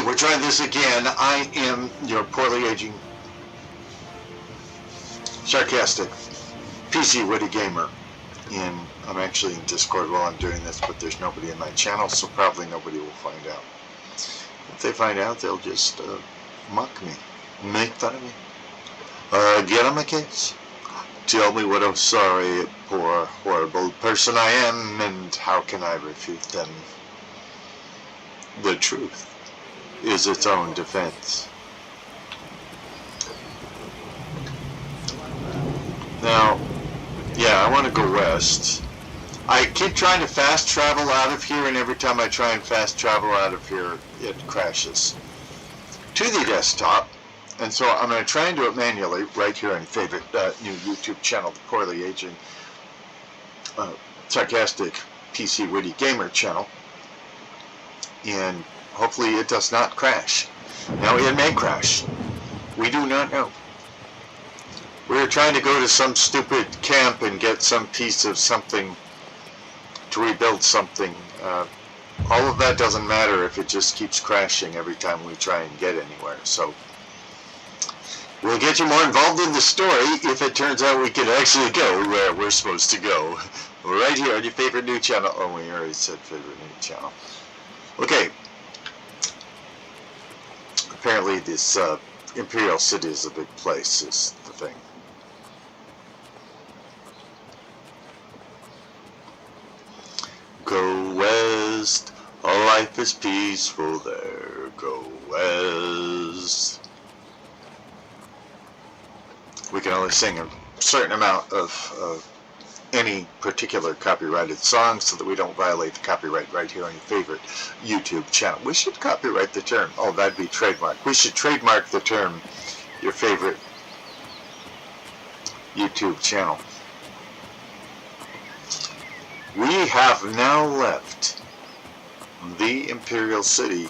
we're trying this again. I am your poorly aging, sarcastic, PC Witty gamer. And I'm actually in Discord while I'm doing this, but there's nobody in my channel, so probably nobody will find out. If they find out, they'll just mock me, make fun of me, get on my case, tell me what a sorry, poor, horrible person I am, and how can I refute them. The truth is its own defense. Now, yeah, I want to go west. I keep trying to fast travel out of here, and every time I try and fast travel out of here, it crashes to the desktop. And so I'm going to try and do it manually right here on favorite new YouTube channel, the Poorly Aging Sarcastic PC Witty Gamer channel. And hopefully it does not crash. Now, it may crash. We do not know. We were trying to go to some stupid camp and get some piece of something to rebuild something. All of that doesn't matter if it just keeps crashing every time we try and get anywhere. So we'll get you more involved in the story if it turns out we can actually go where we're supposed to go. Right here on your favorite new channel. Oh, we already said favorite new channel. Okay. Apparently this Imperial City is a big place, is the thing. Go west, all life is peaceful there. Go west. We can only sing a certain amount of any particular copyrighted song so that we don't violate the copyright right here on your favorite YouTube channel. We should copyright the term. Oh, that'd be trademark. We should trademark the term your favorite YouTube channel. We have now left the Imperial City,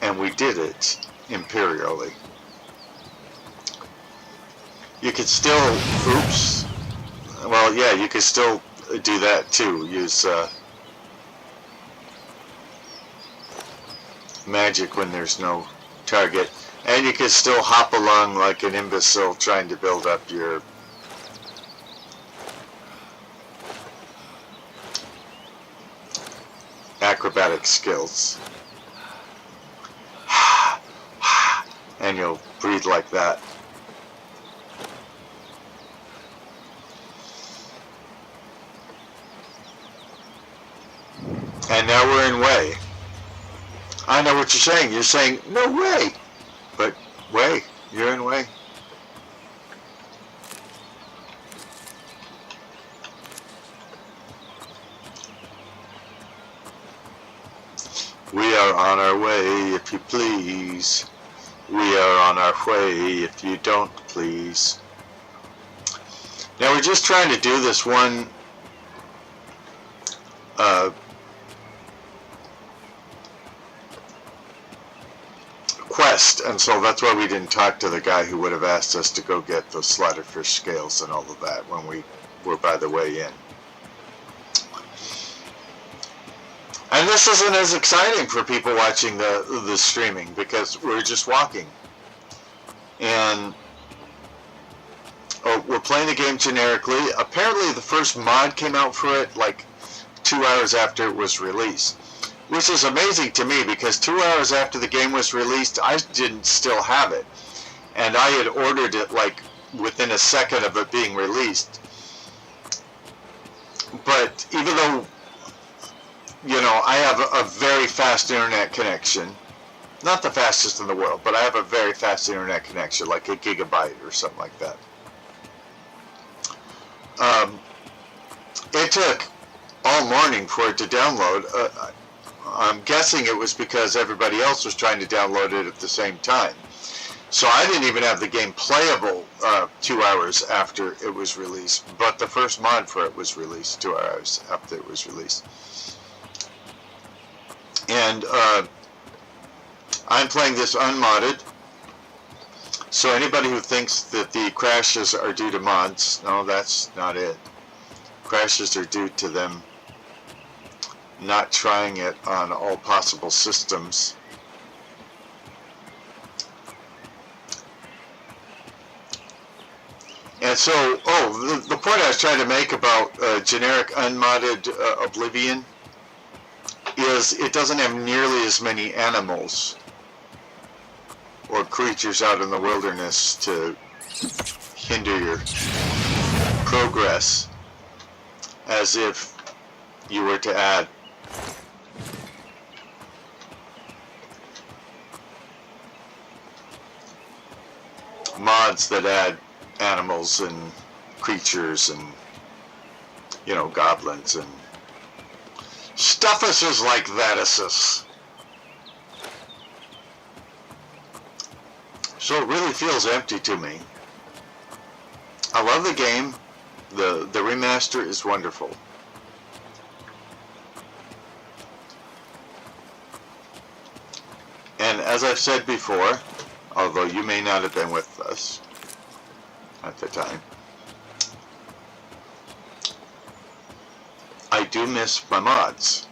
and we did it imperially. You could still, oops, well, yeah, you could still do that too. Use magic when there's no target, and you could still hop along like an imbecile trying to build up your acrobatic skills. And you'll breathe like that. And now we're in Way. I know what you're saying. You're saying, no way. But Way, you're in Way. We are on our way, if you please. We are on our way, if you don't please. Now we're just trying to do this one quest, and so that's why we didn't talk to the guy who would have asked us to go get those slatterfish scales and all of that when we were by the way in. And this isn't as exciting for people watching the streaming because we're just walking. And we're playing the game generically. Apparently the first mod came out for it like 2 hours after it was released. Which is amazing to me because 2 hours after the game was released, I didn't still have it. And I had ordered it like within a second of it being released. But even though, you know, I have a very fast internet connection, not the fastest in the world, but I have a very fast internet connection, like a gigabyte or something like that. It took all morning for it to download. I'm guessing it was because everybody else was trying to download it at the same time. So I didn't even have the game playable 2 hours after it was released, but the first mod for it was released 2 hours after it was released. And I'm playing this unmodded, so anybody who thinks that the crashes are due to mods, no, that's not it. Crashes are due to them not trying it on all possible systems And so, the point I was trying to make about generic unmodded Oblivion is it doesn't have nearly as many animals or creatures out in the wilderness to hinder your progress as if you were to add mods that add animals and creatures and, you know, goblins and stuffuses like thatuses. So it really feels empty to me. I love the game. The remaster is wonderful. And as I've said before, although you may not have been with us at the time, I do miss my mods.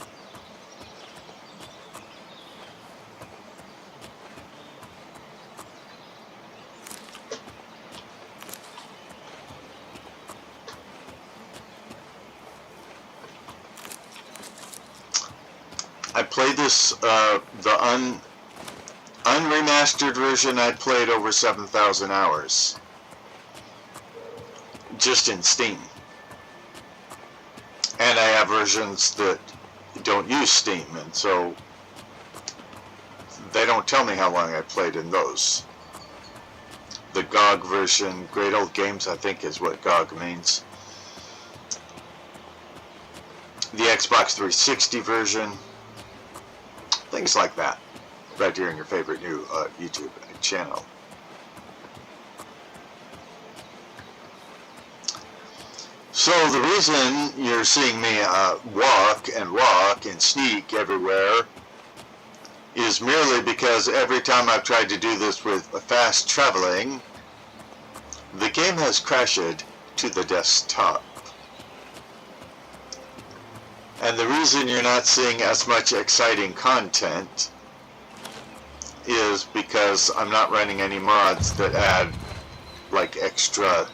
I played this, the unremastered version. I played over 7,000 hours just in Steam. And I have versions that don't use Steam, and so they don't tell me how long I played in those. The GOG version, Great Old Games, I think is what GOG means. The Xbox 360 version, things like that, right here in your favorite new YouTube channel. So the reason you're seeing me walk and sneak everywhere is merely because every time I've tried to do this with fast traveling, the game has crashed to the desktop. And the reason you're not seeing as much exciting content is because I'm not running any mods that add like extra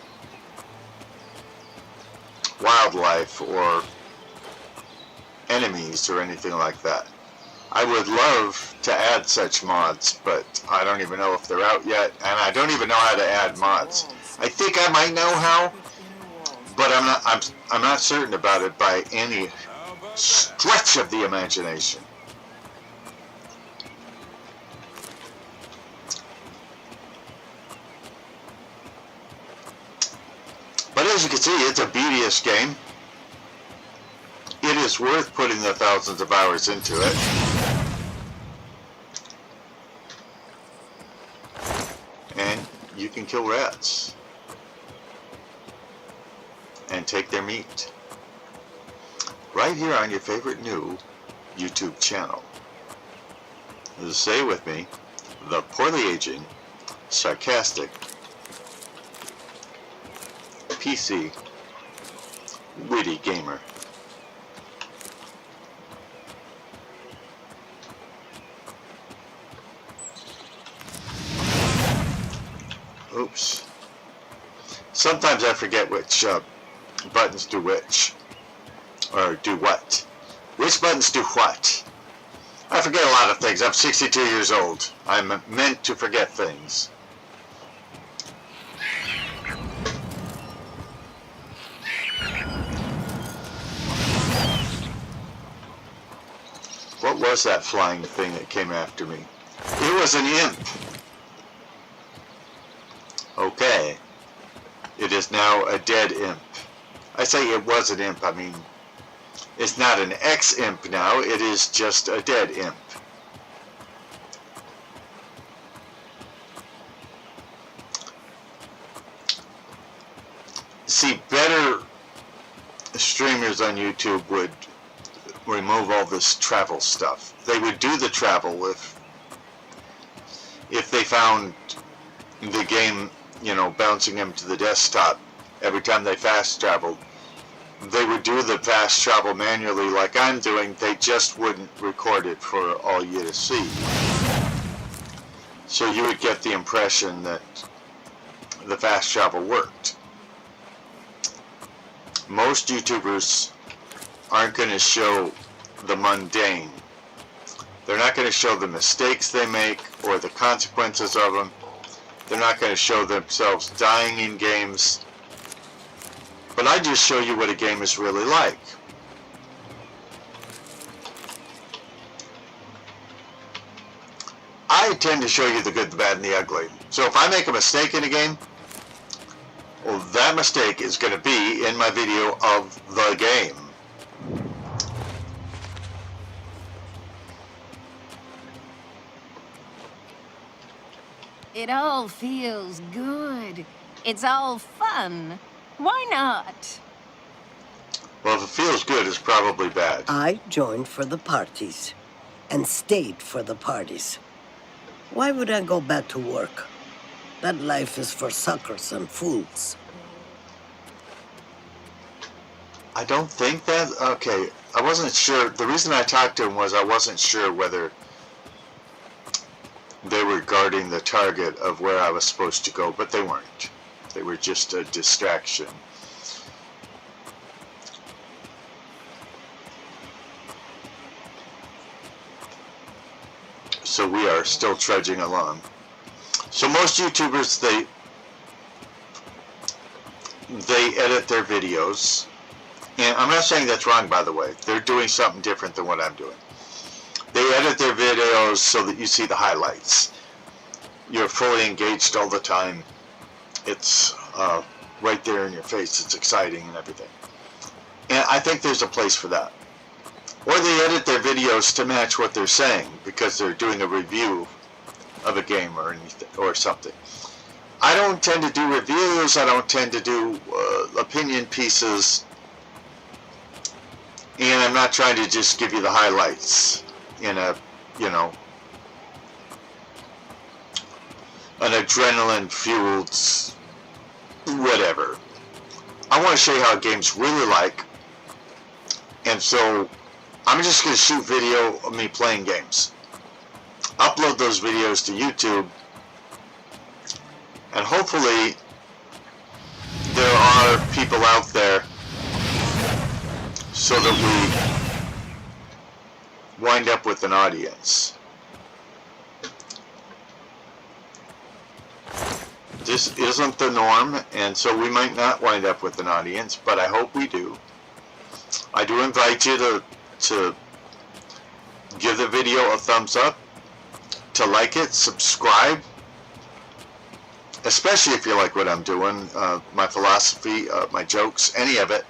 wildlife or enemies or anything like that. I would love to add such mods, but I don't even know if they're out yet, and I don't even know how to add mods. I think I might know how, but I'm not certain about it by any stretch of the imagination. But as you can see, it's a beauteous game. It is worth putting the thousands of hours into it. And you can kill rats and take their meat right here on your favorite new YouTube channel. Say with me, the poorly aging, sarcastic, PC, witty gamer. Oops. Sometimes I forget which buttons do which. Or do what. Which buttons do what? I forget a lot of things. I'm 62 years old. I'm meant to forget things. What was that flying thing that came after me? It was an imp. Okay. It is now a dead imp. I say it was an imp, I mean, it's not an ex-imp now, it is just a dead imp. See, better streamers on YouTube would remove all this travel stuff. They would do the travel if they found the game, you know, bouncing them to the desktop every time they fast traveled. They would do the fast travel manually like I'm doing, they just wouldn't record it for all you to see. So you would get the impression that the fast travel worked. most YouTubers aren't going to show the mundane. They're not going to show the mistakes they make or the consequences of them. They're not going to show themselves dying in games. But I just show you what a game is really like. I tend to show you the good, the bad, and the ugly. So if I make a mistake in a game, well, that mistake is going to be in my video of the game. It all feels good. It's all fun. Why not? Well, if it feels good, it's probably bad. I joined for the parties and stayed for the parties. Why would I go back to work? That life is for suckers and fools. I don't think that... Okay, I wasn't sure. The reason I talked to him was I wasn't sure whether they were guarding the target of where I was supposed to go, but they weren't. They were just a distraction. So we are still trudging along. So most YouTubers, they edit their videos. And I'm not saying that's wrong, by the way. They're doing something different than what I'm doing. They edit their videos so that you see the highlights. You're fully engaged all the time. It's right there in your face. It's exciting and everything. And I think there's a place for that. Or they edit their videos to match what they're saying because they're doing a review of a game or anything or something. I don't tend to do reviews. I don't tend to do opinion pieces. And I'm not trying to just give you the highlights in a, you know, an adrenaline-fueled whatever. I want to show you how a game's really like. And so I'm just going to shoot video of me playing games. Upload those videos to YouTube. And hopefully there are people out there so that we wind up with an audience. This isn't the norm, and so we might not wind up with an audience, but I hope we do. I do invite you to give the video a thumbs up, to like it, subscribe, especially if you like what I'm doing, my philosophy, my jokes, any of it.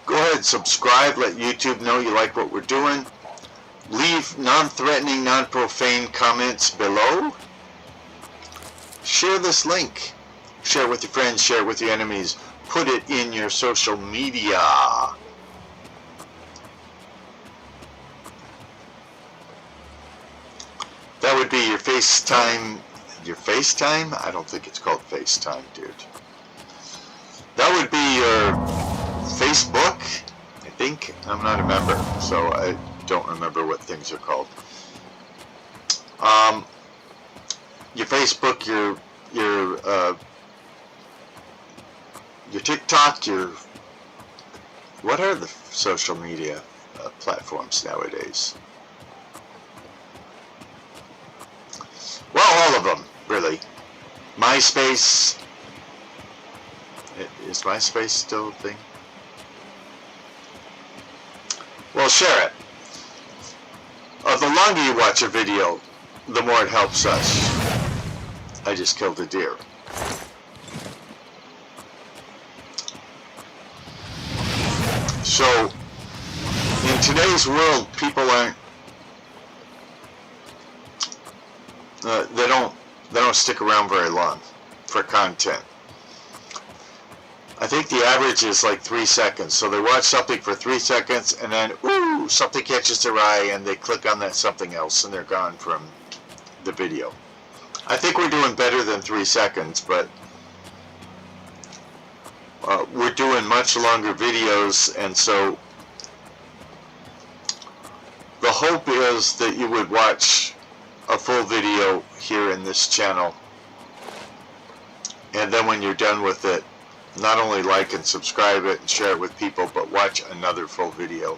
Go ahead, subscribe, let YouTube know you like what we're doing. Leave non-threatening, non-profane comments below. Share this link. Share it with your friends, share it with your enemies. Put it in your social media. That would be your FaceTime. Your FaceTime? I don't think it's called FaceTime, dude. That would be your Facebook, I think. I'm not a member, so I don't remember what things are called. Your Facebook, your TikTok, what are the social media platforms nowadays? Well, all of them, really. MySpace. Is MySpace still a thing? Well, share it. The longer you watch a video, the more it helps us. I just killed a deer. So, in today's world, people aren't. They don't stick around very long for content. I think the average is like 3 seconds. So they watch something for 3 seconds and then, ooh, something catches their eye and they click on that something else and they're gone from the video. I think we're doing better than 3 seconds, but we're doing much longer videos, and so the hope is that you would watch a full video here in this channel And then when you're done with it, not only like and subscribe it and share it with people, but watch another full video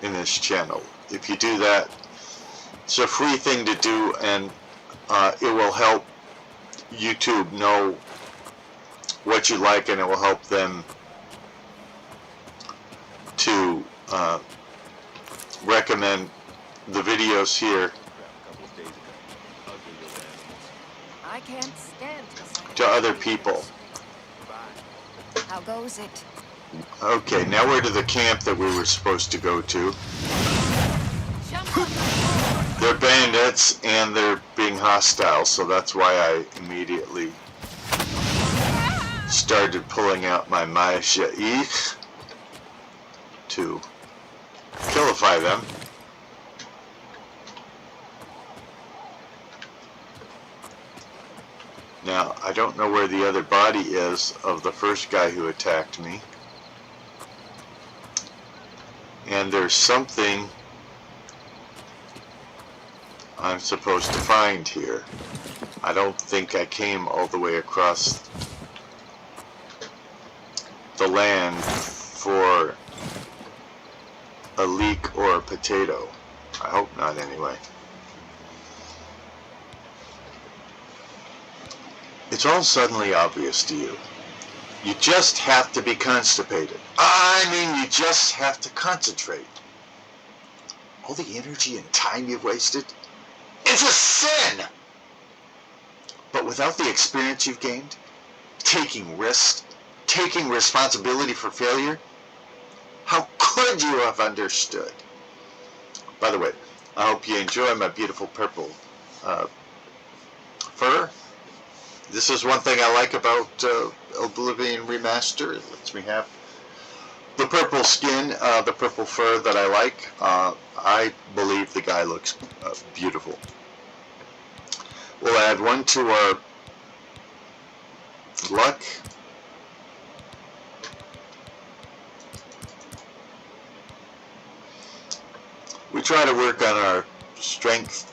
in this channel. If you do that, it's a free thing to do, and it will help YouTube know what you like, and it will help them to recommend the videos here I can't stand this. to other people. How goes it? Okay, now we're to the camp that we were supposed to go to. They're bandits and they're being hostile, so that's why I immediately started pulling out my Ma'asha'ich to killify them. Now, I don't know where the other body is of the first guy who attacked me. And there's something I'm supposed to find here. I don't think I came all the way across the land for a leek or a potato. I hope not, anyway. It's all suddenly obvious to you. You just have to be constipated. I mean, you just have to concentrate. All the energy and time you've wasted, it's a sin! But without the experience you've gained, taking risks, taking responsibility for failure, how could you have understood? By the way, I hope you enjoy my beautiful purple fur. This is one thing I like about Oblivion Remastered. It lets me have the purple skin, the purple fur that I like. I believe the guy looks beautiful. We'll add one to our luck. We try to work on our strength.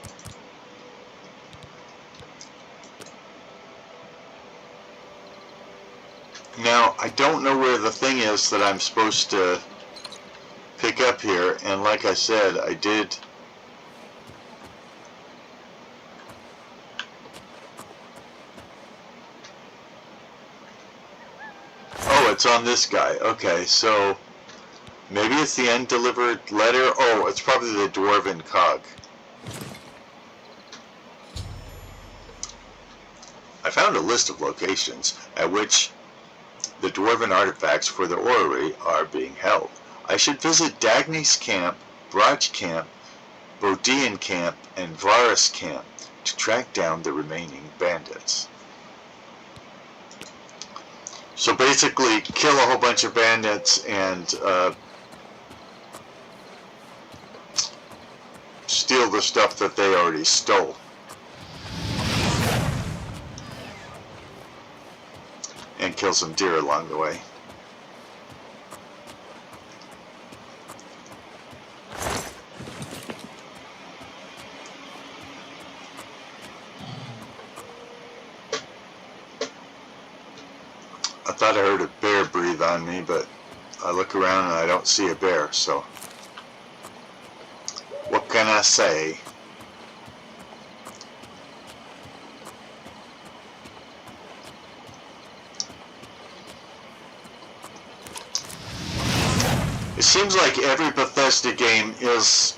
Now, I don't know where the thing is that I'm supposed to pick up here, and like I said, I did oh, it's on this guy. Okay, so maybe it's the undelivered letter. Oh, it's probably the dwarven cog. I found a list of locations at which the dwarven artifacts for the orrey are being held. I should visit Dagny's camp, Braj camp, Bodian camp, and Varus camp to track down the remaining bandits. So basically, kill a whole bunch of bandits and steal the stuff that they already stole. And kill some deer along the way. I thought I heard a bear breathe on me, but I look around and I don't see a bear, so what can I say? It seems like every Bethesda game is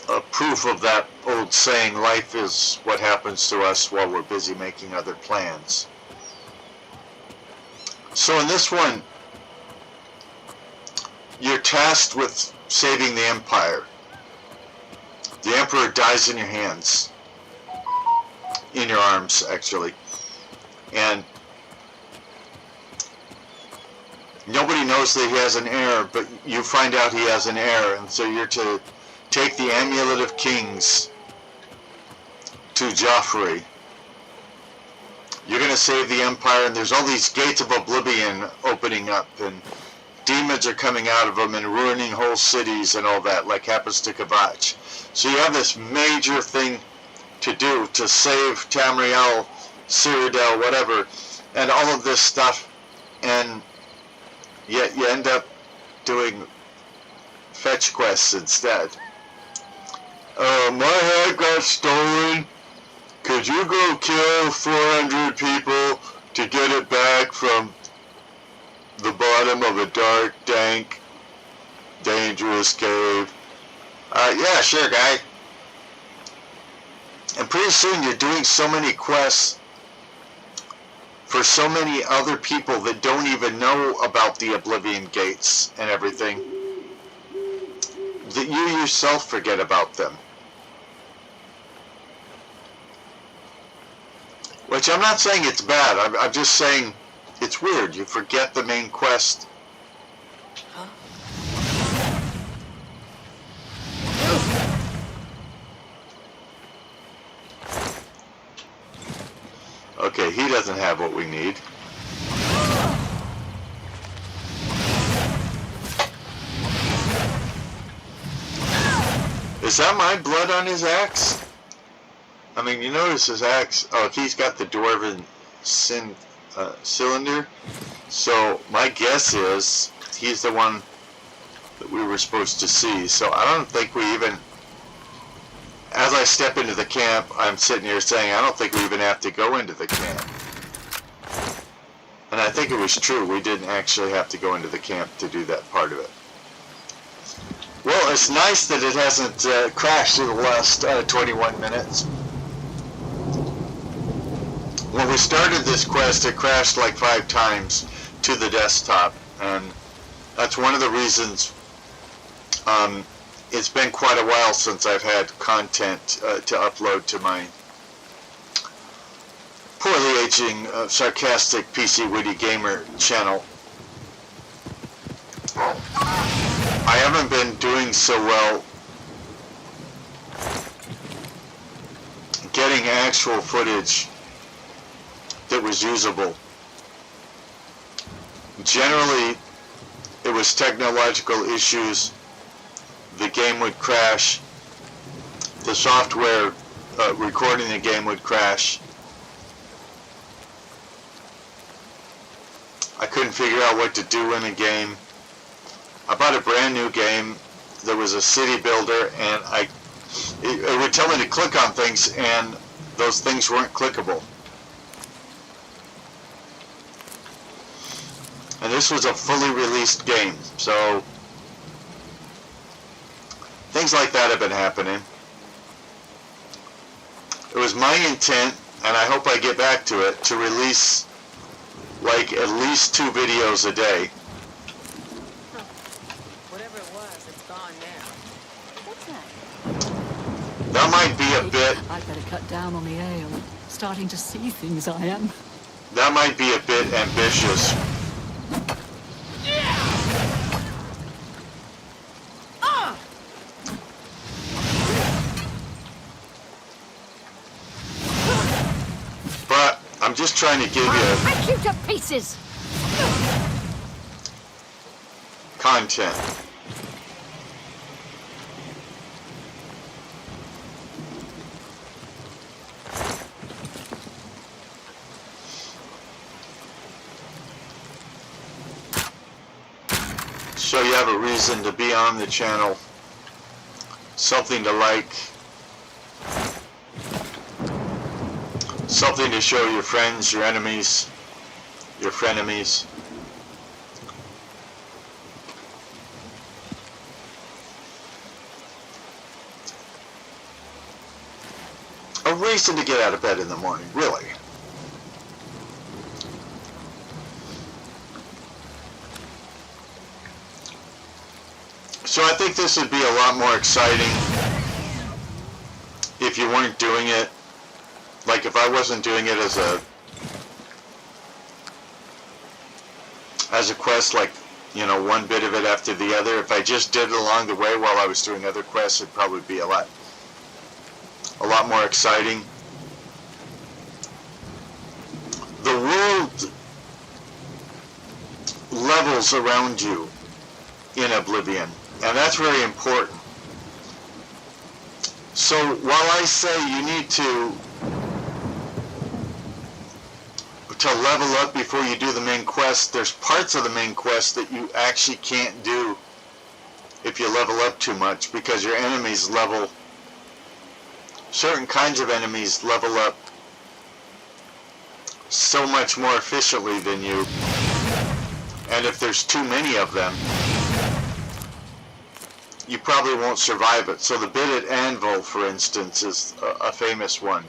a proof of that old saying, life is what happens to us while we're busy making other plans. So in this one, you're tasked with saving the Empire. The Emperor dies in your hands. In your arms, actually. And nobody knows that he has an heir, but you find out he has an heir, and so you're to take the Amulet of Kings to Joffrey. You're going to save the Empire, and there's all these gates of Oblivion opening up, and demons are coming out of them and ruining whole cities and all that, like happens to Kavach. So you have this major thing to do to save Tamriel, Cyrodiil, whatever, and all of this stuff, and yet you end up doing fetch quests instead. My head got stolen. Could you go kill 400 people to get it back from the bottom of a dark, dank, dangerous cave? Yeah, sure, guy. And pretty soon you're doing so many quests for so many other people that don't even know about the Oblivion Gates and everything, that you yourself forget about them. Which I'm not saying it's bad, I'm just saying it's weird. You forget the main quest. Okay, he doesn't have what we need. Is that my blood on his axe? I mean, you notice his axe. Oh, he's got the dwarven cylinder. So my guess is he's the one that we were supposed to see. So I don't think we even... As I step into the camp, I'm sitting here saying, I don't think we even have to go into the camp. And I think it was true. We didn't actually have to go into the camp to do that part of it. Well, it's nice that it hasn't crashed in the last 21 minutes. When we started this quest, it crashed like 5 times to the desktop. And that's one of the reasons it's been quite a while since I've had content to upload to my poorly aging Sarcastic PC Witty Gamer channel. I haven't been doing so well getting actual footage that was usable. Generally, it was technological issues. The game would crash. The software recording the game would crash. I couldn't figure out what to do in a game. I bought a brand new game. There was a city builder, and it would tell me to click on things, and those things weren't clickable. And this was a fully released game, so things like that have been happening. It was my intent, and I hope I get back to it, to release like at least 2 videos a day. Whatever it was, it's gone now. What's that? That might be a bit, I'd better cut down on the ale. Starting to see things, I am. that might be a bit ambitious. But I'm just trying to give you Break you to pieces! content. So you have a reason to be on the channel, something to like, something to show your friends, your enemies, your frenemies. A reason to get out of bed in the morning, really. So I think this would be a lot more exciting if you weren't doing it. Like if I wasn't doing it as a quest, like, you know, one bit of it after the other. If I just did it along the way while I was doing other quests, it'd probably be a lot more exciting. The world levels around you in Oblivion, and that's very important. So while I say you need to level up before you do the main quest, there's parts of the main quest that you actually can't do if you level up too much, because your enemies level, certain kinds of enemies level up so much more efficiently than you, and if there's too many of them, you probably won't survive it. So the bit at Anvil, for instance, is a famous one.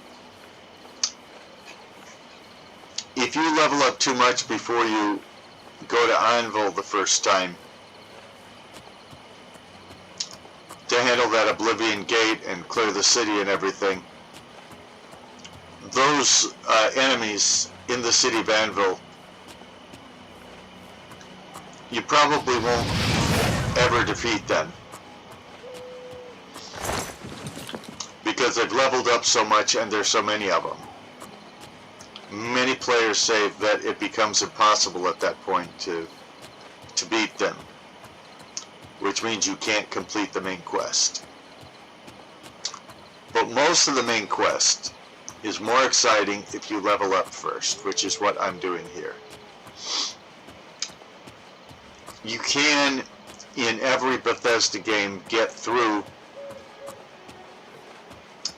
If you level up too much before you go to Anvil the first time to handle that Oblivion gate and clear the city and everything, those enemies in the city of Anvil, you probably won't ever defeat them, because they've leveled up so much and there's so many of them. Many players say that it becomes impossible at that point to beat them, which means you can't complete the main quest. But most of the main quest is more exciting if you level up first, which is what I'm doing here. You can, in every Bethesda game, get through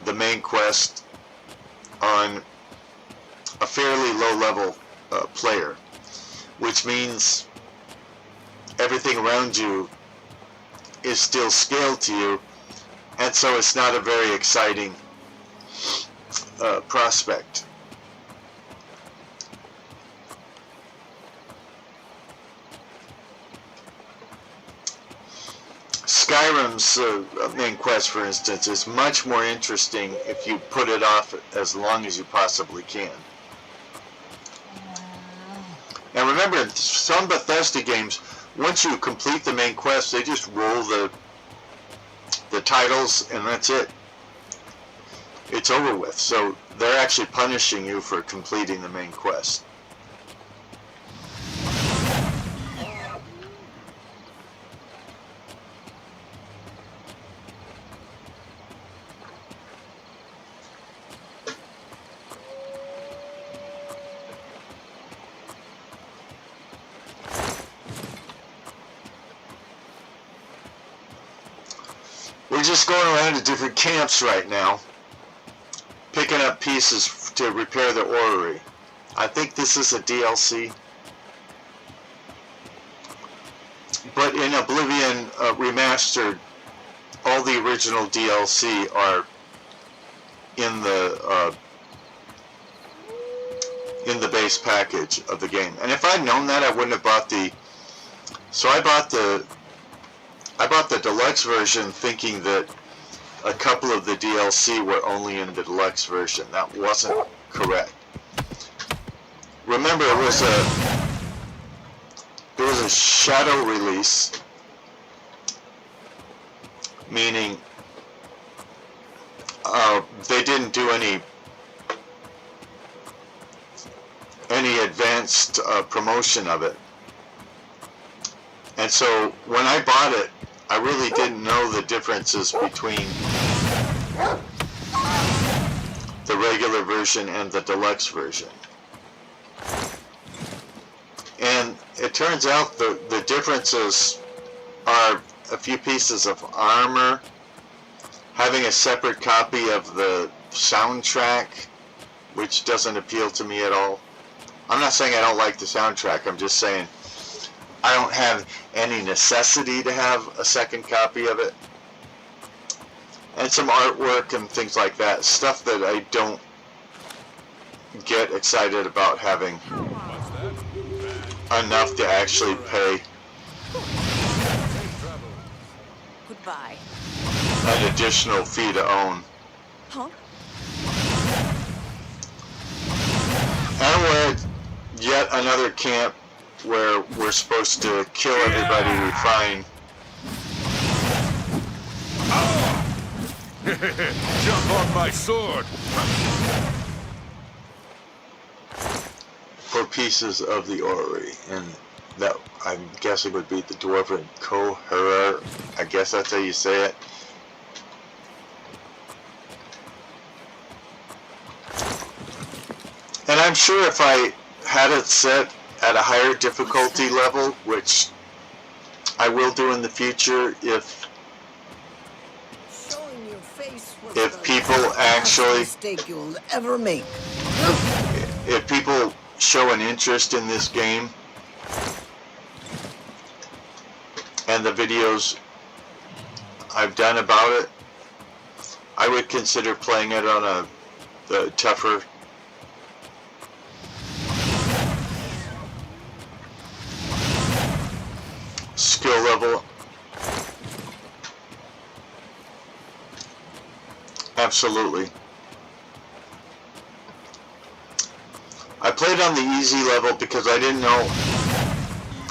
the main quest on a fairly low-level player, which means everything around you is still scaled to you, and so it's not a very exciting prospect. Skyrim's main quest, for instance, is much more interesting if you put it off as long as you possibly can. And remember, in some Bethesda games, once you complete the main quest, they just roll the titles and that's it. It's over with. So they're actually punishing you for completing the main quest. We're just going around to different camps right now, picking up pieces to repair the orrey. I think this is a DLC. But in Oblivion Remastered, all the original DLC are in the base package of the game. And if I'd known that, I wouldn't have bought the... So I bought the deluxe version thinking that a couple of the DLC were only in the deluxe version. That wasn't correct. Remember, it was a shadow release, meaning they didn't do any advanced promotion of it. And so when I bought it, I really didn't know the differences between the regular version and the deluxe version. And it turns out the differences are a few pieces of armor, having a separate copy of the soundtrack, which doesn't appeal to me at all. I'm not saying I don't like the soundtrack, I'm just saying I don't have any necessity to have a second copy of it. And some artwork and things like that. Stuff that I don't get excited about having enough to actually pay Goodbye. an additional fee to own. Huh? And we're at yet another camp where we're supposed to kill everybody we find. Jump on my sword! For pieces of the orrey, and that I'm guessing would be the dwarven coherer. I guess that's how you say it. I'm sure if I had it set at a higher difficulty level, which I will do in the future, if people actually, mistake you'll ever make. if people show an interest in this game and the videos I've done about it, I would consider playing it on the tougher skill level. Absolutely. I played on the easy level because I didn't know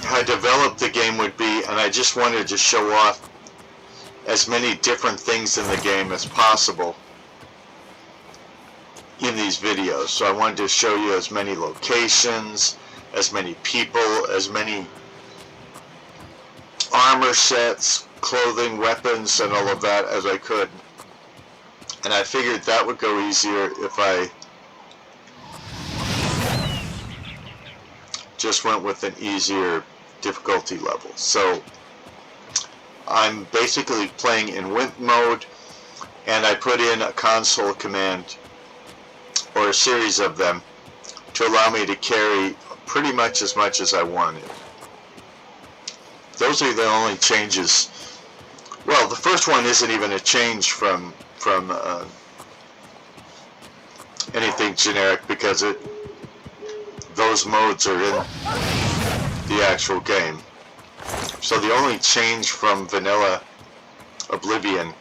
how developed the game would be, and I just wanted to show off as many different things in the game as possible in these videos. So I wanted to show you as many locations, as many people, as many armor sets, clothing, weapons, and all of that as I could. And I figured that would go easier if I just went with an easier difficulty level. So I'm basically playing in WIMP mode, and I put in a console command, or a series of them, to allow me to carry pretty much as I wanted. Those are the only changes. Well, the first one isn't even a change from anything generic, because those modes are in the actual game. So the only change from vanilla Oblivion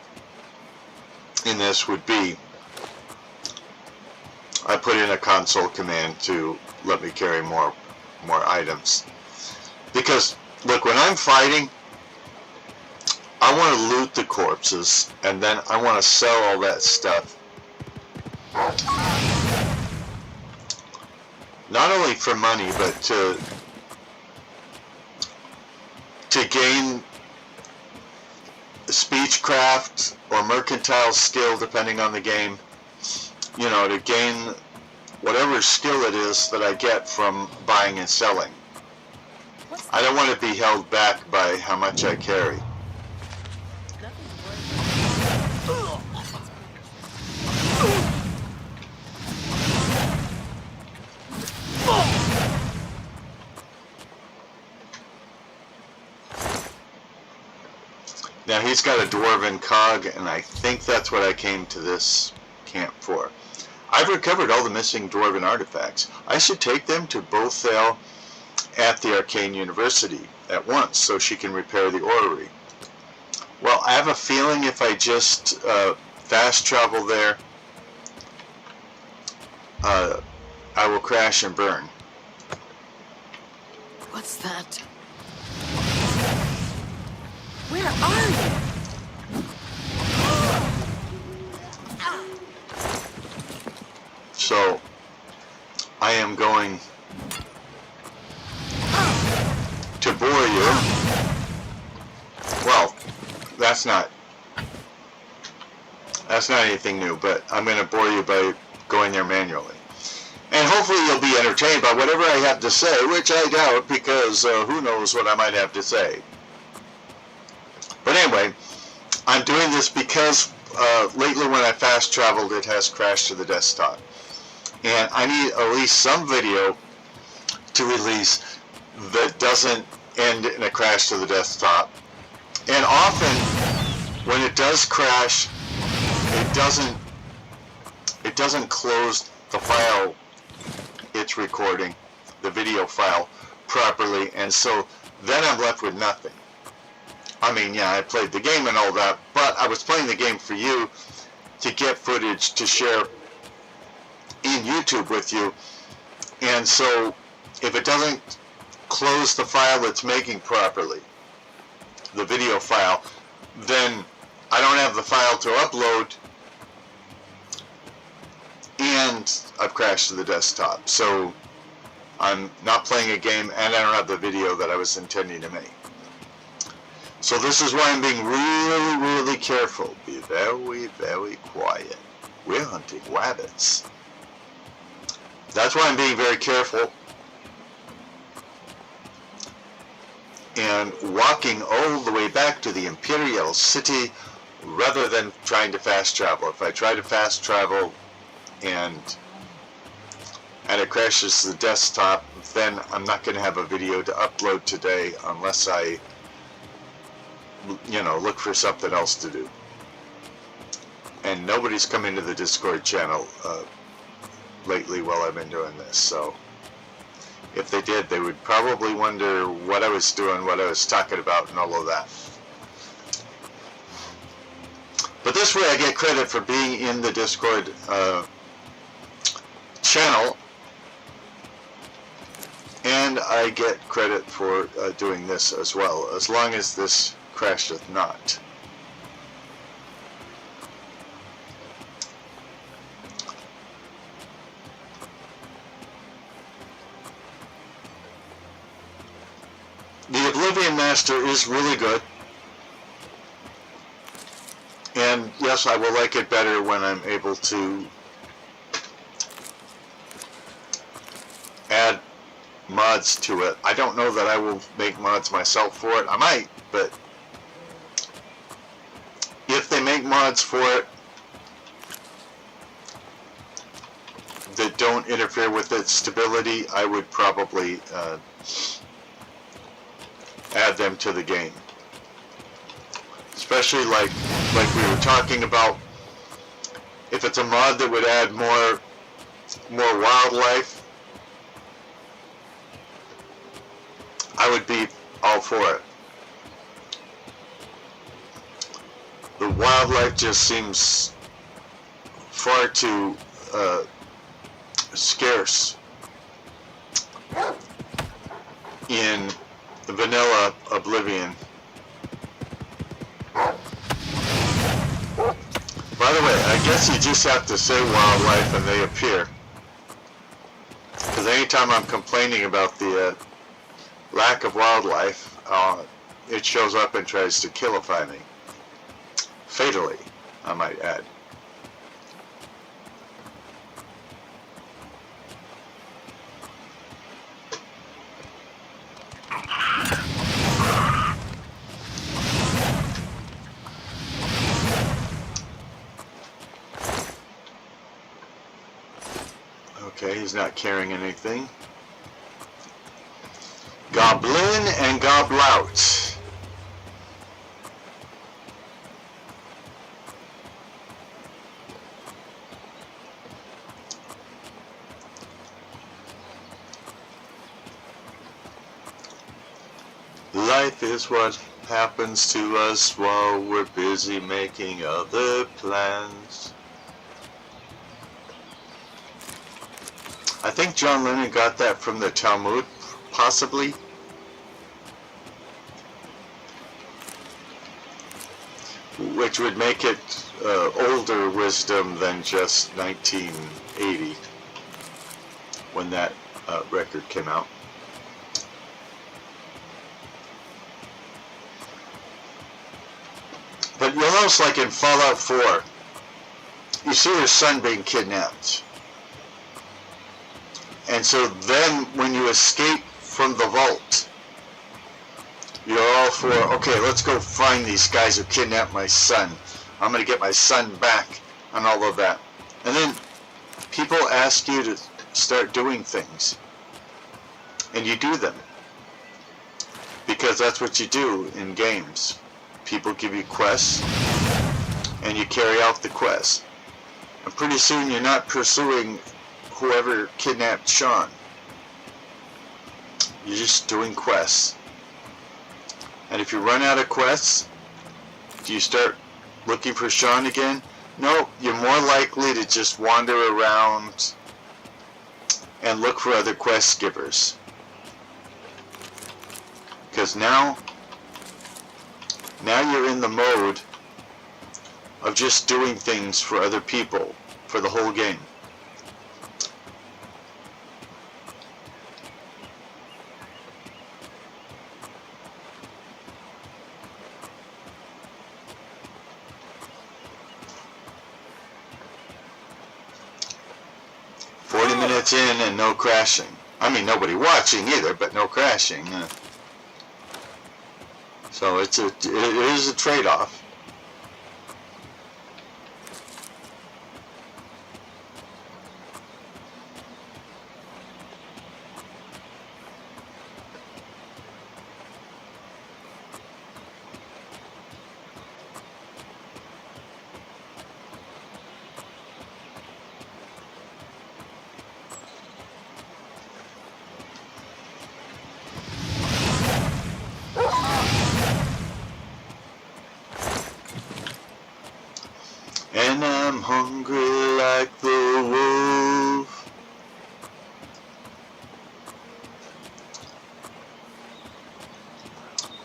in this would be I put in a console command to let me carry more items. Because look, when I'm fighting, I want to loot the corpses, and then I want to sell all that stuff. Not only for money, but to gain speechcraft or mercantile skill, depending on the game. You know, to gain whatever skill it is that I get from buying and selling. I don't want to be held back by how much I carry. Now he's got a dwarven cog, and I think that's what I came to this camp for. I've recovered all the missing dwarven artifacts. I should take them to Bothel at the Arcane University at once so she can repair the orrey. Well, I have a feeling if I just fast travel there, I will crash and burn. What's that? Where are you? So, I am going to bore you. Well, that's not anything new, but I'm going to bore you by going there manually. And hopefully you'll be entertained by whatever I have to say, which I doubt, because who knows what I might have to say. But anyway, I'm doing this because lately when I fast traveled, it has crashed to the desktop. And I need at least some video to release that doesn't end in a crash to the desktop. And often, when it does crash, it doesn't close the file it's recording, the video file, properly, and so then I'm left with nothing. I mean, yeah, I played the game and all that, but I was playing the game for you to get footage to share in YouTube with you, and so if it doesn't close the file it's making properly, the video file, then I don't have the file to upload, and I've crashed to the desktop. So I'm not playing a game, and I don't have the video that I was intending to make. So this is why I'm being really, really careful. Be very, very quiet. We're hunting rabbits. That's why I'm being very careful and walking all the way back to the Imperial City rather than trying to fast travel. If I try to fast travel and it crashes the desktop, then I'm not going to have a video to upload today unless I, you know, look for something else to do. And nobody's come into the Discord channel lately while I've been doing this, so if they did, they would probably wonder what I was doing, what I was talking about, and all of that. But this way I get credit for being in the Discord channel, and I get credit for doing this as well, as long as this crasheth not. The Oblivion Master is really good, and yes, I will like it better when I'm able to add mods to it. I don't know that I will make mods myself for it. I might, but if they make mods for it that don't interfere with its stability, I would probably add them to the game. Especially like we were talking about, if it's a mod that would add more wildlife, I would be all for it. The wildlife just seems far too scarce in vanilla Oblivion. By the way, I guess you just have to say wildlife and they appear. Because anytime I'm complaining about the lack of wildlife, it shows up and tries to killify me. Fatally, I might add. Okay, he's not carrying anything. Goblin and Goblout. Life is what happens to us while we're busy making other plans. I think John Lennon got that from the Talmud, possibly. Which would make it older wisdom than just 1980, when that record came out. But you'll notice, like in Fallout 4, you see your son being kidnapped. And so then, when you escape from the vault, you're all for, okay, let's go find these guys who kidnapped my son. I'm going to get my son back, and all of that. And then people ask you to start doing things. And you do them. Because that's what you do in games. People give you quests, and you carry out the quest. And pretty soon you're not pursuing whoever kidnapped Sean. You're just doing quests. And if you run out of quests, do you start looking for Sean again? No, you're more likely to just wander around and look for other quest givers. Because now you're in the mode of just doing things for other people for the whole game. minutes in and no crashing. I mean, nobody watching either, but no crashing. So it is a trade-off. And I'm hungry like the wolf.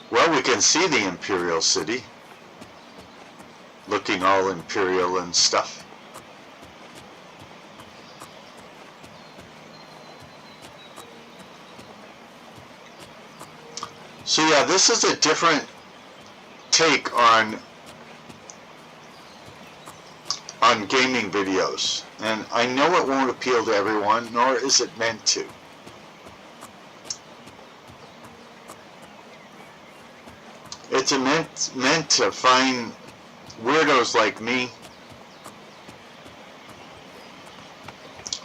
Well, we can see the Imperial City, looking all imperial and stuff. So yeah, this is a different take on gaming videos, and I know it won't appeal to everyone, nor is it meant to. It's meant to find weirdos like me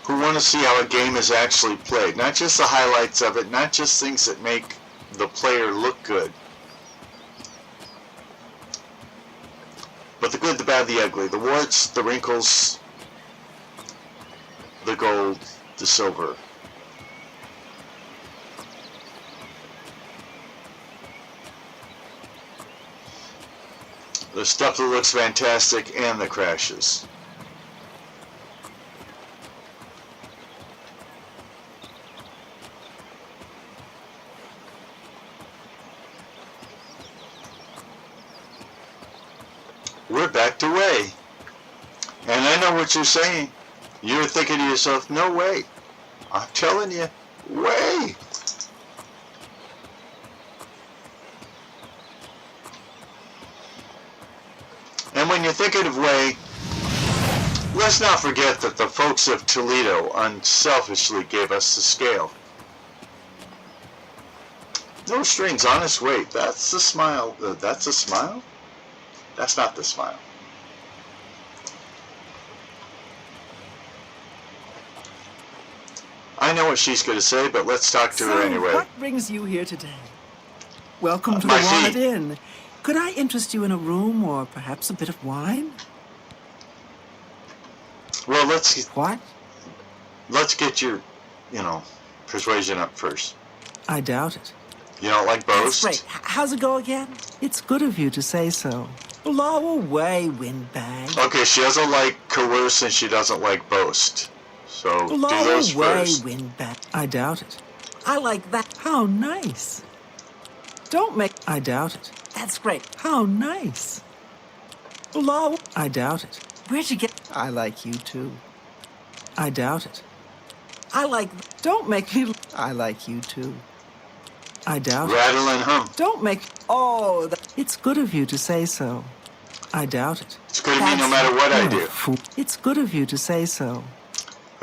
who want to see how a game is actually played, not just the highlights of it, not just things that make the player look good, but the good, the bad, the ugly, the warts, the wrinkles, the gold, the silver. The stuff that looks fantastic and the crashes. We're back to way. And I know what you're saying. You're thinking to yourself, no way. I'm telling you, way. And when you're thinking of way, let's not forget that the folks of Toledo unselfishly gave us the scale. No strings, honest weight. That's the smile. That's a smile? That's not the smile. I know what she's going to say, but let's talk to her anyway. What brings you here today? Welcome to the my Walnut feet. Inn. Could I interest you in a room or perhaps a bit of wine? Well, let's What? get your, persuasion up first. I doubt it. You don't like That's boast? great. How's it go again? It's good of you to say so. Blow away, windbag. Okay, she doesn't like coerce and she doesn't like boast. So do Blow those away, first. windbag. I doubt it. I like that. How nice. Don't make... I doubt it. That's great. How nice. Blow... I doubt it. Where'd you get... I like you too. I doubt it. I like... Don't make me... I like you too. I doubt it. Rattle and hum. Don't make... Oh, it's good of you to say so. I doubt it. It's good of me no matter what I You're a do. fool. It's good of you to say so.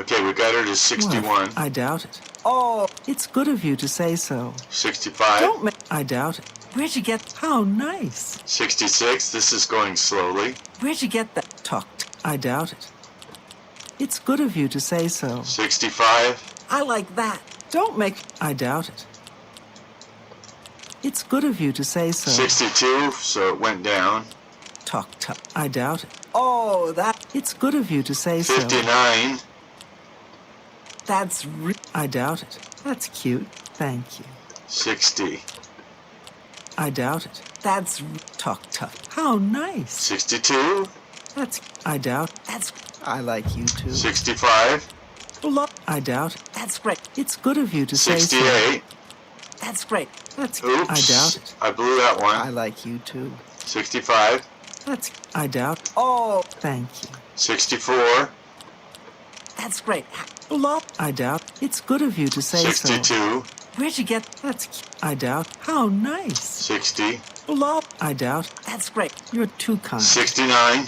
Okay, we got her to 61. I doubt it. Oh, it's good of you to say so. 65. Don't make... I doubt it. Where'd you get... How nice. 66. This is going slowly. Where'd you get that... Talked. I doubt it. It's good of you to say so. 65. I like that. Don't make... I doubt it. It's good of you to say so. 62. So it went down. Talk. I doubt it. Oh, that... It's good of you to say so. 59. That's I doubt it. That's cute. Thank you. 60. I doubt it. That's talk tough. How nice. 62. That's I doubt. That's I like you too. 65. I doubt it. That's great. It's good of you to say so. 68. That's great. That's Oops. I doubt it. I blew that one. I like you too. 65. That's I doubt. Oh, thank you. 64. That's great. I doubt. It's good of you to say 62. so. Where'd you get that's I doubt. How nice. 60. I doubt. That's great. You're too kind. 69.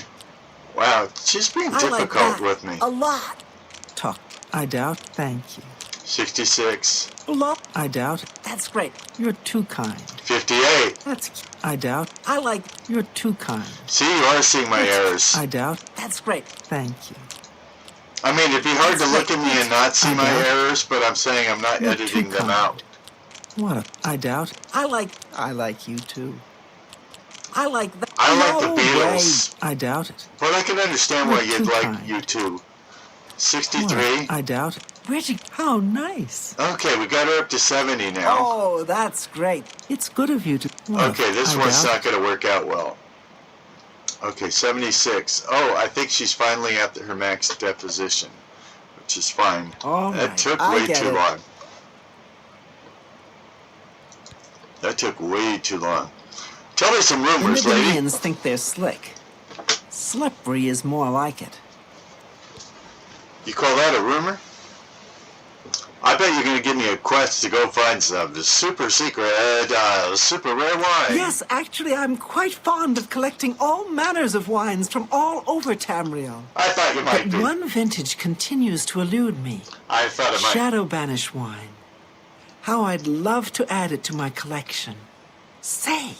Wow, she's being difficult with me. A lot. Talk. I doubt. Thank you. 66. I doubt. That's great. You're too kind. 58. I doubt. I like. You're too kind. See, you are seeing my errors. I doubt. That's great. Thank you. I mean, it'd be hard to look at me and not see my doubt. errors, but I'm saying I'm not You're editing too them kind. out. What? I doubt. I like you too. I like that. I like No the Beatles, way. I doubt it. but I can understand why You're you'd too like kind. you too. What? 63. I doubt it. Where'd you? How nice. Okay, we got her up to 70 now. Oh, that's great. It's good of you to. What? Okay, this I one's doubt not going to work out well. Okay, 76. Oh, I think she's finally at her max deposition, which is fine. All That right, took I way get too it. long. That took way too long. Tell me some The rumors, lady. Nibinians think they're slick. Slippery is more like it. You call that a rumor? I bet you're going to give me a quest to go find some super secret, super rare wine. Yes, actually, I'm quite fond of collecting all manners of wines from all over Tamriel. I thought you might But be. one vintage continues to elude me. I thought it might. Shadow Banish wine. How I'd love to add it to my collection. Say,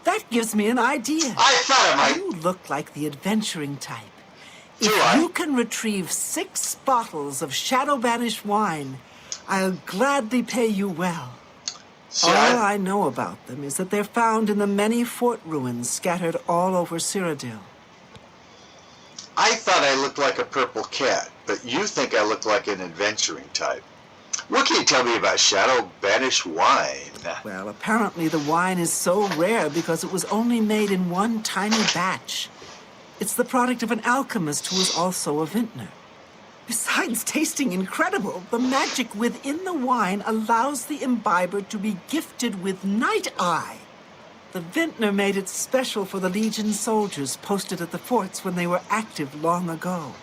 that gives me an idea. I thought it might. You look like the adventuring type. Do If I? you can retrieve 6 bottles of Shadow Banish wine, I'll gladly pay you well. See, All I know about them is that they're found in the many fort ruins scattered all over Cyrodiil. I thought I looked like a purple cat, but you think I look like an adventuring type. What can you tell me about Shadow Banish wine? Well, apparently the wine is so rare because it was only made in one tiny batch. It's the product of an alchemist who was also a vintner. Besides tasting incredible, the magic within the wine allows the imbiber to be gifted with Night Eye. The vintner made it special for the Legion soldiers posted at the forts when they were active long ago.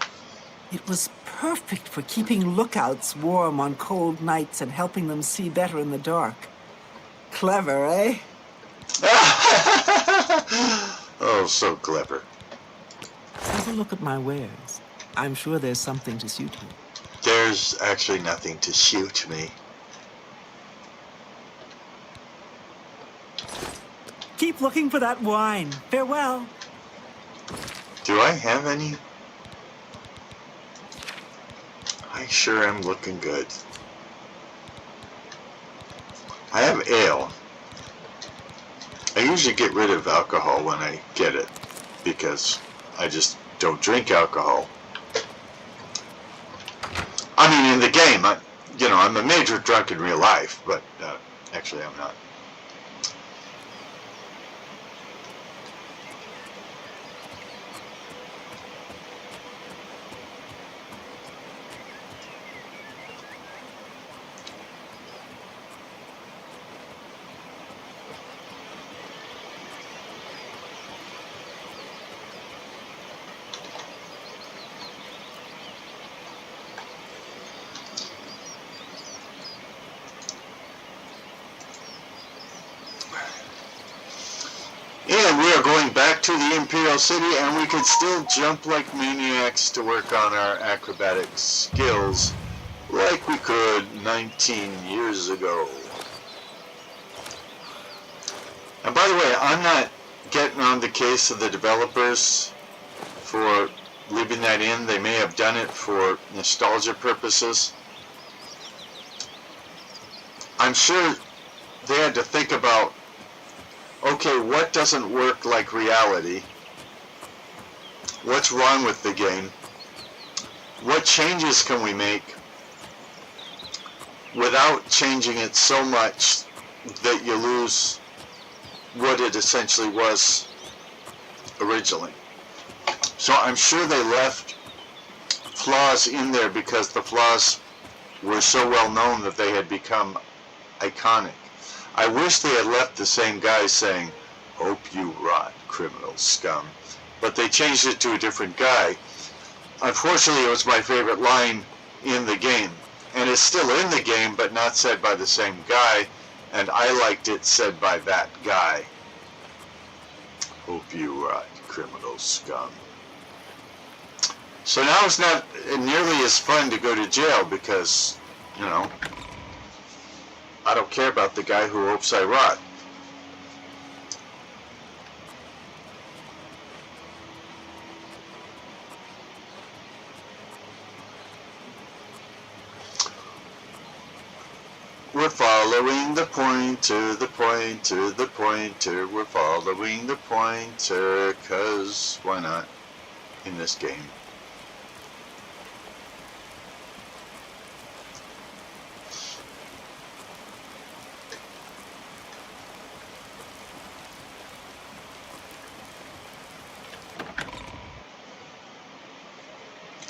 It was perfect for keeping lookouts warm on cold nights and helping them see better in the dark. Clever, eh? Oh, so clever. Have a look at my wares. I'm sure there's something to suit you. There's actually nothing to shoot me. Keep looking for that wine. Farewell. Do I have any? I sure am looking good. I have ale. I usually get rid of alcohol when I get it because I just don't drink alcohol. I mean, in the game, I'm a major drunk in real life, but actually I'm not. And we are going back to the Imperial City, and we can still jump like maniacs to work on our acrobatic skills like we could 19 years ago. And by the way, I'm not getting on the case of the developers for leaving that in. They may have done it for nostalgia purposes. I'm sure they had to think about, okay, what doesn't work like reality? What's wrong with the game? What changes can we make without changing it so much that you lose what it essentially was originally? So I'm sure they left flaws in there because the flaws were so well known that they had become iconic. I wish they had left the same guy saying, "Hope you rot, criminal scum." But they changed it to a different guy. Unfortunately, it was my favorite line in the game. And it's still in the game, but not said by the same guy. And I liked it said by that guy. "Hope you rot, criminal scum." So now it's not nearly as fun to go to jail because, you know, I don't care about the guy who hopes I rot. We're following the pointer, the pointer, the pointer. We're following the pointer, 'cause why not in this game?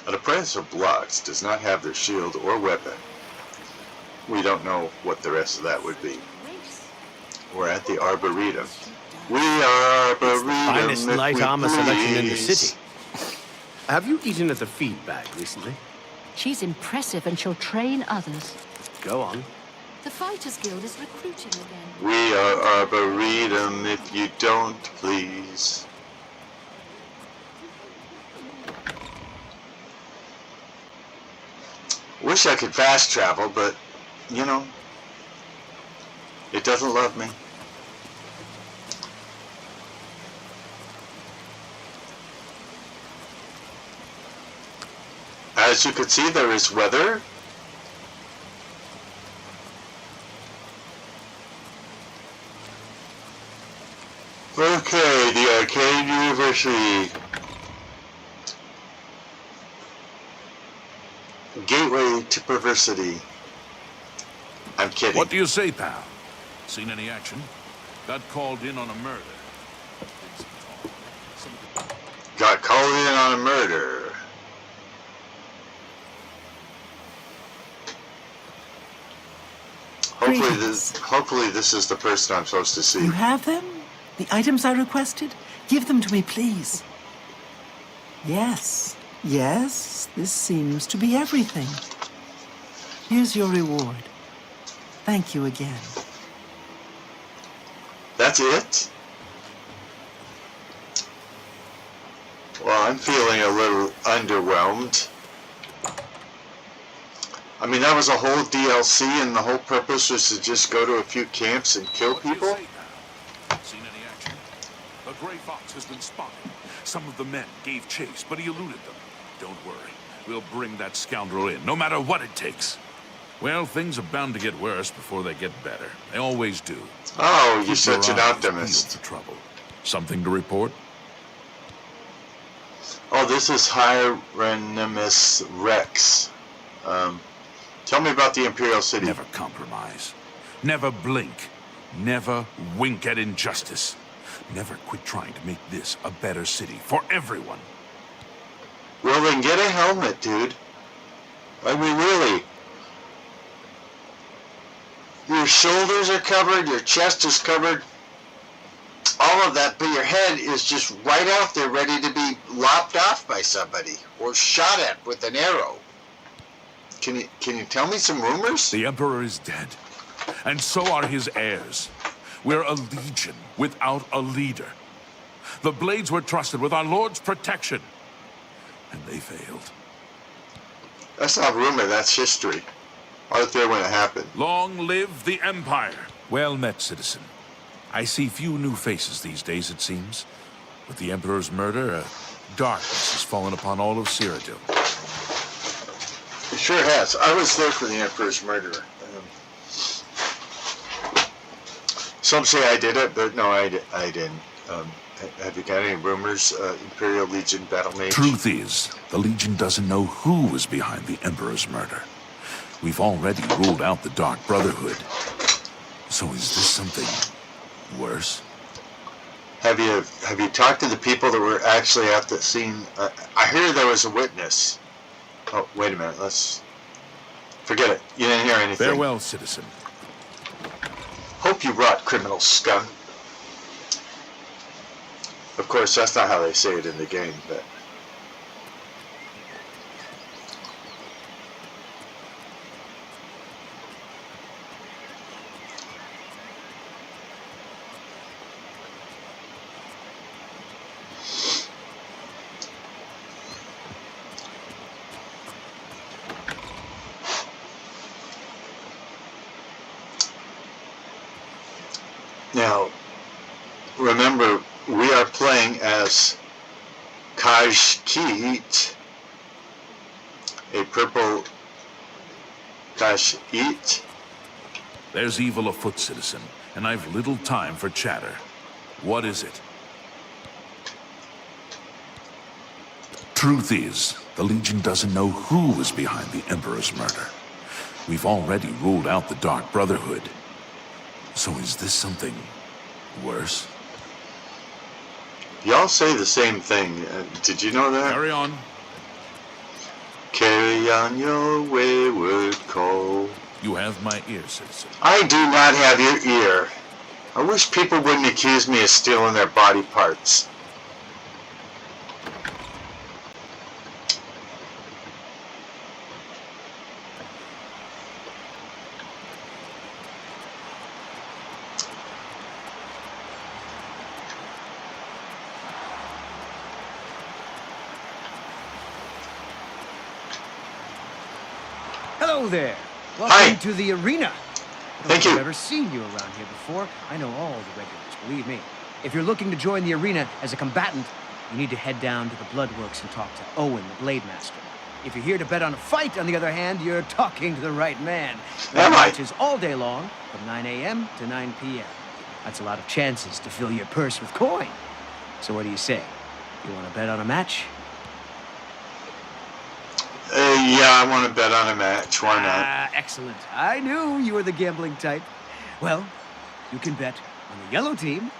The Prince of Blocks does not have their shield or weapon. We don't know what the rest of that would be. We're at the Arboretum. We are Arboretum. Finest if light we armor selection in the please. city. Have you eaten at the feedback recently? She's impressive and she'll train others. Go on. The Fighters Guild is recruiting again. We are Arboretum if you don't please. Wish I could fast travel, but, you know, it doesn't love me. As you can see, there is weather. Okay, the Arcade University. Gateway to perversity. I'm kidding. What do you say, pal? Seen any action? Got called in on a murder. Got called in on a murder. Hopefully this is the person I'm supposed to see. You have them? The items I requested? Give them to me, please. Yes. Yes, this seems to be everything. Here's your reward. Thank you again. That's it? Well, I'm feeling a little underwhelmed. I mean, that was a whole DLC and the whole purpose was to just go to a few camps and kill people? Seen any action? A gray fox has been spotted. Some of the men gave chase, but he eluded them. Don't worry. We'll bring that scoundrel in, no matter what it takes. Well, things are bound to get worse before they get better. They always do. Oh, you're Keep such your an eyes optimist. peeled for trouble. Something to report? Oh, this is Hieronymus Rex. Tell me about the Imperial City. Never compromise. Never blink. Never wink at injustice. Never quit trying to make this a better city for everyone. Well, then get a helmet, dude. I mean, really. Your shoulders are covered, your chest is covered, all of that, but your head is just right out there ready to be lopped off by somebody or shot at with an arrow. Can you tell me some rumors? The Emperor is dead, and so are his heirs. We're a legion without a leader. The Blades were trusted with our Lord's protection, and they failed. That's not rumor, that's history. I was there when it happened. Long live the Empire! Well met, citizen. I see few new faces these days, it seems. With the Emperor's murder, darkness has fallen upon all of Cyrodiil. It sure has. I was there for the Emperor's murder. Some say I did it, but no, I didn't. Have you got any rumors, Imperial Legion Battle Mage? Truth is, the Legion doesn't know who was behind the Emperor's murder. We've already ruled out the Dark Brotherhood. So is this something worse? Have you talked to the people that were actually at the scene? I hear there was a witness. Oh, wait a minute. Let's forget it. You didn't hear anything. Farewell, citizen. Hope you rot, criminal scum. Of course, that's not how they say it in the game, but... Now, remember, we are playing as Kashkeet, a purple Kashkeet. There's evil afoot, citizen, and I've little time for chatter. What is it? Truth is, the Legion doesn't know who was behind the Emperor's murder. We've already ruled out the Dark Brotherhood. So is this something worse? Y'all say the same thing. Did you know that? Carry on. Carry on your wayward call. You have my ear, citizen. I do not have your ear. I wish people wouldn't accuse me of stealing their body parts. Hello there. Welcome Hi. to the arena. Thank you. I've never seen you around here before. I know all the regulars, believe me. If you're looking to join the arena as a combatant, you need to head down to the Bloodworks and talk to Owen, the Blade Master. If you're here to bet on a fight, on the other hand, you're talking to the right man. The Am I? matches all day long, from 9 a.m. to 9 p.m. That's a lot of chances to fill your purse with coin. So what do you say? You want to bet on a match? Yeah, I want to bet on a match. Why not? Ah, excellent. I knew you were the gambling type. Well, you can bet on the yellow team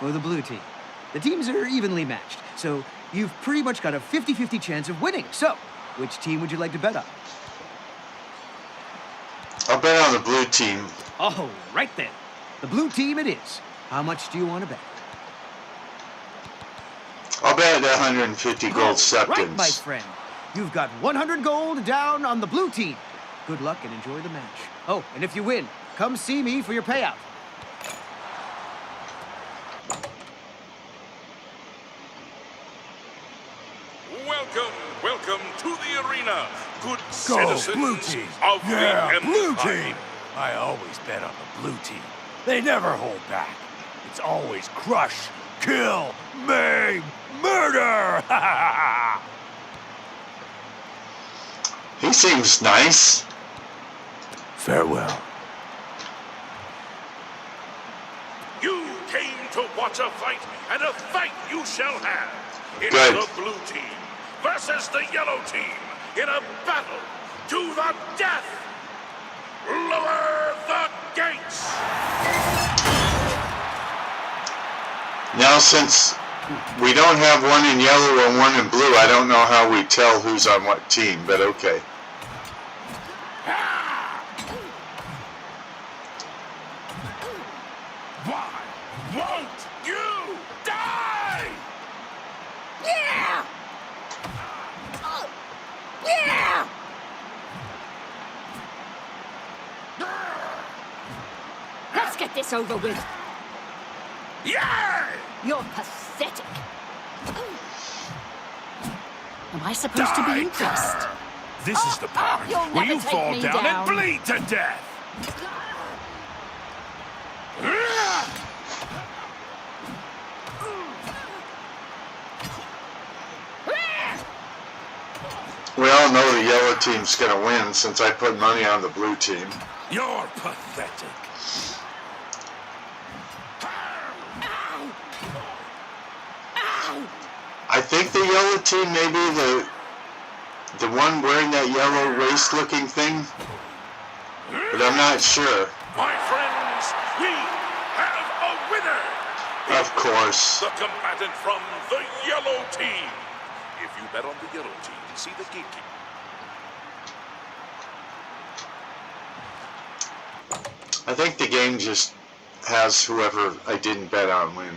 or the blue team. The teams are evenly matched, so you've pretty much got a 50-50 chance of winning. So, which team would you like to bet on? I'll bet on the blue team. Oh, right then. The blue team it is. How much do you want to bet? I'll bet 150 gold Right, septons. my friend. You've got 100 gold down on the blue team. Good luck and enjoy the match. Oh, and if you win, come see me for your payout. Welcome to the arena, good Go, citizens blue team. of Yeah, the blue Empire. team. I always bet on the blue team. They never hold back. It's always crush, kill, maim, murder. He seems nice. Farewell. You came to watch a fight, and a fight you shall have. It's Good. the blue team versus the yellow team in a battle to the death. Lower the gates. Now, since we don't have one in yellow and one in blue, I don't know how we tell who's on what team, but okay. Why won't you die? Yeah! Yeah! Let's get this over with. Yeah! You're pathetic. Am I supposed to be impressed? This is the part You'll where never you take fall me down down. and bleed to death. We all know the yellow team's going to win since I put money on the blue team. You're pathetic. I think the yellow team may be the one wearing that yellow waist-looking thing, but I'm not sure. My friends, we have a winner. Of course. The combatant from the yellow team. If you bet on the yellow team, see the gatekeeper. I think the game just has whoever I didn't bet on win.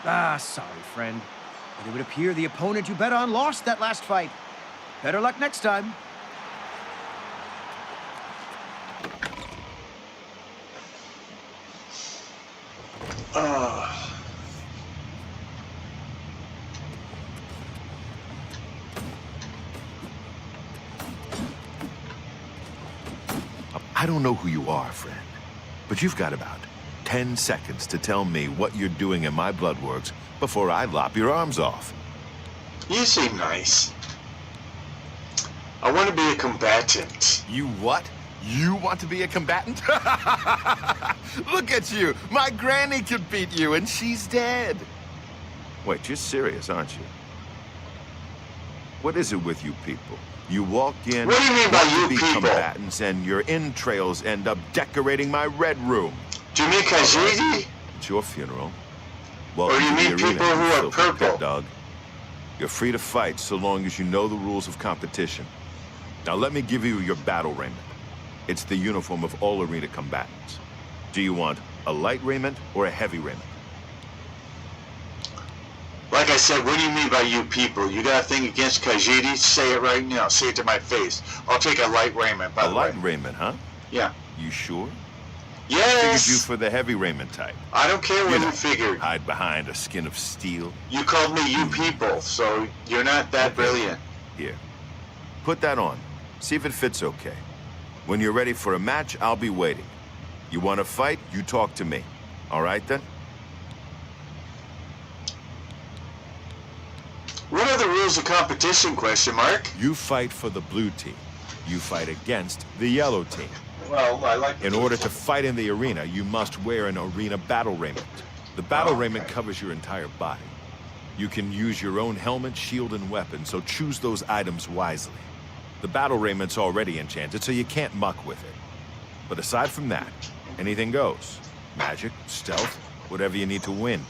Ah, sorry, friend. But it would appear the opponent you bet on lost that last fight. Better luck next time. I don't know who you are, friend, But you've got about 10 seconds to tell me what you're doing in my bloodworks before I lop your arms off. You seem nice. I want to be a combatant. You what? You want to be a combatant? Look at you! My granny could beat you, and she's dead. Wait, you're serious, aren't you? What is it with you people? You walk in, what do you mean by you be people? combatants, and your entrails end up decorating my red room. Do you mean Kajiti? It's your funeral. Or do you mean people who are purple? Dog. You're free to fight so long as you know the rules of competition. Now let me give you your battle raiment. It's the uniform of all arena combatants. Do you want a light raiment or a heavy raiment? Like I said, what do you mean by you people? You got a thing against Kajiti? Say it right now. Say it to my face. I'll take a light raiment, by the way. A light raiment, huh? Yeah. You sure? Yes! Figured you for the heavy raiment type. I don't care what you figured. Hide behind a skin of steel. You called me you people, so you're not that brilliant. Here. Put that on. See if it fits okay. When you're ready for a match, I'll be waiting. You want to fight, you talk to me. All right, then? What are the rules of competition, question mark? You fight for the blue team. You fight against the yellow team. Well, I like... In order to fight in the arena, you must wear an arena battle raiment. The battle raiment covers your entire body. You can use your own helmet, shield, and weapon, so choose those items wisely. The battle raiment's already enchanted, so you can't muck with it. But aside from that, anything goes. Magic, stealth, whatever you need to win.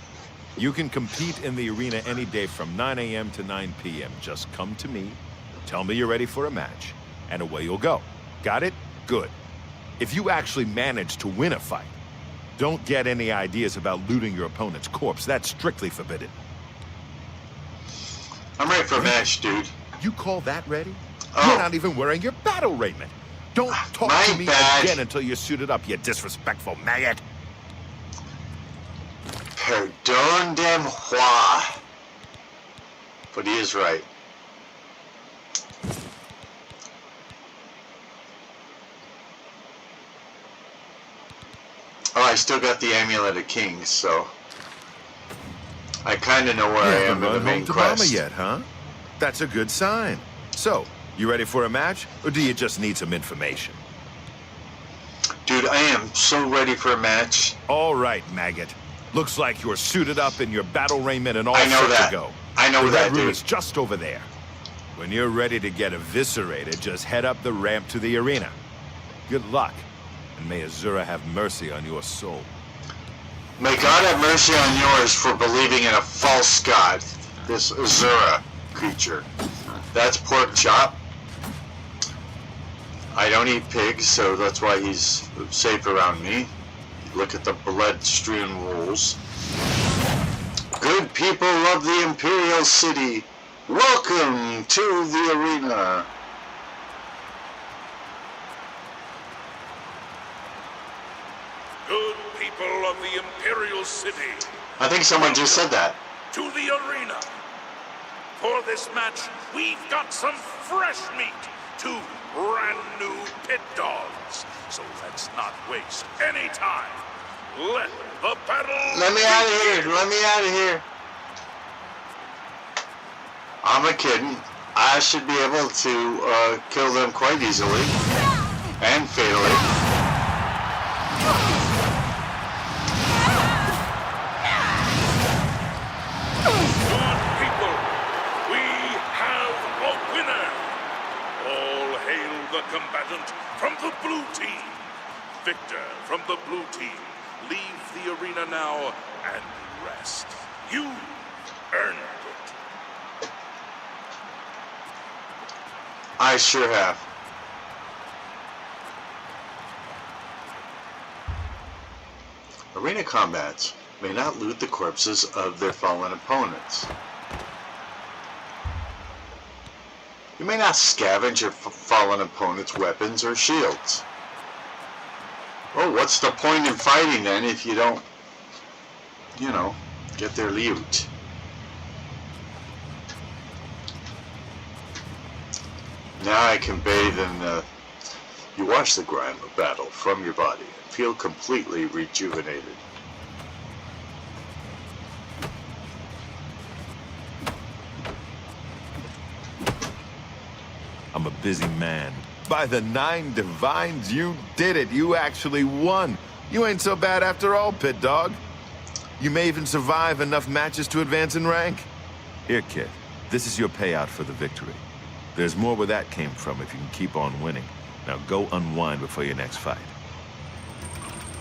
You can compete in the arena any day from 9 a.m. to 9 p.m. Just come to me, tell me you're ready for a match, and away you'll go. Got it? Good. If you actually manage to win a fight, don't get any ideas about looting your opponent's corpse. That's strictly forbidden. I'm ready for a match, dude. You call that ready? Oh. You're not even wearing your battle raiment. Don't talk to me again until you're suited up, you disrespectful maggot. Pardon-moi. But he is right. Oh, I still got the Amulet of Kings, so I kind of know where I am in the main quest. Yet, huh? That's a good sign. So, you ready for a match, or do you just need some information? Dude, I am so ready for a match. All right, maggot. Looks like you're suited up in your battle raiment and all set to go. I know that, room dude. is just over there. When you're ready to get eviscerated, just head up the ramp to the arena. Good luck, and may Azura have mercy on your soul. May God have mercy on yours for believing in a false god, this Azura creature. That's Pork Chop. I don't eat pigs, so that's why he's safe around me. Look at the blood-strewn rules. Good people of the Imperial City, welcome to the arena. Good people of the Imperial City. I think someone just said that. To the arena. For this match, we've got some fresh meat. 2 brand new pit dogs. So let's not waste any time. Let the battle Let me out of here. Let me out of here. I'm a kidding. I should be able to kill them quite easily. And fatally. Good people, we have a winner. All hail the combatant from the blue team. Victor from the blue team. Leave the arena now and rest. You earned it. I sure have. Arena combats may not loot the corpses of their fallen opponents. You may not scavenge your fallen opponent's weapons or shields. Oh, what's the point in fighting then if you don't, you know, get their loot? Now I can bathe in you wash the grime of battle from your body and feel completely rejuvenated. I'm a busy man. By the 9 divines, you did it. You actually won. You ain't so bad after all, Pit Dog. You may even survive enough matches to advance in rank. Here, kid. This is your payout for the victory. There's more where that came from if you can keep on winning. Now go unwind before your next fight.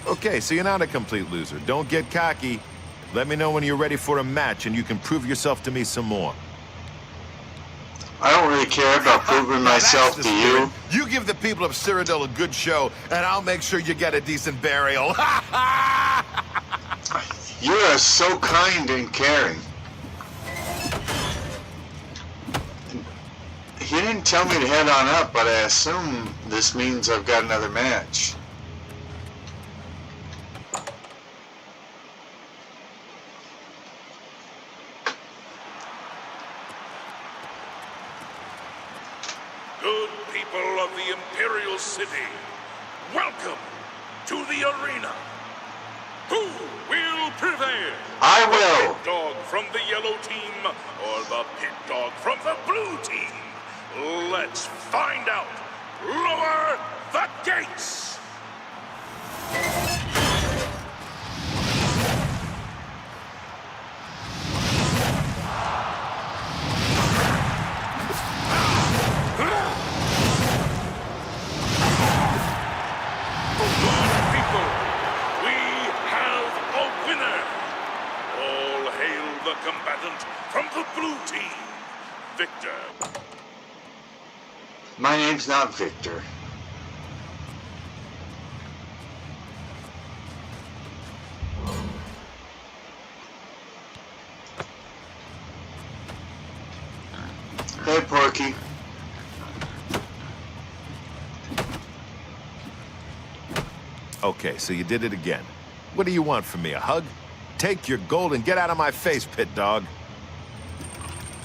Okay, so you're not a complete loser. Don't get cocky. Let me know when you're ready for a match and you can prove yourself to me some more. I don't really care about proving myself to you. You give the people of Cyrodiil a good show, and I'll make sure you get a decent burial. You are so kind and caring. He didn't tell me to head on up, but I assume this means I've got another match. Good people of the Imperial City, welcome to the arena. Who will prevail? I will. The pit dog from the yellow team or the pit dog from the blue team? Let's find out. Lower the gates. Combatant from the blue team, Victor. My name's not Victor. Hey, Porky. Okay, so you did it again. What do you want from me, a hug? Take your gold and get out of my face, Pit Dog.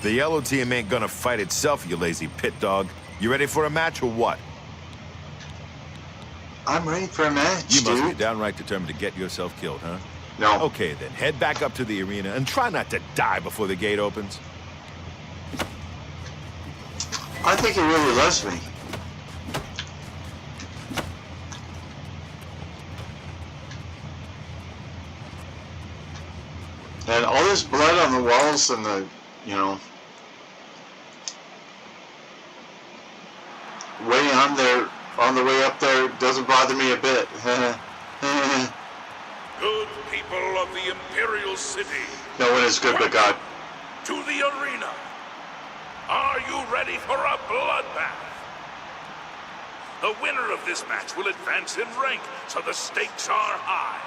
The yellow team ain't gonna fight itself, you lazy pit dog. You ready for a match or what? I'm ready for a match, You must dude. be downright determined to get yourself killed, huh? No. Okay, then. Head back up to the arena and try not to die before the gate opens. I think he really loves me. And all this blood on the walls and the, you know, way on there, on the way up there, doesn't bother me a bit. Good people of the Imperial City. No one is good but God. To the arena. Are you ready for a bloodbath? The winner of this match will advance in rank, so the stakes are high.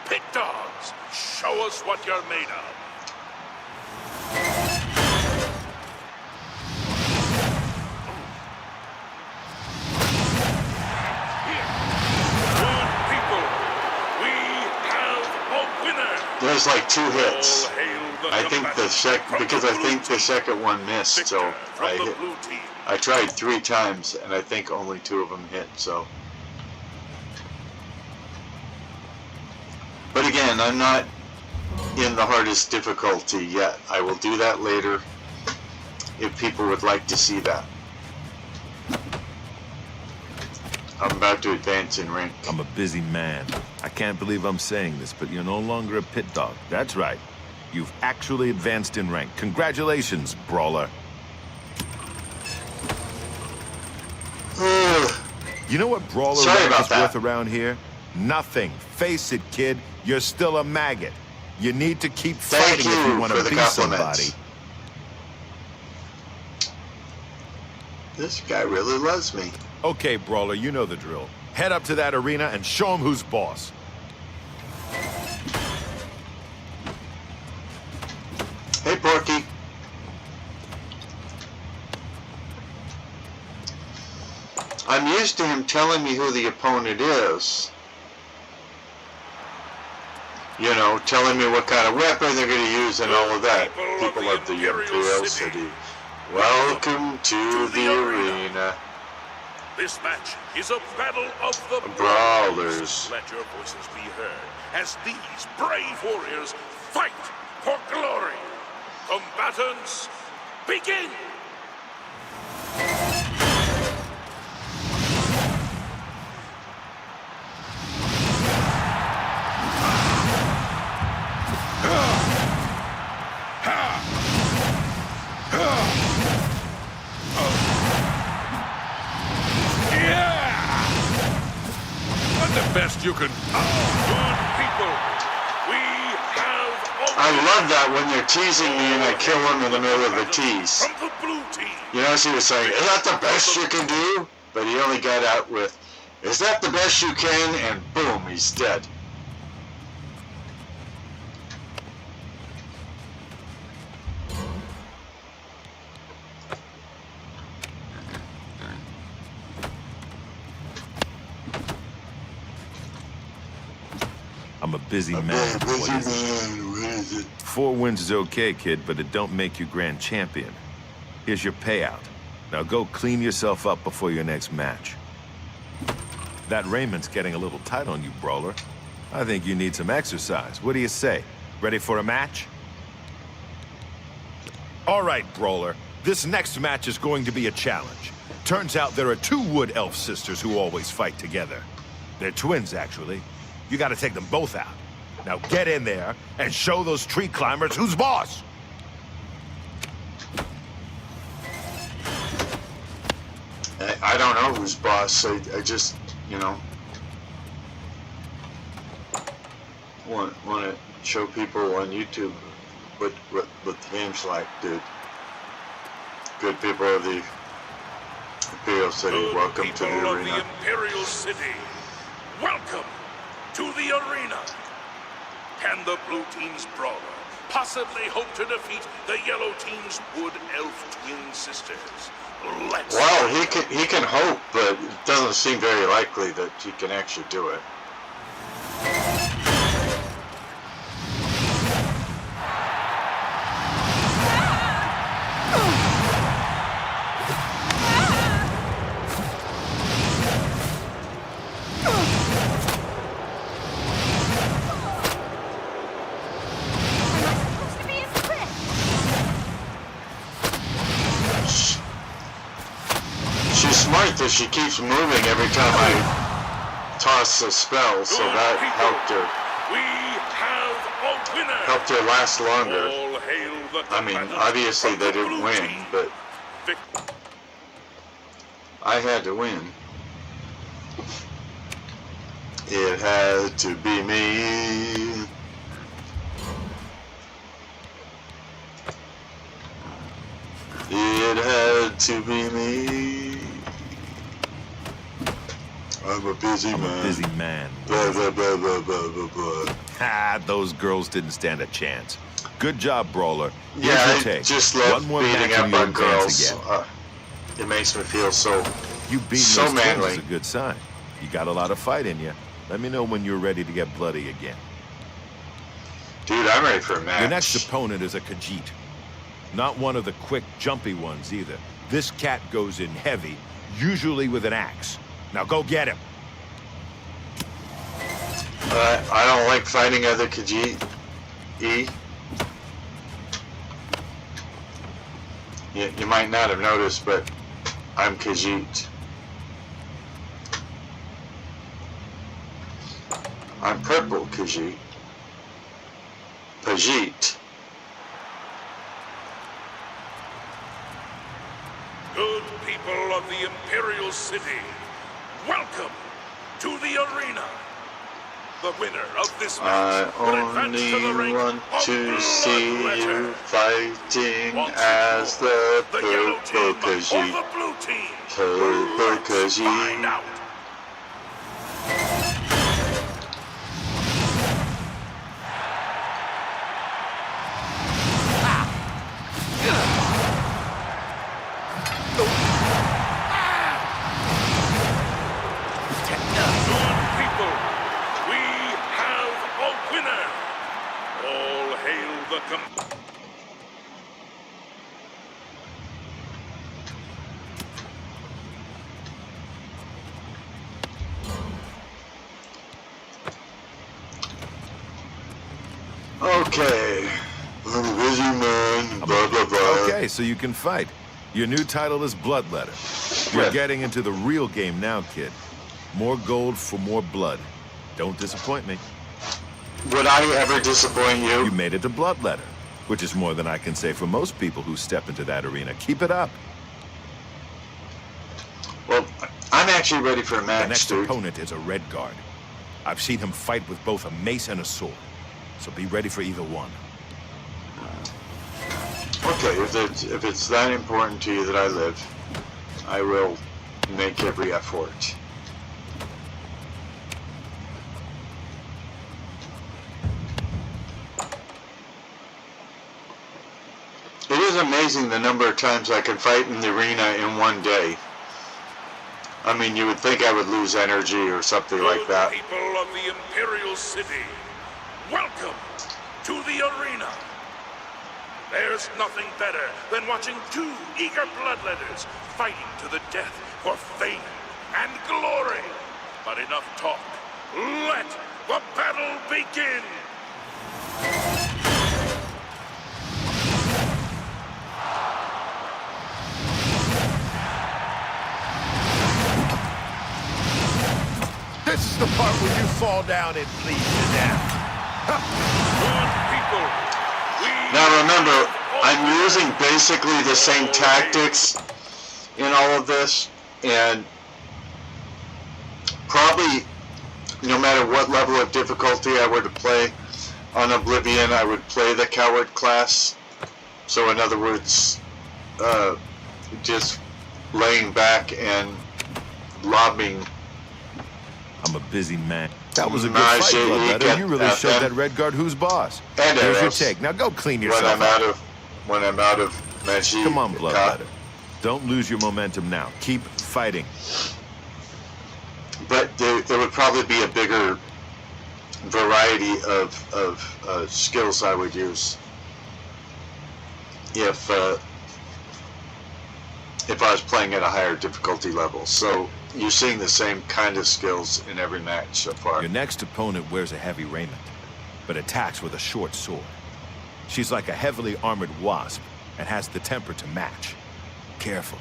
Pit dogs, show us what you're made of. Good people, we have a winner. There's like 2 hits. All hail the I think the second one missed, so I tried 3 times and I think only 2 of them hit, so. But again, I'm not in the hardest difficulty yet. I will do that later if people would like to see that. I'm about to advance in rank. I'm a busy man. I can't believe I'm saying this, but you're no longer a pit dog. That's right. You've actually advanced in rank. Congratulations, brawler. You know what brawler rank is worth around here? Nothing. Face it, kid. You're still a maggot. You need to keep fighting if you want to be somebody. This guy really loves me. Okay, brawler, you know the drill. Head up to that arena and show him who's boss. Hey, Porky. I'm used to him telling me who the opponent is. You know, telling me what kind of weapon they're going to use and all of that. People of the Imperial City. Welcome to the arena. This match is a battle of the brawlers. Let your voices be heard as these brave warriors fight for glory. Combatants, begin! Best you can. Good people, we have. I love that when they're teasing me and I kill them in the middle of the tease. From the blue team. You notice he was saying, "Is that the best you can do?" But he only got out with, "Is that the best you can?" And boom, he's dead. I'm a busy man. What is it? 4 wins is okay, kid, but it don't make you grand champion. Here's your payout. Now go clean yourself up before your next match. That raiment's getting a little tight on you, brawler. I think you need some exercise. What do you say? Ready for a match? All right, brawler. This next match is going to be a challenge. Turns out there are 2 wood elf sisters who always fight together. They're twins, actually. You gotta take them both out. Now get in there and show those tree climbers who's boss! I don't know who's boss. I just, you know, want to show people on YouTube what the game's like, dude. Good people of the Imperial City, welcome to the arena. The Imperial City, welcome to the arena. Can the blue team's brawler possibly hope to defeat the yellow team's wood elf twin sisters? Let's Well, he can hope, but it doesn't seem very likely that he can actually do it. Smart that she keeps moving every time I toss a spell, so that helped her. We have a winner. Helped her last longer. All hail the I mean, obviously they didn't win, but I had to win. It had to be me. It had to be me. I'm a busy man. Blah, blah, blah, blah, blah, blah, blah. Ha, those girls didn't stand a chance. Good job, brawler. Here's Yeah, your I take. just love One more beating match up and you'll on advance girls. again. It makes me feel so You beating so those twins manly. is a good sign. You got a lot of fight in you. Let me know when you're ready to get bloody again. Dude, I'm ready for a match. Your next opponent is a Khajiit. Not one of the quick, jumpy ones either. This cat goes in heavy, usually with an axe. Now go get him. I don't like fighting other Khajiit. You might not have noticed, but I'm Khajiit. I'm purple Khajiit. Khajiit. Good people of the Imperial City, welcome to the arena. The winner of this match will advance to the rank want of to see Bloodletter. you fighting Once as more, the yellow purple team or Khajiit. the blue team. Purple Let's Khajiit. find out. Good people, we have a winner. All hail the Okay. I'm a busy man, blah, blah, blah. Okay, so you can fight. Your new title is Bloodletter. You're getting into the real game now, kid. More gold for more blood. Don't disappoint me. Would I ever disappoint you? You made it to Bloodletter, which is more than I can say for most people who step into that arena. Keep it up. Well, I'm actually ready for a match, The next dude. opponent is a red guard. I've seen him fight with both a mace and a sword, so be ready for either one. Okay, if it's that important to you that I live, I will make every effort. It is amazing the number of times I can fight in the arena in one day. I mean, you would think I would lose energy or something like that. People of the Imperial City, welcome to the arena. There's nothing better than watching two eager bloodletters fighting to the death for fame and glory. But enough talk. Let the battle begin! This is the part where you fall down and bleed to death. Good people, Now remember, I'm using basically the same tactics in all of this, and probably no matter what level of difficulty I were to play on Oblivion, I would play the coward class. So in other words, just laying back and lobbing. I'm a busy man. That was a good fight, Bloodletter. You really showed that red guard who's boss. And Here's your take. Now go clean yourself up. When I'm out of magic. Come on, Bloodletter. Don't lose your momentum now. Keep fighting. But there would probably be a bigger variety of skills I would use if I was playing at a higher difficulty level. So you're seeing the same kind of skills in every match so far. Your next opponent wears a heavy raiment, but attacks with a short sword. She's like a heavily armored wasp and has the temper to match. Careful.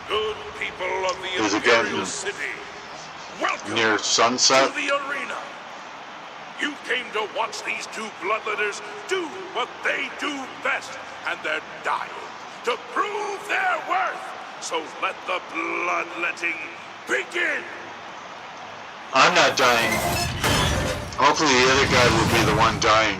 good people of the Is it Imperial getting City, welcome near sunset? to the arena. You came to watch these two bloodletters do what they do best, and they're dying to prove their worth. So let the bloodletting begin. I'm not dying. Hopefully the other guy will be the one dying.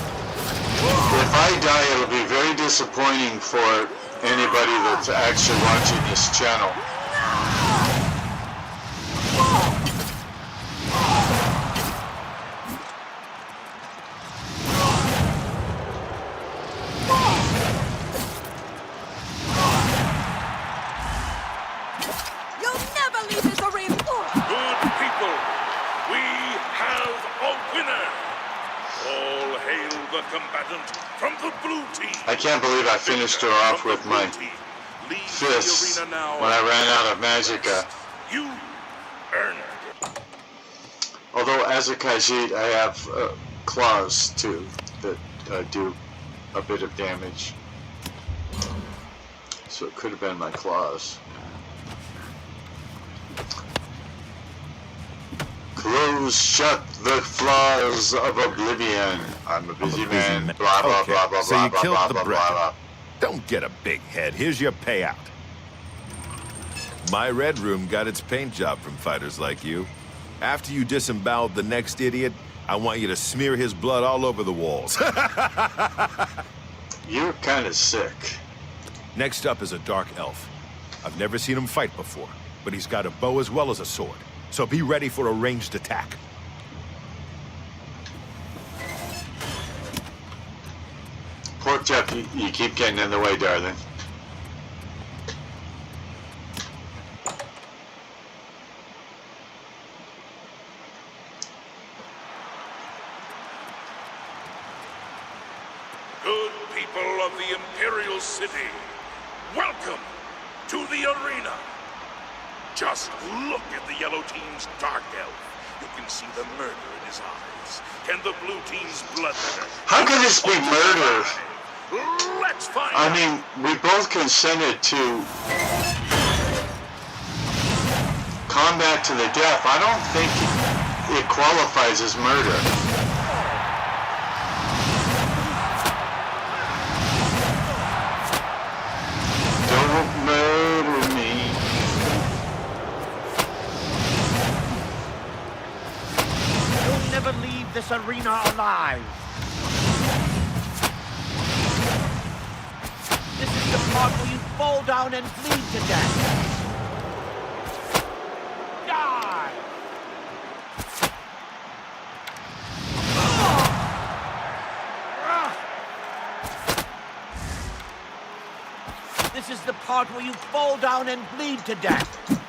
If I die, it'll be very disappointing for anybody that's actually watching this channel. You'll never leave this arena! Good people, we have a winner. All hail the combatant from the blue team. I can't believe I finished her off with my fists when I ran out of magicka. You earned it. Although as a Khajiit, I have claws too that do a bit of damage. So it could have been my claws. Close shut the flaws of Oblivion. I'm a busy man. Blah blah Okay, blah blah so blah you blah killed blah the blah Breton. blah. Don't get a big head. Here's your payout. My Red Room got its paint job from fighters like you. After you disemboweled the next idiot, I want you to smear his blood all over the walls. You're kind of sick. Next up is a dark elf. I've never seen him fight before, but he's got a bow as well as a sword. So be ready for a ranged attack. Jeff, you keep getting in the way, darling. Good people of the Imperial City, welcome to the arena. Just look at the yellow team's dark elf. You can see the murder in his eyes. Can the blue team's bloodletter? How could this be murder? Let's find I out. mean, we both consented to combat to the death. I don't think it qualifies as murder. Don't murder me. You'll never leave this arena alive. This is the part where you fall down and bleed to death. Die! This is the part where you fall down and bleed to death. Good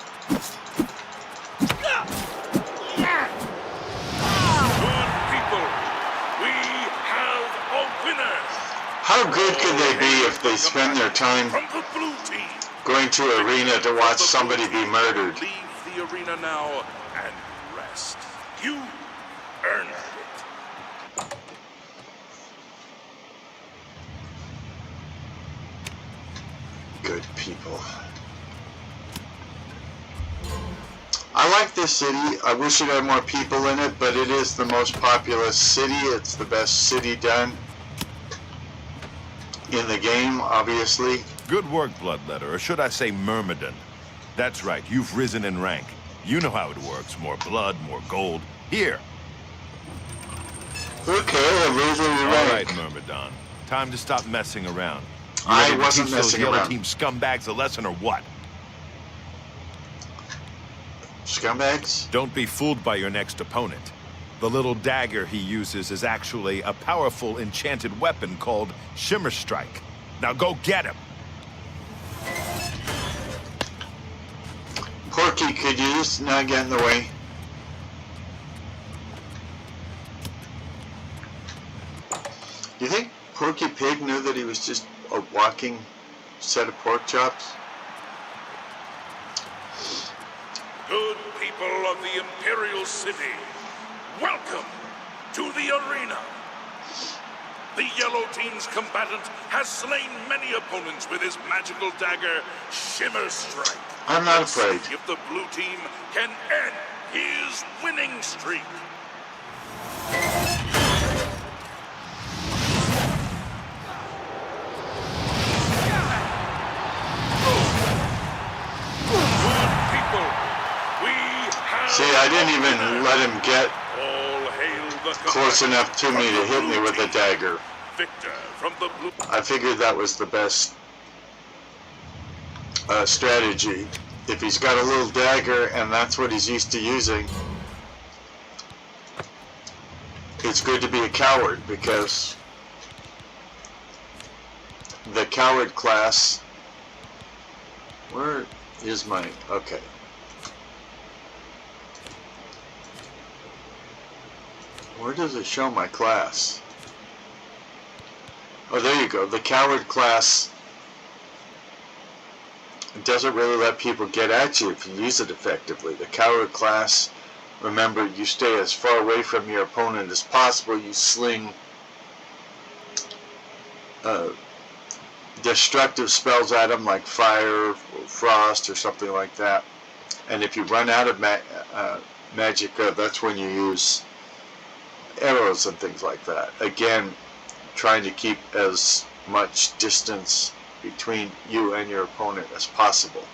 people, we have a winner. How good could they be if they spend their time From the blue team. going to an arena to watch somebody be murdered? Leave the arena now and rest. You earned it. Good people. I like this city. I wish it had more people in it, but it is the most populous city. It's the best city done in the game, obviously. Good work, Bloodletter, or should I say Myrmidon. That's right, you've risen in rank. You know how it works. More blood, more gold. Here. Okay, I'm raising the All rank. right, Myrmidon. Time to stop messing around. You I ready to wasn't teach those messing Yellow around. Team scumbags a lesson or what? Scumbags? Don't be fooled by your next opponent. The little dagger he uses is actually a powerful enchanted weapon called Shimmer Strike. Now go get him! Porky, could you just not get in the way? You think Porky Pig knew that he was just a walking set of pork chops? Good people of the Imperial City, welcome to the arena. The yellow team's combatant has slain many opponents with his magical dagger, Shimmer Strike. I'm not Let's afraid. see if the blue team can end his winning streak. Good people, we have See, I didn't even let him get all hail the close enough to me to hit me with a dagger. victor from the blue. I figured that was the best strategy. If he's got a little dagger and that's what he's used to using, it's good to be a coward, because the coward class... Where is my... Okay. Where does it show my class? Oh, there you go. The coward class doesn't really let people get at you if you use it effectively. The coward class, remember, you stay as far away from your opponent as possible. You sling destructive spells at them, like fire or frost or something like that. And if you run out of magic, that's when you use arrows and things like that. Again, trying to keep as much distance between you and your opponent as possible.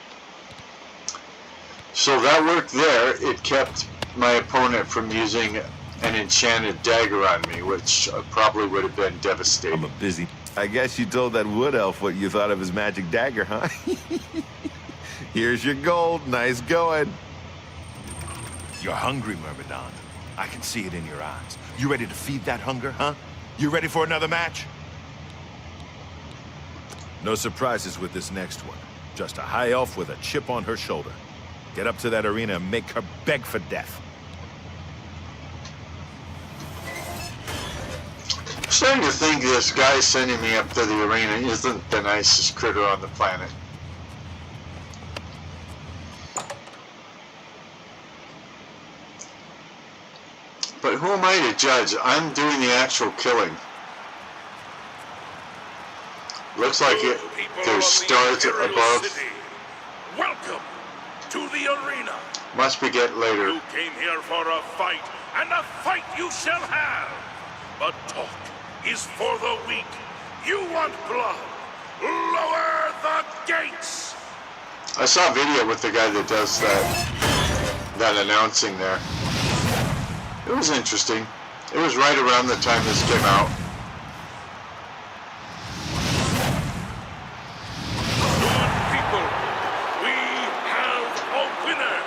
So that worked there. It kept my opponent from using an enchanted dagger on me, which probably would have been devastating. I'm a busy... I guess you told that wood elf what you thought of his magic dagger, huh? Here's your gold. Nice going. You're hungry, Myrmidon. I can see it in your eyes. You ready to feed that hunger, huh? You ready for another match? No surprises with this next one. Just a high elf with a chip on her shoulder. Get up to that arena and make her beg for death. I'm starting to think this guy sending me up to the arena isn't the nicest critter on the planet. But who am I to judge? I'm doing the actual killing. Looks like there's stars above. City, welcome to the arena. Must be getting later. You came here for a fight, and a fight you shall have. But talk is for the weak. You want blood? Lower the gates! I saw a video with the guy that does that announcing there. It was interesting. It was right around the time this came out. Good people, we have a winner.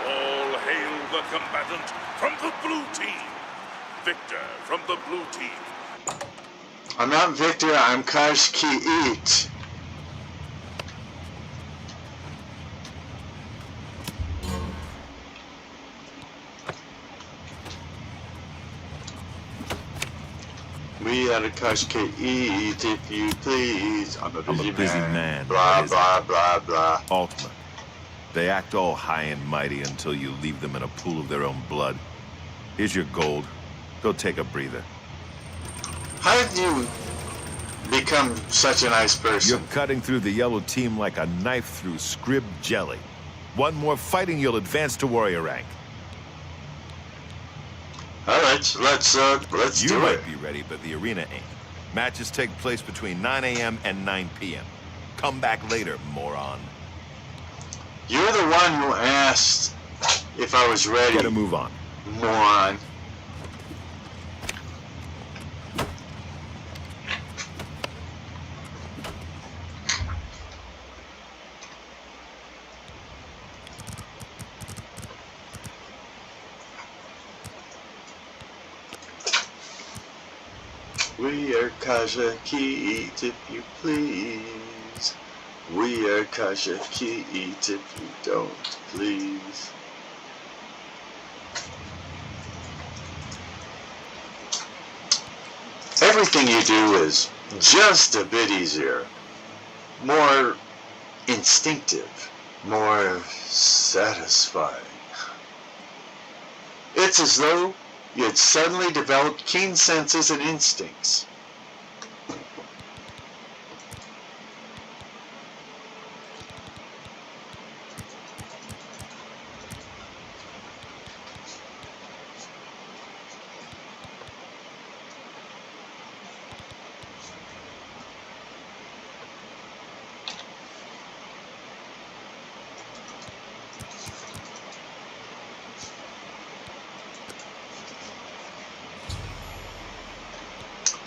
All hail the combatant from the blue team. Victor from the blue team. I'm not Victor, I'm Kashki-Eat. We are a Kashki-Eat, if you please. I'm a busy man. Blah, blah, blah, blah. Ultimate. They act all high and mighty until you leave them in a pool of their own blood. Here's your gold. Go take a breather. How did you become such a nice person? You're cutting through the yellow team like a knife through scrib jelly. One more fighting, you'll advance to warrior rank. All right, let's do it. You might be ready, but the arena ain't. Matches take place between 9 a.m. and 9 p.m. Come back later, moron. You're the one who asked if I was ready. Gotta move on. Moron. We are Kashki-Eat, if you please. We are Kashki-Eat, if you don't, please. Everything you do is just a bit easier, more instinctive, more satisfying. It's as though you had suddenly developed keen senses and instincts.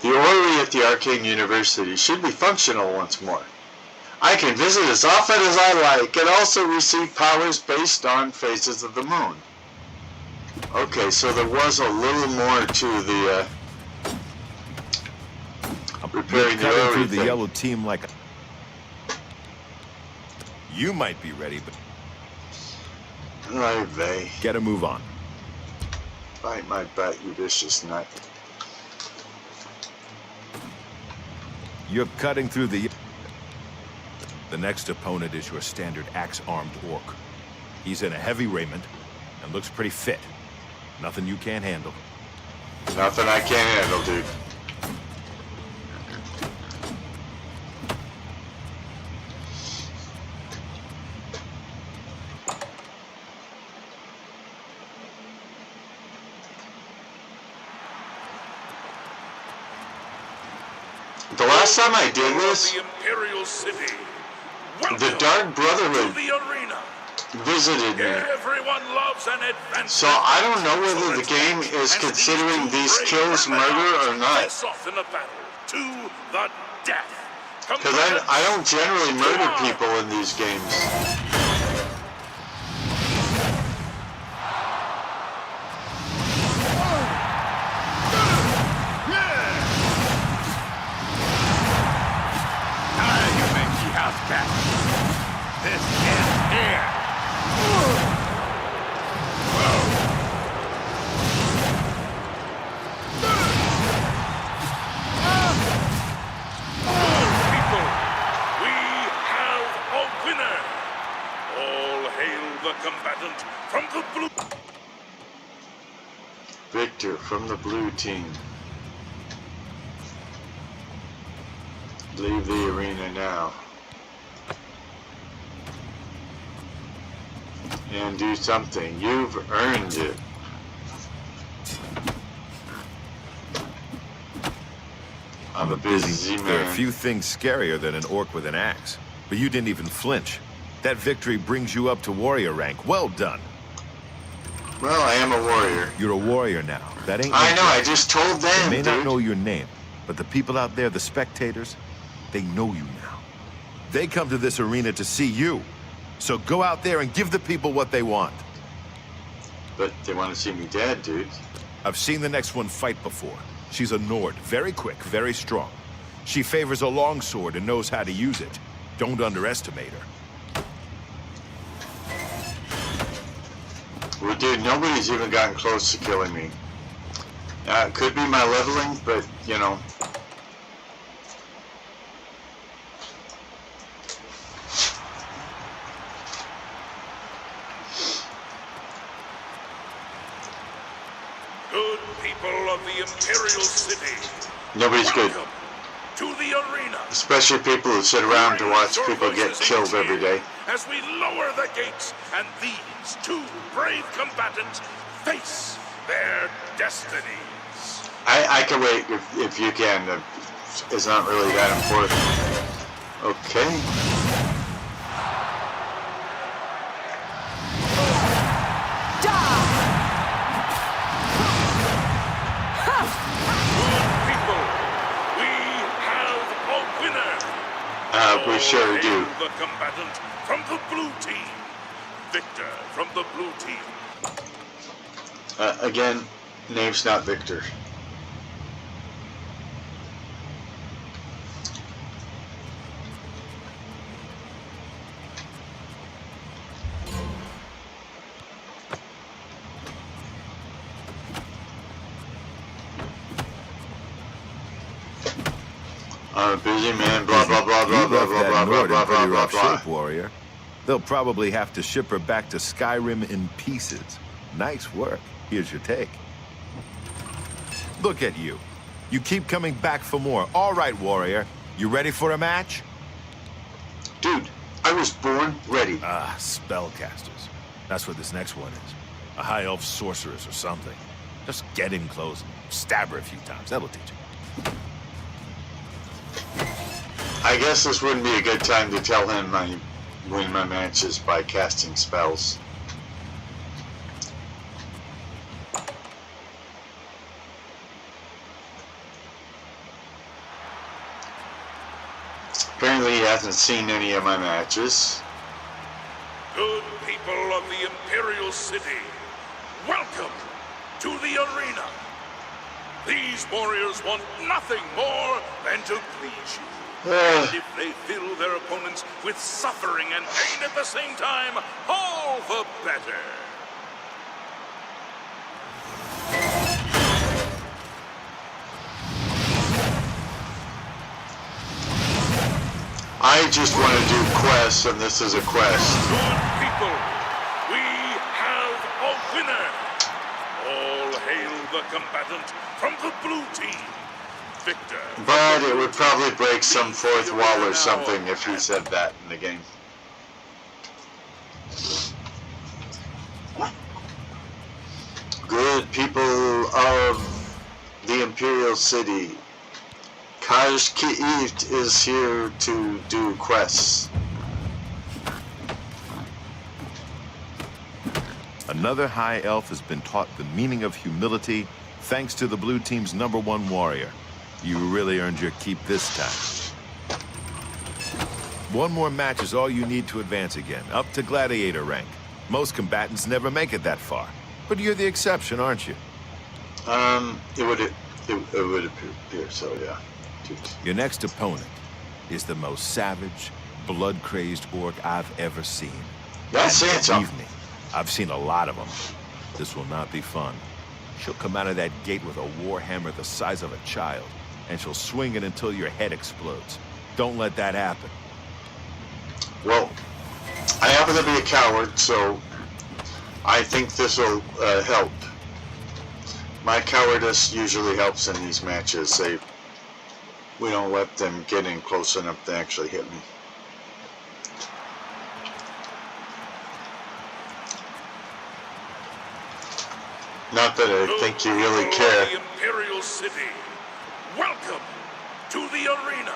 The orrey at the Arcane University should be functional once more. I can visit as often as I like and also receive powers based on phases of the moon. Okay, so there was a little more to the repairing the orrey through the thing. yellow team like a... You might be ready, but... Right, they. Get a move on. Bite my butt, you vicious nut. You're cutting through the... The next opponent is your standard axe-armed orc. He's in a heavy raiment and looks pretty fit. Nothing you can't handle. Nothing I can't handle, dude. The last time I did this, The Imperial City. the Dark Brotherhood The arena. visited me. Everyone loves an adventure. So I don't know whether the game is considering these kills murder or not. Face off in a battle to the death. Because I don't generally murder people in these games. blue team. Leave the arena now. And do something. You've earned it. I'm a busy man. There are few things scarier than an orc with an axe. But you didn't even flinch. That victory brings you up to warrior rank. Well done. Well, I am a warrior. You're a warrior now. That ain't... I know, I just told them, They may not dude. know your name, but the people out there, the spectators, they know you now. They come to this arena to see you. So go out there and give the people what they want. But they want to see me dead, dude. I've seen the next one fight before. She's a Nord, very quick, very strong. She favors a longsword and knows how to use it. Don't underestimate her. Well, dude, nobody's even gotten close to killing me. It could be my leveling, but, you know. Good people of the Imperial City. Nobody's good. Welcome to the arena. Especially people who sit around to watch people get killed every day. As we lower the gates and these two brave combatants face their destinies. I can wait if you can. It's not really that important. Okay. We sure do. The combatant from the blue team. Victor from the blue team. Again, name's not Victor. I'm a busy man, blah, blah, blah, blah, blah, blah, blah, blah, blah, blah, blah, blah. Warrior. They'll probably have to ship her back to Skyrim in pieces. Nice work. Here's your take. Look at you. You keep coming back for more. All right, warrior. You ready for a match? Dude, I was born ready. Ah, spellcasters. That's what this next one is. A high elf sorceress or something. Just get in close and stab her a few times. That'll teach you. I guess this wouldn't be a good time to tell him I win my matches by casting spells. Apparently he hasn't seen any of my matches. Good people of the Imperial City, welcome to the arena. These warriors want nothing more than to please you. And if they fill their opponents with suffering and pain at the same time, all the better. I just want to do quests, and this is a quest. Good people, we have a winner. All hail the combatant from the blue team. Victor. But it would probably break some fourth wall or something if he said that in the game. Good people of the Imperial City. Kaj Ki'it is here to do quests. Another high elf has been taught the meaning of humility thanks to the blue team's #1 warrior. You really earned your keep this time. One more match is all you need to advance again, up to gladiator rank. Most combatants never make it that far, but you're the exception, aren't you? It would appear so, yeah. Your next opponent is the most savage, blood-crazed orc I've ever seen. That's saying something. Believe me, I've seen a lot of them. This will not be fun. She'll come out of that gate with a warhammer the size of a child, and she'll swing it until your head explodes. Don't let that happen. Well, I happen to be a coward, so I think this will help. My cowardice usually helps in these matches. We don't let them get in close enough to actually hit me. Not that I think you really care. The Imperial City, welcome to the arena.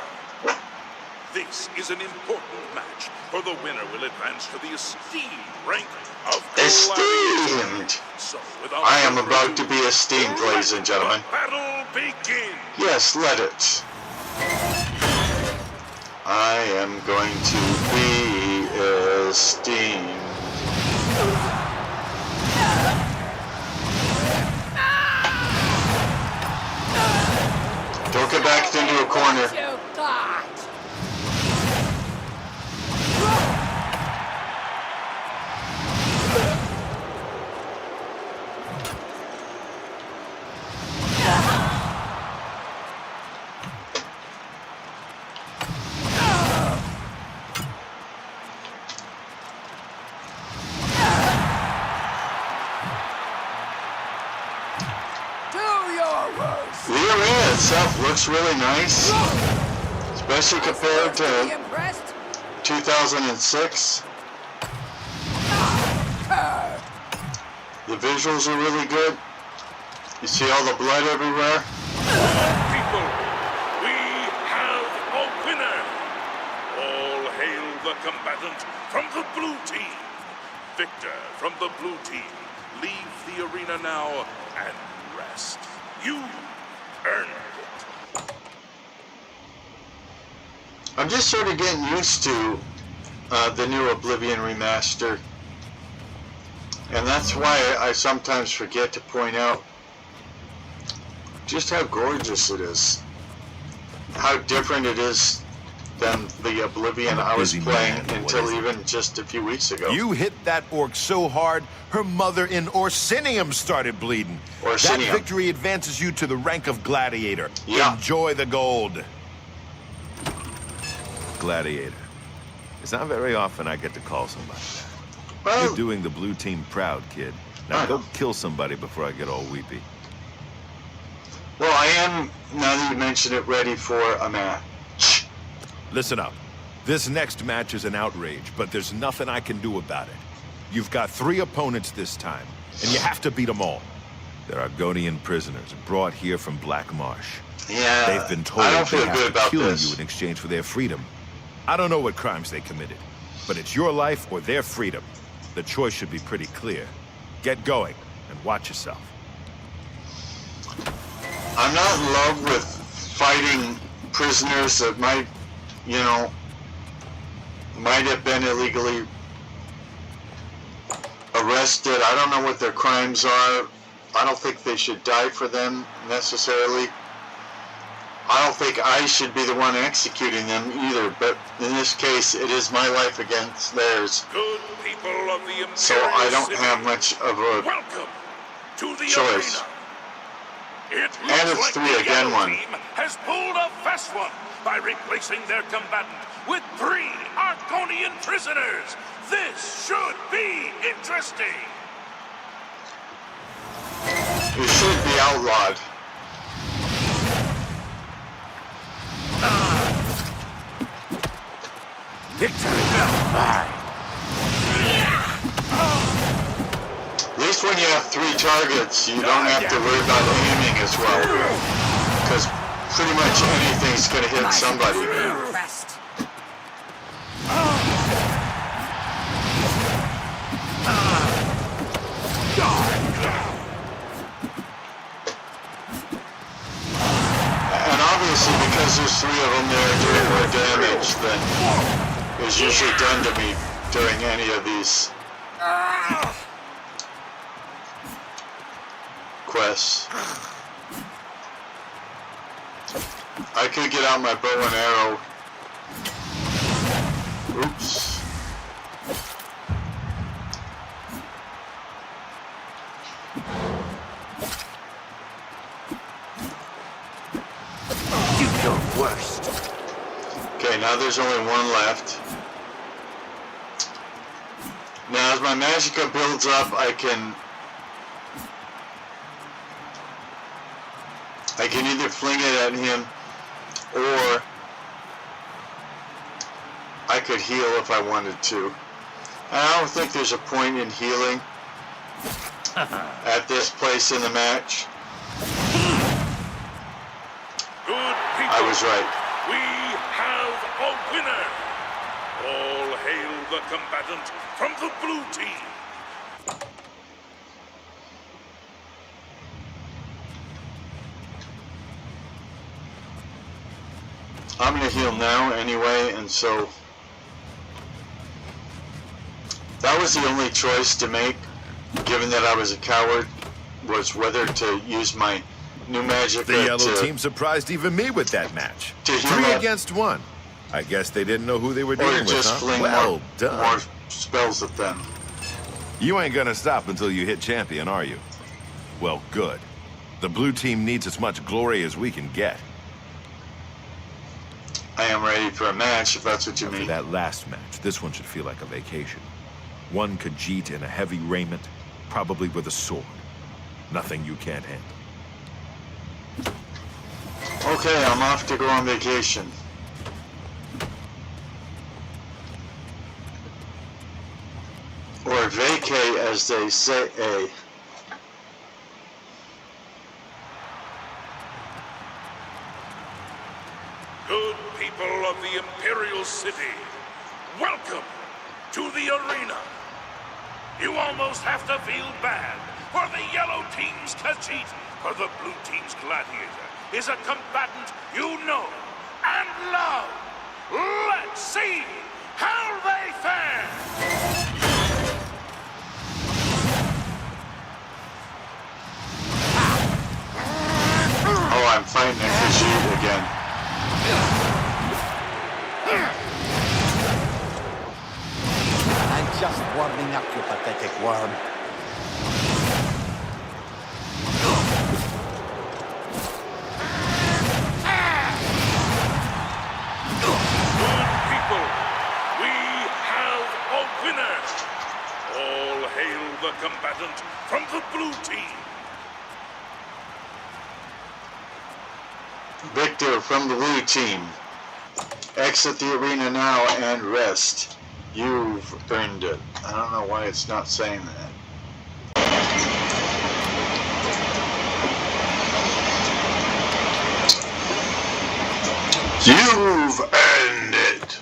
This is an important match, for the winner will advance to the esteemed rank of Esteemed! So, I am about to be esteemed, ladies and gentlemen. the battle begins. Yes, let it. I am going to be esteemed. Don't get backed into a corner. The arena itself looks really nice, especially compared to 2006. The visuals are really good. You see all the blood everywhere. People, we have a winner. All hail the combatant from the blue team. Victor from the blue team, leave the arena now and rest. You earned it. I'm just sort of getting used to the new Oblivion Remastered. And that's why I sometimes forget to point out just how gorgeous it is. How different it is than the Oblivion I was playing until even just a few weeks ago. You hit that orc so hard, her mother in Orsinium started bleeding. Orsinium. That victory advances you to the rank of Gladiator. Yeah. Enjoy the gold. Gladiator. It's not very often I get to call somebody that. Well, You're doing the blue team proud, kid. Now go kill somebody before I get all weepy. well, I am, now that you mention it, ready for a match. Listen up. This next match is an outrage, but there's nothing I can do about it. You've got 3 opponents this time, and you have to beat them all. They're Argonian prisoners brought here from Black Marsh. Yeah, They've been told I don't they feel have good to about kill this. you in exchange for their freedom. I don't know what crimes they committed, but it's your life or their freedom. The choice should be pretty clear. Get going and watch yourself. I'm not in love with fighting prisoners that might, you know, might have been illegally arrested. I don't know what their crimes are. I don't think they should die for them necessarily. I don't think I should be the one executing them either, but in this case, it is my life against theirs. Good people of the Imperial So I don't City, have much of a welcome to the choice. arena. It And looks it's like 3 the again yellow one. team has pulled a fast one by replacing their combatant with 3 Argonian prisoners. This should be interesting. You should be outlawed. Victory mine. At least when you have 3 targets, you don't have to worry about aiming as well. Because pretty much anything's going to hit somebody. Rest. And obviously, because there's 3 of them, they're doing more damage than is usually done to me during any of these quests. I could get out my bow and arrow. Oops. Do your worst. Okay, now there's only 1 left. Now as my magicka builds up, I can I can either fling it at him, or I could heal if I wanted to. I don't think there's a point in healing at this place in the match. Good people, I was right. we have a winner. All hail the combatant from the blue team. I'm going to heal now anyway, and so that was the only choice to make, given that I was a coward, was whether to use my new magic. The yellow team surprised even me with that match. 3 against 1. I guess they didn't know who they were dealing with, just huh? fling Well done. more spells at them. You ain't gonna stop until you hit champion, are you? Well, good. The blue team needs as much glory as we can get. I am ready for a match, if that's what you After mean. that last match, this one should feel like a vacation. One Khajiit in a heavy raiment, probably with a sword. Nothing you can't handle. Okay, I'm off to go on vacation. Or vacay, as they say. Good people of the Imperial City, welcome to the arena. You almost have to feel bad for the yellow team's Khajiit, for the blue team's gladiator is a combatant you know and love. Let's see how they fare. Oh, I'm fighting a Khajiit again. I'm just warming up, you pathetic worm. Good people, we have a winner. All hail the combatant from the blue team. Victor from the blue team. Exit the arena now and rest. You've earned it. I don't know why it's not saying that. You've earned it.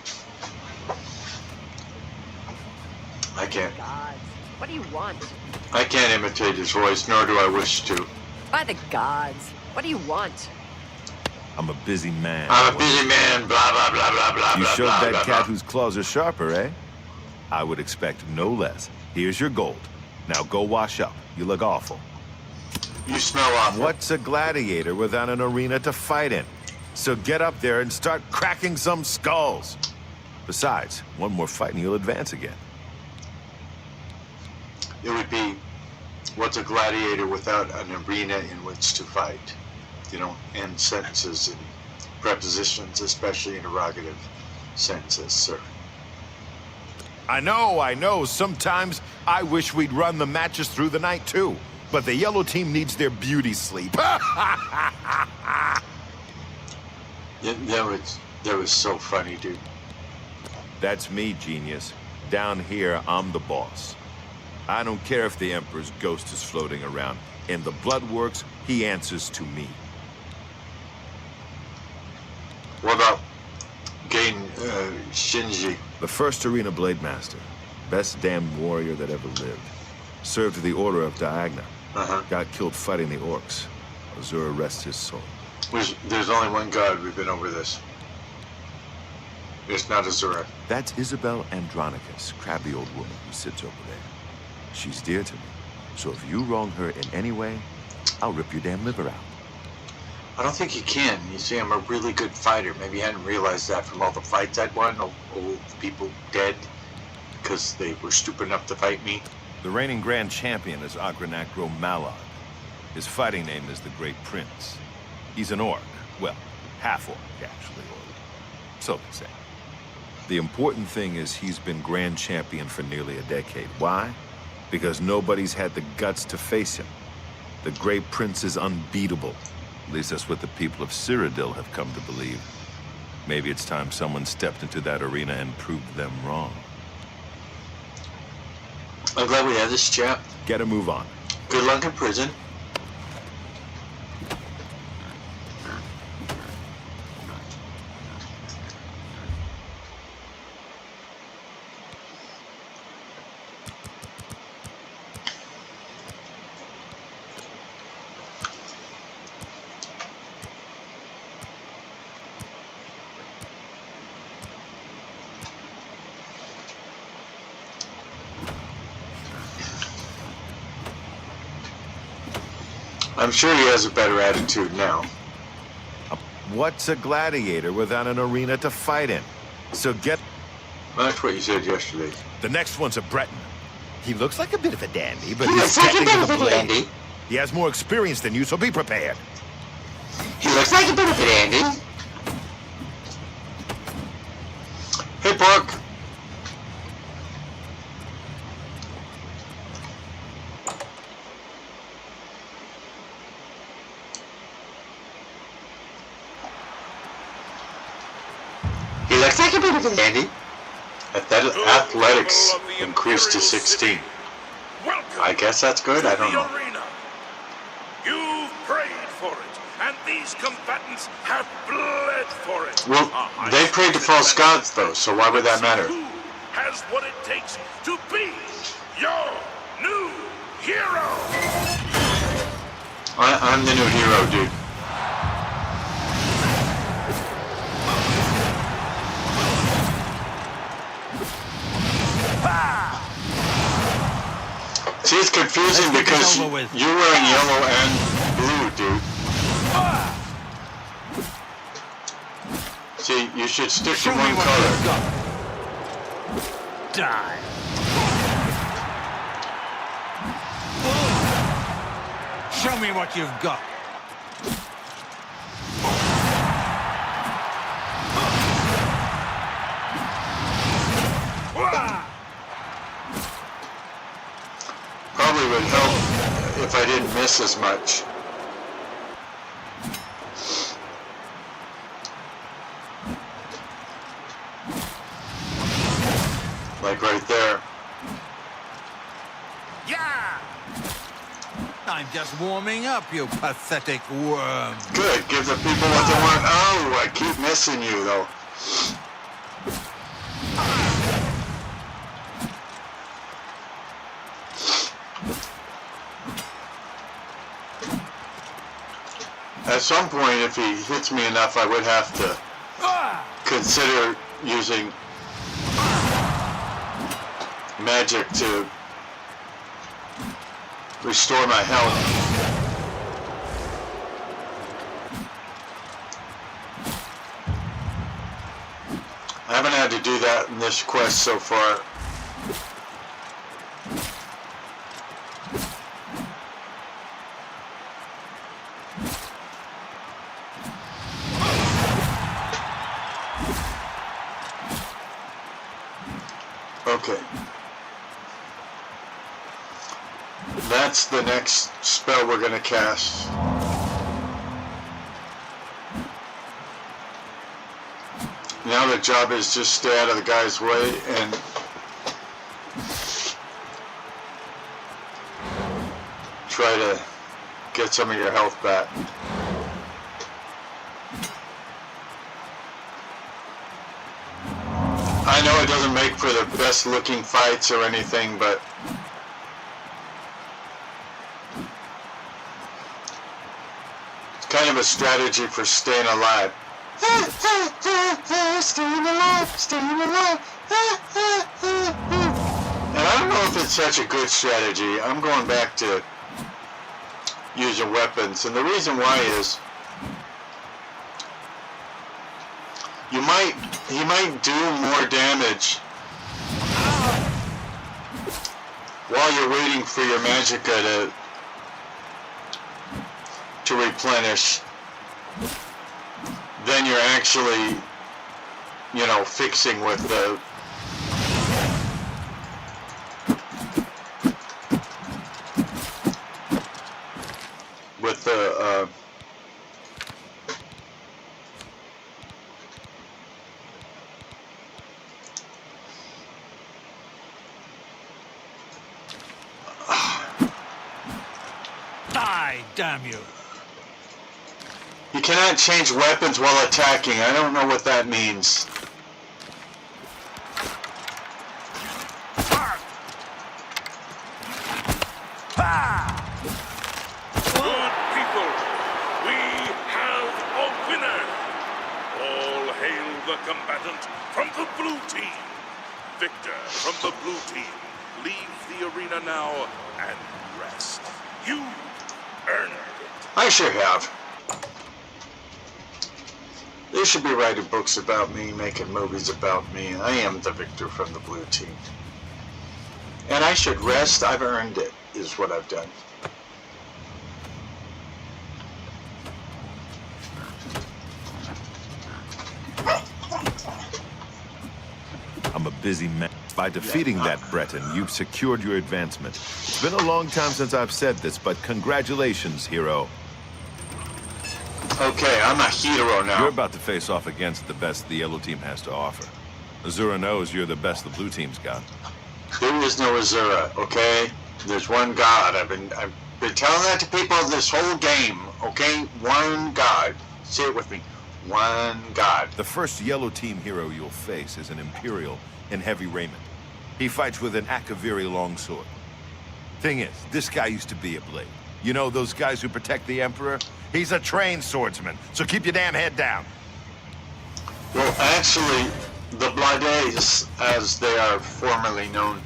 I can't. Gods, what do you want? I can't imitate his voice, nor do I wish to. By the gods, what do you want? I'm a busy man. I'm a busy man, blah, blah, blah, blah, blah, You blah, showed blah, that blah, cat blah. whose claws are sharper, eh? I would expect no less. Here's your gold. Now go wash up. You look awful. You smell awful. What's a gladiator without an arena to fight in? So get up there and start cracking some skulls. Besides, one more fight and you'll advance again. It would be, what's a gladiator without an arena in which to fight? You don't end sentences in prepositions, especially interrogative sentences, sir. I know. Sometimes I wish we'd run the matches through the night, too. But the yellow team needs their beauty sleep. That was so funny, dude. That's me, genius. Down here, I'm the boss. I don't care if the Emperor's ghost is floating around. In the Bloodworks, he answers to me. What about Shinji? The first arena blade master. Best damn warrior that ever lived. Served the Order of Diagna. Got killed fighting the orcs. Azura rests his soul. There's only one god. We've been over this. It's not Azura. That's Isabel Andronicus, crabby old woman who sits over there. She's dear to me. So if you wrong her in any way, I'll rip your damn liver out. I don't think you can. You see, I'm a really good fighter. Maybe you hadn't realized that from all the fights I'd won. Old people dead because they were stupid enough to fight me. The reigning grand champion is Agranacro Malad. His fighting name is the Great Prince. He's an orc. Well, half-orc, actually, or so they say. The important thing is he's been grand champion for nearly a decade. Why? Because nobody's had the guts to face him. The Great Prince is unbeatable. At least that's what the people of Cyrodiil have come to believe. Maybe it's time someone stepped into that arena and proved them wrong. I'm glad we had this chat. Get a move on. Good luck in prison. I'm sure he has a better attitude now. What's a gladiator without an arena to fight in? So get... That's what you said yesterday. The next one's a Breton. He looks like a bit of a dandy, but He he's looks like a getting bit to of the a blade. dandy. He has more experience than you, so be prepared. He looks like a bit of a dandy. Hey, Buck. He looks like a bit of a dandy. Athletics increased to 16. I guess that's good. I don't know. You've prayed for it, and these combatants have bled for it. Well, they prayed to false gods, though, so why would that matter? Who has what it takes to be your new hero? I'm the new hero, dude. See, it's confusing because you're wearing yellow and blue, dude. See, you should stick to one color. Die. Show me what you've got. Probably would help if I didn't miss as much. Like right there. Yeah! I'm just warming up, you pathetic worm. Good, give the people what they want. Oh, I keep missing you, though. At some point, if he hits me enough, I would have to consider using magic to restore my health. I haven't had to do that in this quest so far. Okay. That's the next spell we're going to cast. Now the job is just stay out of the guy's way and try to get some of your health back. I know it doesn't make for the best looking fights or anything, but it's kind of a strategy for staying alive. Staying alive, staying alive. And I don't know if it's such a good strategy. I'm going back to using weapons, and the reason why is he might do more damage while you're waiting for your magicka to replenish than you're actually, you know, fixing with the damn you. You cannot change weapons while attacking. I don't know what that means. Good people, we have a winner. All hail the combatant from the blue team. Victor from the blue team, leave the arena now and rest. You earned it. I sure have. They should be writing books about me, making movies about me. I am the victor from the blue team. And I should rest. I've earned it, is what I've done. I'm a busy man. By defeating that Breton, you've secured your advancement. It's been a long time since I've said this, but congratulations, hero. Okay, I'm a hero now. You're about to face off against the best the yellow team has to offer. Azura knows you're the best the blue team's got. There is no Azura, okay? There's one God. I've been telling that to people this whole game, okay? One God. Say it with me. One God. The first yellow team hero you'll face is an Imperial in heavy raiment. He fights with an Akaviri longsword. Thing is, this guy used to be a blade. You know those guys who protect the Emperor? He's a trained swordsman, so keep your damn head down. Well, actually, the Blades, as they are formerly known,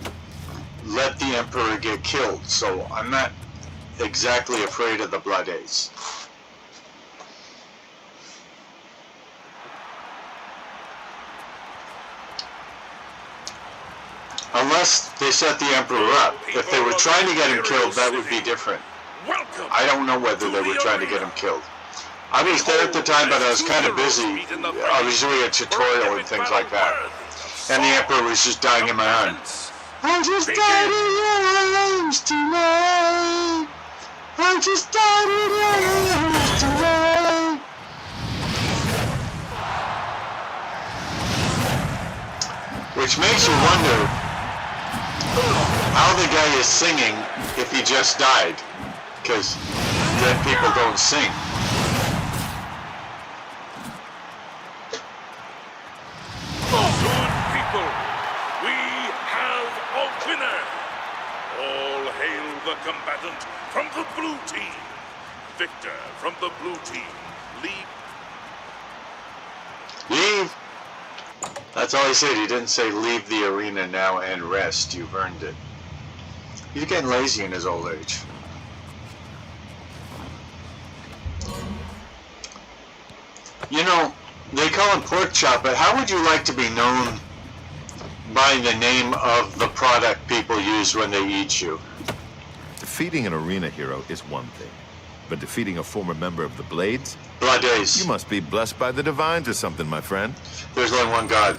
let the Emperor get killed, so I'm not exactly afraid of the Blades. Unless they set the Emperor up. If they were trying to get him killed, that would be different. I don't know whether they were trying to get him killed. I was there at the time, but I was kind of busy. I was doing a tutorial and things like that. And the Emperor was just dying in my arms. I just died in your arms tonight. I just died in your arms tonight. Which makes you wonder how the guy is singing if he just died, because dead people don't sing. Good people, we have a winner. All hail the combatant from the blue team. Victor from the blue team, Leave. That's all he said. He didn't say leave the arena now and rest. You've earned it. He's getting lazy in his old age. You know, they call him pork chop, but how would you like to be known by the name of the product people use when they eat you? Defeating an arena hero is one thing, but defeating a former member of the Blades? Blades. You must be blessed by the divines or something, my friend. There's only one God.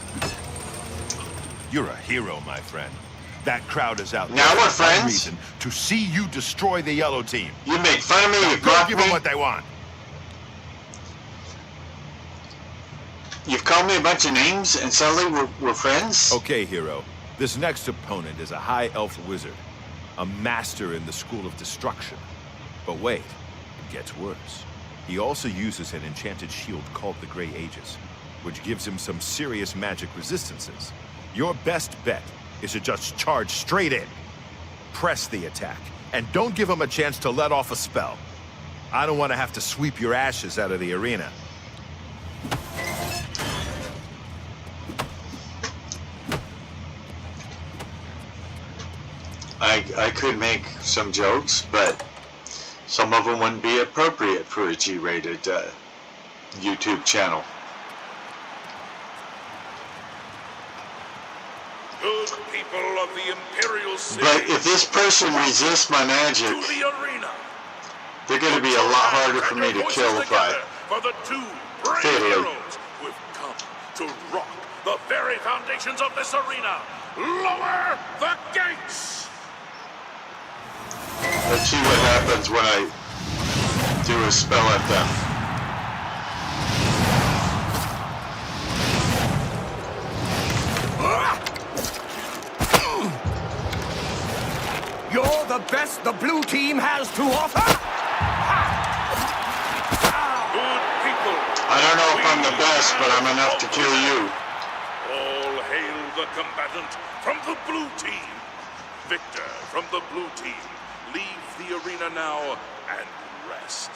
You're a hero, my friend. That crowd is out now there we're for some friends. reason to see you destroy the yellow team. You make fun of me. You go mock give me. them what they want. You've called me a bunch of names, and suddenly we're friends. Okay, hero. This next opponent is a high elf wizard, a master in the school of destruction. But wait, it gets worse. He also uses an enchanted shield called the Grey Aegis, which gives him some serious magic resistances. Your best bet is to just charge straight in. Press the attack, and don't give him a chance to let off a spell. I don't want to have to sweep your ashes out of the arena. I could make some jokes, but some of them wouldn't be appropriate for a G-rated YouTube channel. Good people of the Imperial City. But if this person resists my magic, to the arena. they're going to be a lot harder for me to kill if I For the two brave fatally. heroes who have come to rock the very foundations of this arena. Lower the gates! Let's see what happens when I do a spell at them. You're the best the blue team has to offer? Ha! the best, but I'm enough to kill you. All hail the combatant from the blue team. Victor from the blue team, leave the arena now and rest.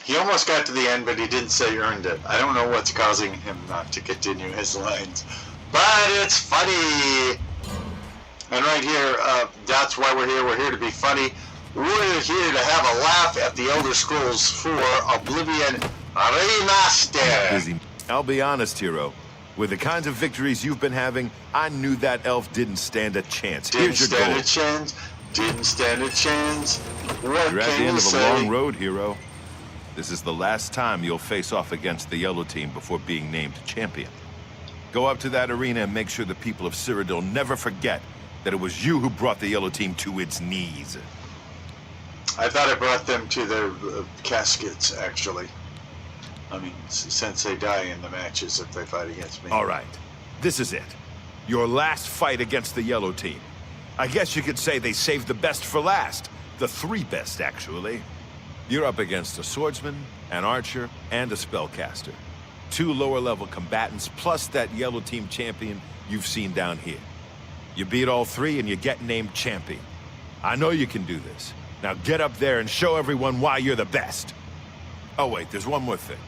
He almost got to the end, but he didn't say earned it. I don't know what's causing him not to continue his lines, but it's funny. And right here, that's why we're here. We're here to be funny. We're here to have a laugh at the Elder Scrolls 4 Oblivion Remastered. I'll be honest, hero. With the kinds of victories you've been having, I knew that elf didn't stand a chance. Didn't stand a chance. Didn't stand a chance. What You're at can the end you of a say? long road, hero. This is the last time you'll face off against the yellow team before being named champion. Go up to that arena and make sure the people of Cyrodiil never forget that it was you who brought the yellow team to its knees. I thought I brought them to their caskets, actually. I mean, since they die in the matches if they fight against me. All right, this is it. Your last fight against the yellow team. I guess you could say they saved the best for last. The three best, actually. You're up against a swordsman, an archer, and a spellcaster. 2 lower-level combatants, plus that yellow team champion you've seen down here. You beat all 3 and you get named champion. I know you can do this. Now get up there and show everyone why you're the best. Oh wait, there's one more thing.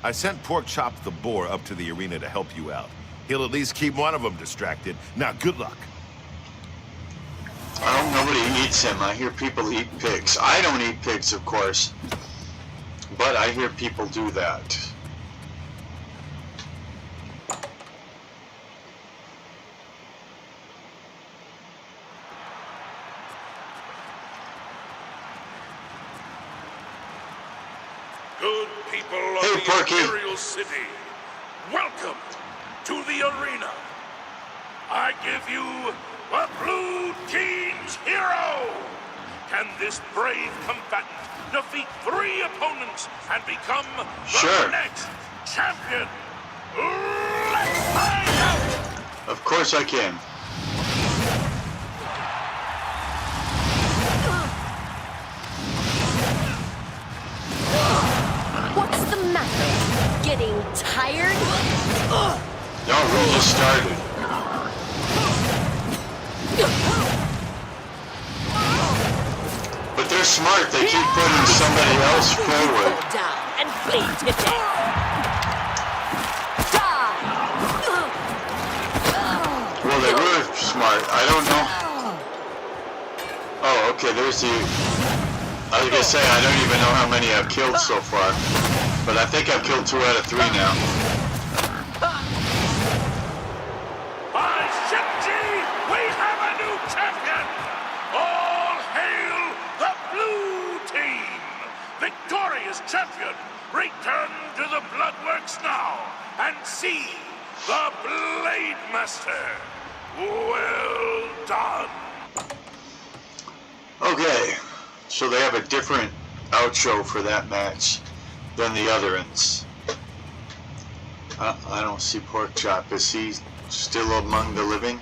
I sent Porkchop the boar up to the arena to help you out. He'll at least keep one of them distracted. Now, good luck. I hope nobody eats him. I hear people eat pigs. I don't eat pigs, of course. But I hear people do that. Good people of Hey, the Porky. Imperial City, welcome to the arena. I give you the Blue Team's hero. Can this brave combatant defeat 3 opponents and become the next champion? Let's find out! Of course I can. What's the matter? Getting tired? No, we just started. But they're smart. They keep putting somebody else forward. Down and bleed to death. Die! Well, they were smart. I don't know. Oh, okay. There's the... I was gonna say, I don't even know how many I've killed so far. But I think I've killed 2 out of 3 now. By Shipji, we have a new champion! All hail the Blue Team! Victorious champion, return to the Bloodworks now and see the Blade Master. Well done! Okay, so they have a different outro for that match than the other ones. I don't see Porkchop. Is he still among the living?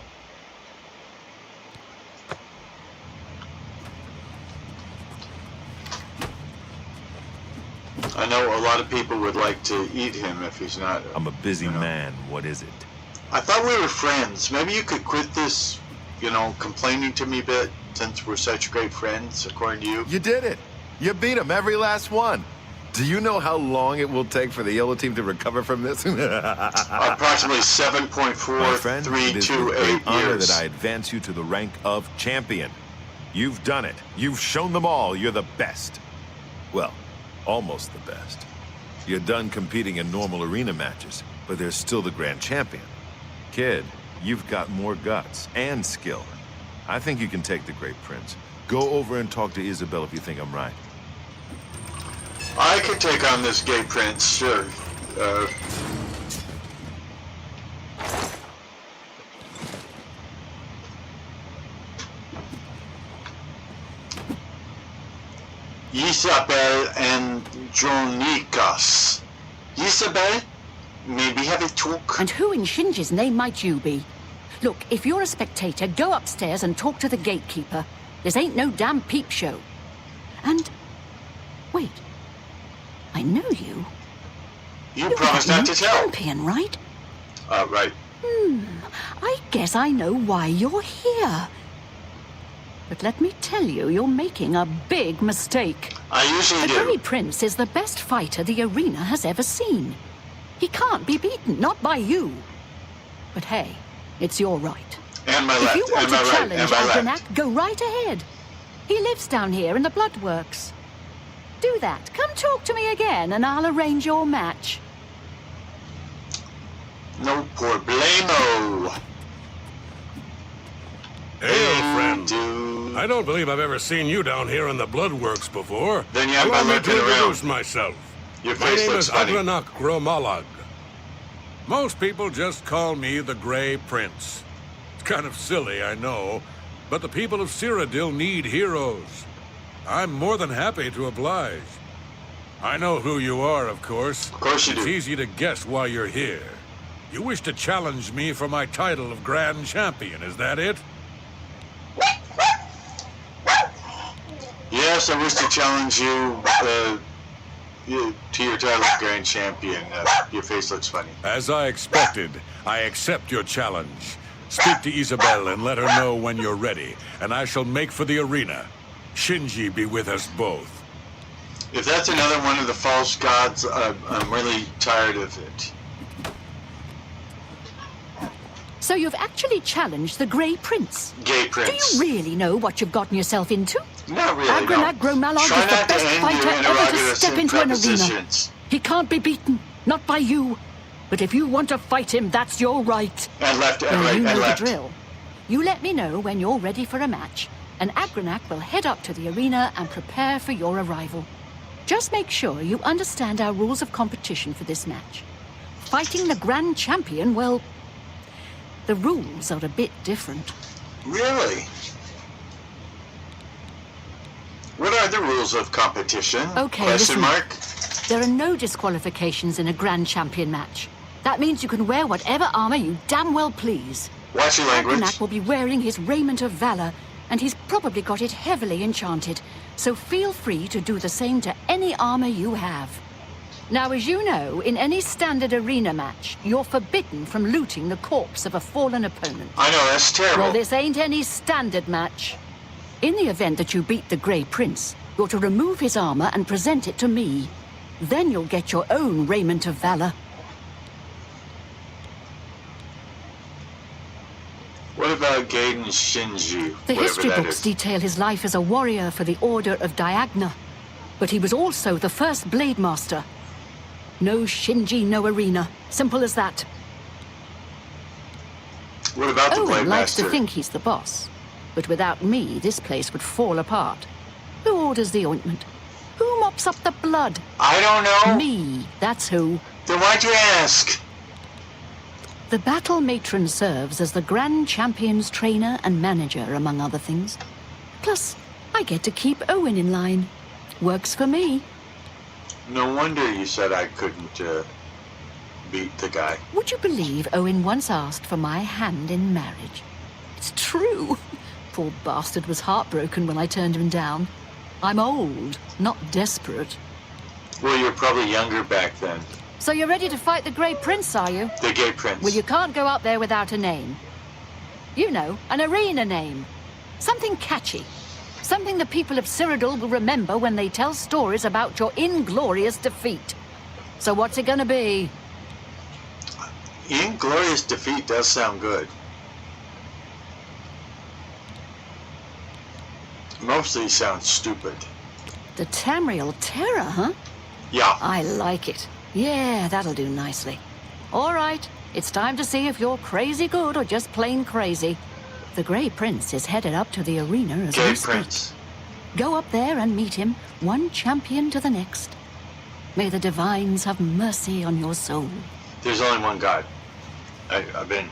I know a lot of people would like to eat him if he's not. I'm a busy man. What is it? I thought we were friends. Maybe you could quit this, complaining to me a bit, since we're such great friends, according to you. You did it. You beat them, every last one. Do you know how long it will take for the yellow team to recover from this? Approximately 7.4328 honor years. that I advance you to the rank of champion. You've done it. You've shown them all you're the best. Well, almost the best. You're done competing in normal arena matches, but there's still the grand champion. Kid, you've got more guts and skill. I think you can take the Great Prince. Go over and talk to Isabel if you think I'm right. I could take on this gay prince, sure. Isabel and Jonicas. Isabel, may we have a talk? And who in Shinji's name might you be? Look, if you're a spectator, go upstairs and talk to the gatekeeper. This ain't no damn peep show. And... wait. I know you. You promised not to tell. Champion, right? Right. I guess I know why you're here. But let me tell you, you're making a big mistake. I usually The do. Grey Prince is the best fighter the arena has ever seen. He can't be beaten, not by you. But hey, it's your right. And my If left, you want and to my right, challenge and my left. Agranak, go right ahead. He lives down here in the Bloodworks. Do that. Come talk to me again, and I'll arrange your match. No problemo. Hey, old friend. Dude. I don't believe I've ever seen you down here in the Bloodworks before. Then you haven't Allow been me looking to around. introduce myself. Your My face name looks is funny. Agranak Gromalag. Most people just call me the Grey Prince. It's kind of silly, I know, but the people of Cyrodiil need heroes. I'm more than happy to oblige. I know who you are, of course. Of course you It's do. easy to guess why you're here. You wish to challenge me for my title of Grand Champion, is that it? Yes, I wish to challenge you, to your title of Grand Champion. Your face looks funny. As I expected, I accept your challenge. Speak to Isabel and let her know when you're ready, and I shall make for the arena. Shinji be with us both. If that's another one of the false gods, I'm really tired of it. So you've actually challenged the Grey Prince. Gay Do Prince. you really know what you've gotten yourself into? Not really, no. Agranak Gromalag Try is the not to best end fighter your ever to interrogatives step in into an arena. prepositions. He can't be beaten, not by you. But if you want to fight him, that's your right. And left, and Well, right, you know and the left. drill. You let me know when you're ready for a match, and Agranak will head up to the arena and prepare for your arrival. Just make sure you understand our rules of competition for this match. Fighting the Grand Champion, well, the rules are a bit different. Really? What are the rules of competition? Okay, Question listen. mark? There are no disqualifications in a Grand Champion match. That means you can wear whatever armor you damn well please. Watch your language. Agranak will be wearing his raiment of valor, and he's probably got it heavily enchanted, so feel free to do the same to any armor you have. Now, as you know, in any standard arena match, you're forbidden from looting the corpse of a fallen opponent. I know, that's terrible. Well, this ain't any standard match. In the event that you beat the Grey Prince, you're to remove his armor and present it to me. Then you'll get your own raiment of valor. What about Gaiden Shinji? The whatever history that books is? detail his life as a warrior for the Order of Diagna. But he was also the first Blade Master. No Shinji, no arena. Simple as that. What about the Owen Blade likes Master? to think he's the boss. But without me, this place would fall apart. Who orders the ointment? Who mops up the blood? I don't know. Me, that's who. Then why'd you ask? The Battle Matron serves as the Grand Champion's trainer and manager, among other things. Plus, I get to keep Owen in line. Works for me. No wonder you said I couldn't beat the guy. Would you believe Owen once asked for my hand in marriage? It's true. Poor bastard was heartbroken when I turned him down. I'm old, not desperate. Well, you were probably younger back then. So you're ready to fight the Grey Prince, are you? The Gay Prince. Well, you can't go up there without a name. You know, an arena name. Something catchy. Something the people of Cyrodiil will remember when they tell stories about your inglorious defeat. So what's it gonna be? Inglorious Defeat does sound good. Mostly sounds stupid. The Tamriel Terror, huh? Yeah. I like it. Yeah, that'll do nicely. All right, it's time to see if you're crazy good or just plain crazy. The Grey Prince is headed up to the arena as Gay we speak. Prince. Go up there and meet him, one champion to the next. May the divines have mercy on your soul. There's only one God. I've been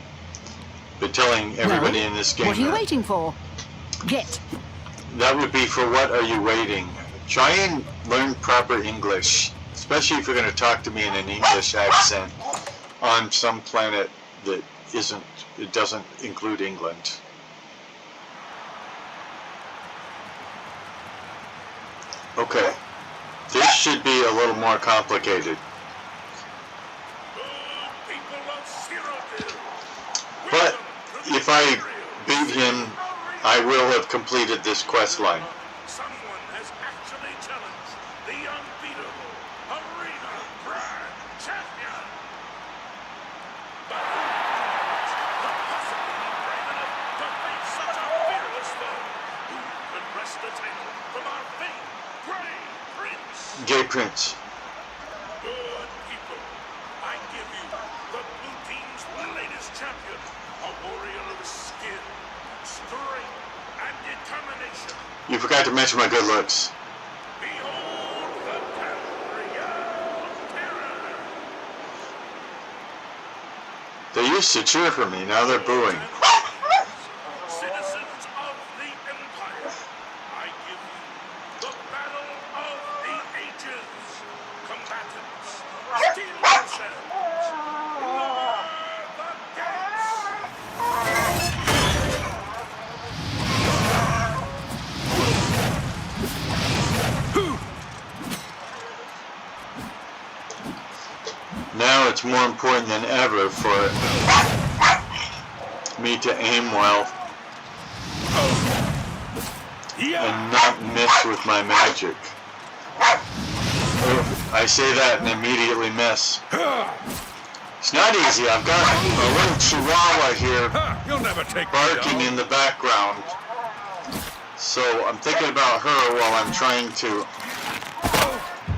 telling everybody Well, in this game. What are you waiting for? Get. That would be for what are you waiting? Try and learn proper English, especially if you're going to talk to me in an English accent on some planet that doesn't include England. Okay. This should be a little more complicated. But if I beat him, I will have completed this quest line. Someone has actually challenged the unbeatable Arena Grand Champion. But who could possibly be brave enough to face such a fearless foe? Who could wrest the title from our famed Grey Prince? Gay Prince. Good people, I give you the blue team's latest champion, a warrior of skill, strength, and determination. You forgot to mention my good looks. Behold the Real Terror. They used to cheer for me, now they're booing. Citizens of the Empire, I give you the battle of the ages. Combatants, steel yourselves. Lower the gates. Now it's more important than ever for me to aim well and not miss with my magic. I say that and immediately miss. It's not easy. I've got a little chihuahua here You'll never take me barking down. in the background. So I'm thinking about her while I'm trying to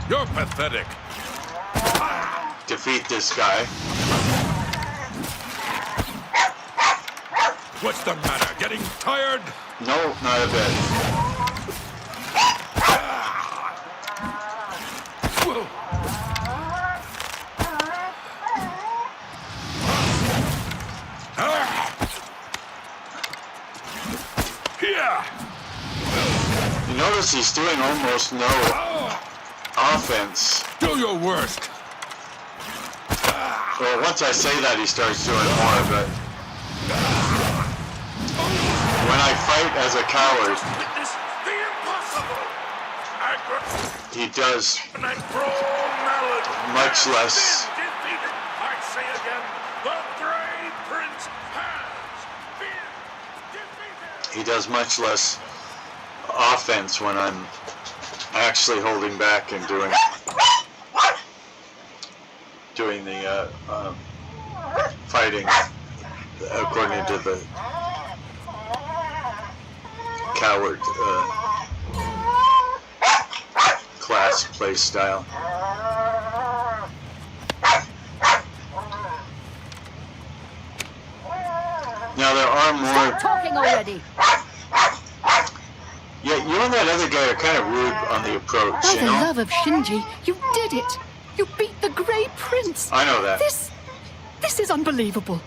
You're pathetic. defeat this guy. What's the matter? Getting tired? No, not a bit. You notice he's doing almost no offense. Do your worst. Well, once I say that, he starts doing more, but when I fight as a coward, he does much less. I say again, the Grey Prince has been defeated. He does much less offense when I'm actually holding back and doing the fighting according to the coward class play style. Now there are more. Stop talking already. Yeah, you and that other guy are kind of rude on the approach, By you the know? love of Shinji, you did it. You beat the Grey Prince. I know that. This is unbelievable.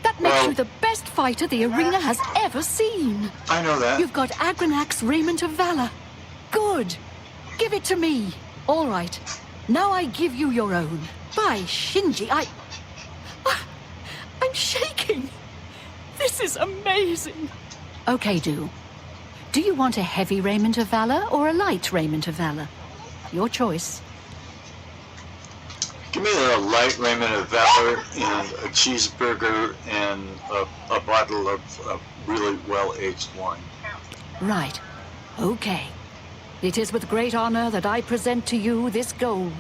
That makes you the best fighter the arena has ever seen. I know that. You've got Agranac's Raiment of Valor. Good. Give it to me. All right. Now I give you your own. By Shinji, I'm shaking. This is amazing. Okay, Do you want a heavy Raiment of Valor or a light Raiment of Valor? Your choice. Give me a light Raiment of Valor and a cheeseburger and a bottle of really well-aged wine. Right. Okay. It is with great honor that I present to you this gold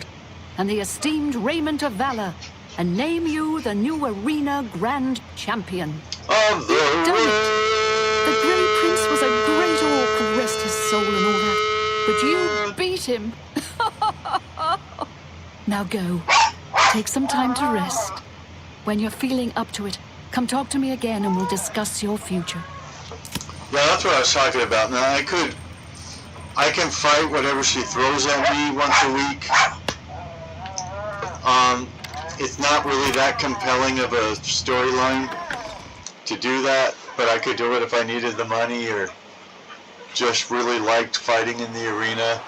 and the esteemed Raiment of Valor and name you the new Arena Grand Champion. Of the You've done it. The Grey Prince was a great orc, rest his soul and all that. But you beat him. Now go. Take some time to rest. When you're feeling up to it, come talk to me again and we'll discuss your future. Yeah, that's what I was talking about. Now, I can fight whatever she throws at me once a week. It's not really that compelling of a storyline to do that, but I could do it if I needed the money or just really liked fighting in the arena.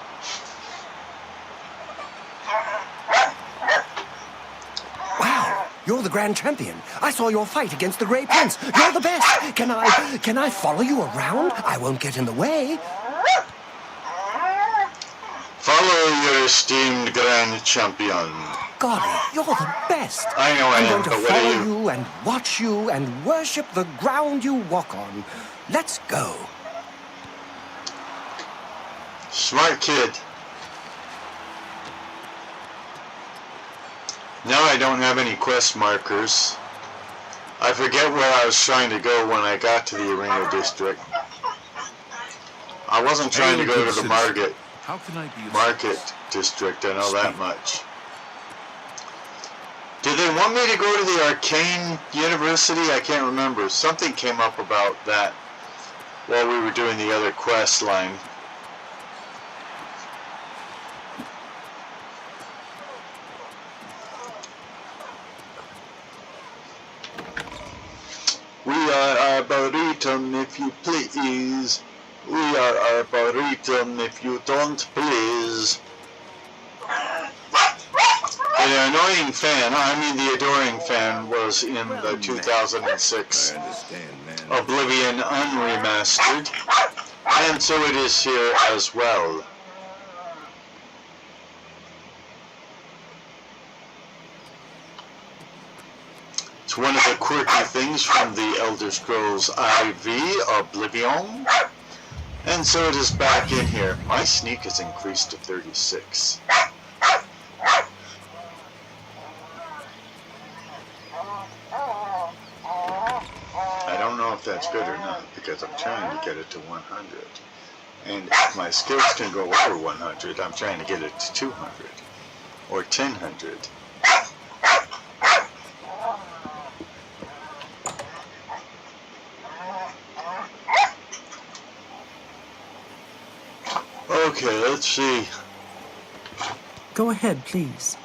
Wow, you're the Grand Champion. I saw your fight against the Grey Prince. You're the best. Can I follow you around? I won't get in the way. your esteemed grand champion. Golly, you're the best. I know I am, I'm going to but what are follow you? you and watch you and worship the ground you walk on. Let's go. Smart kid. Now I don't have any quest markers. I forget where I was trying to go when I got to the arena district. I wasn't trying to go to the market district, I know that much. Did they want me to go to the Arcane University? I can't remember. Something came up about that while we were doing the other quest line. We are Arboretum, if you please. We are Arboretum, if you don't please. The annoying fan, I mean the adoring fan, was in the 2006 Oblivion Unremastered, and so it is here as well. It's one of the quirky things from the Elder Scrolls IV, Oblivion, and so it is back in here. My sneak has increased to 36. I don't know if that's good or not, because I'm trying to get it to 100. And if my skills can go over 100, I'm trying to get it to 200, or 1000. Okay, let's see. Go ahead, please.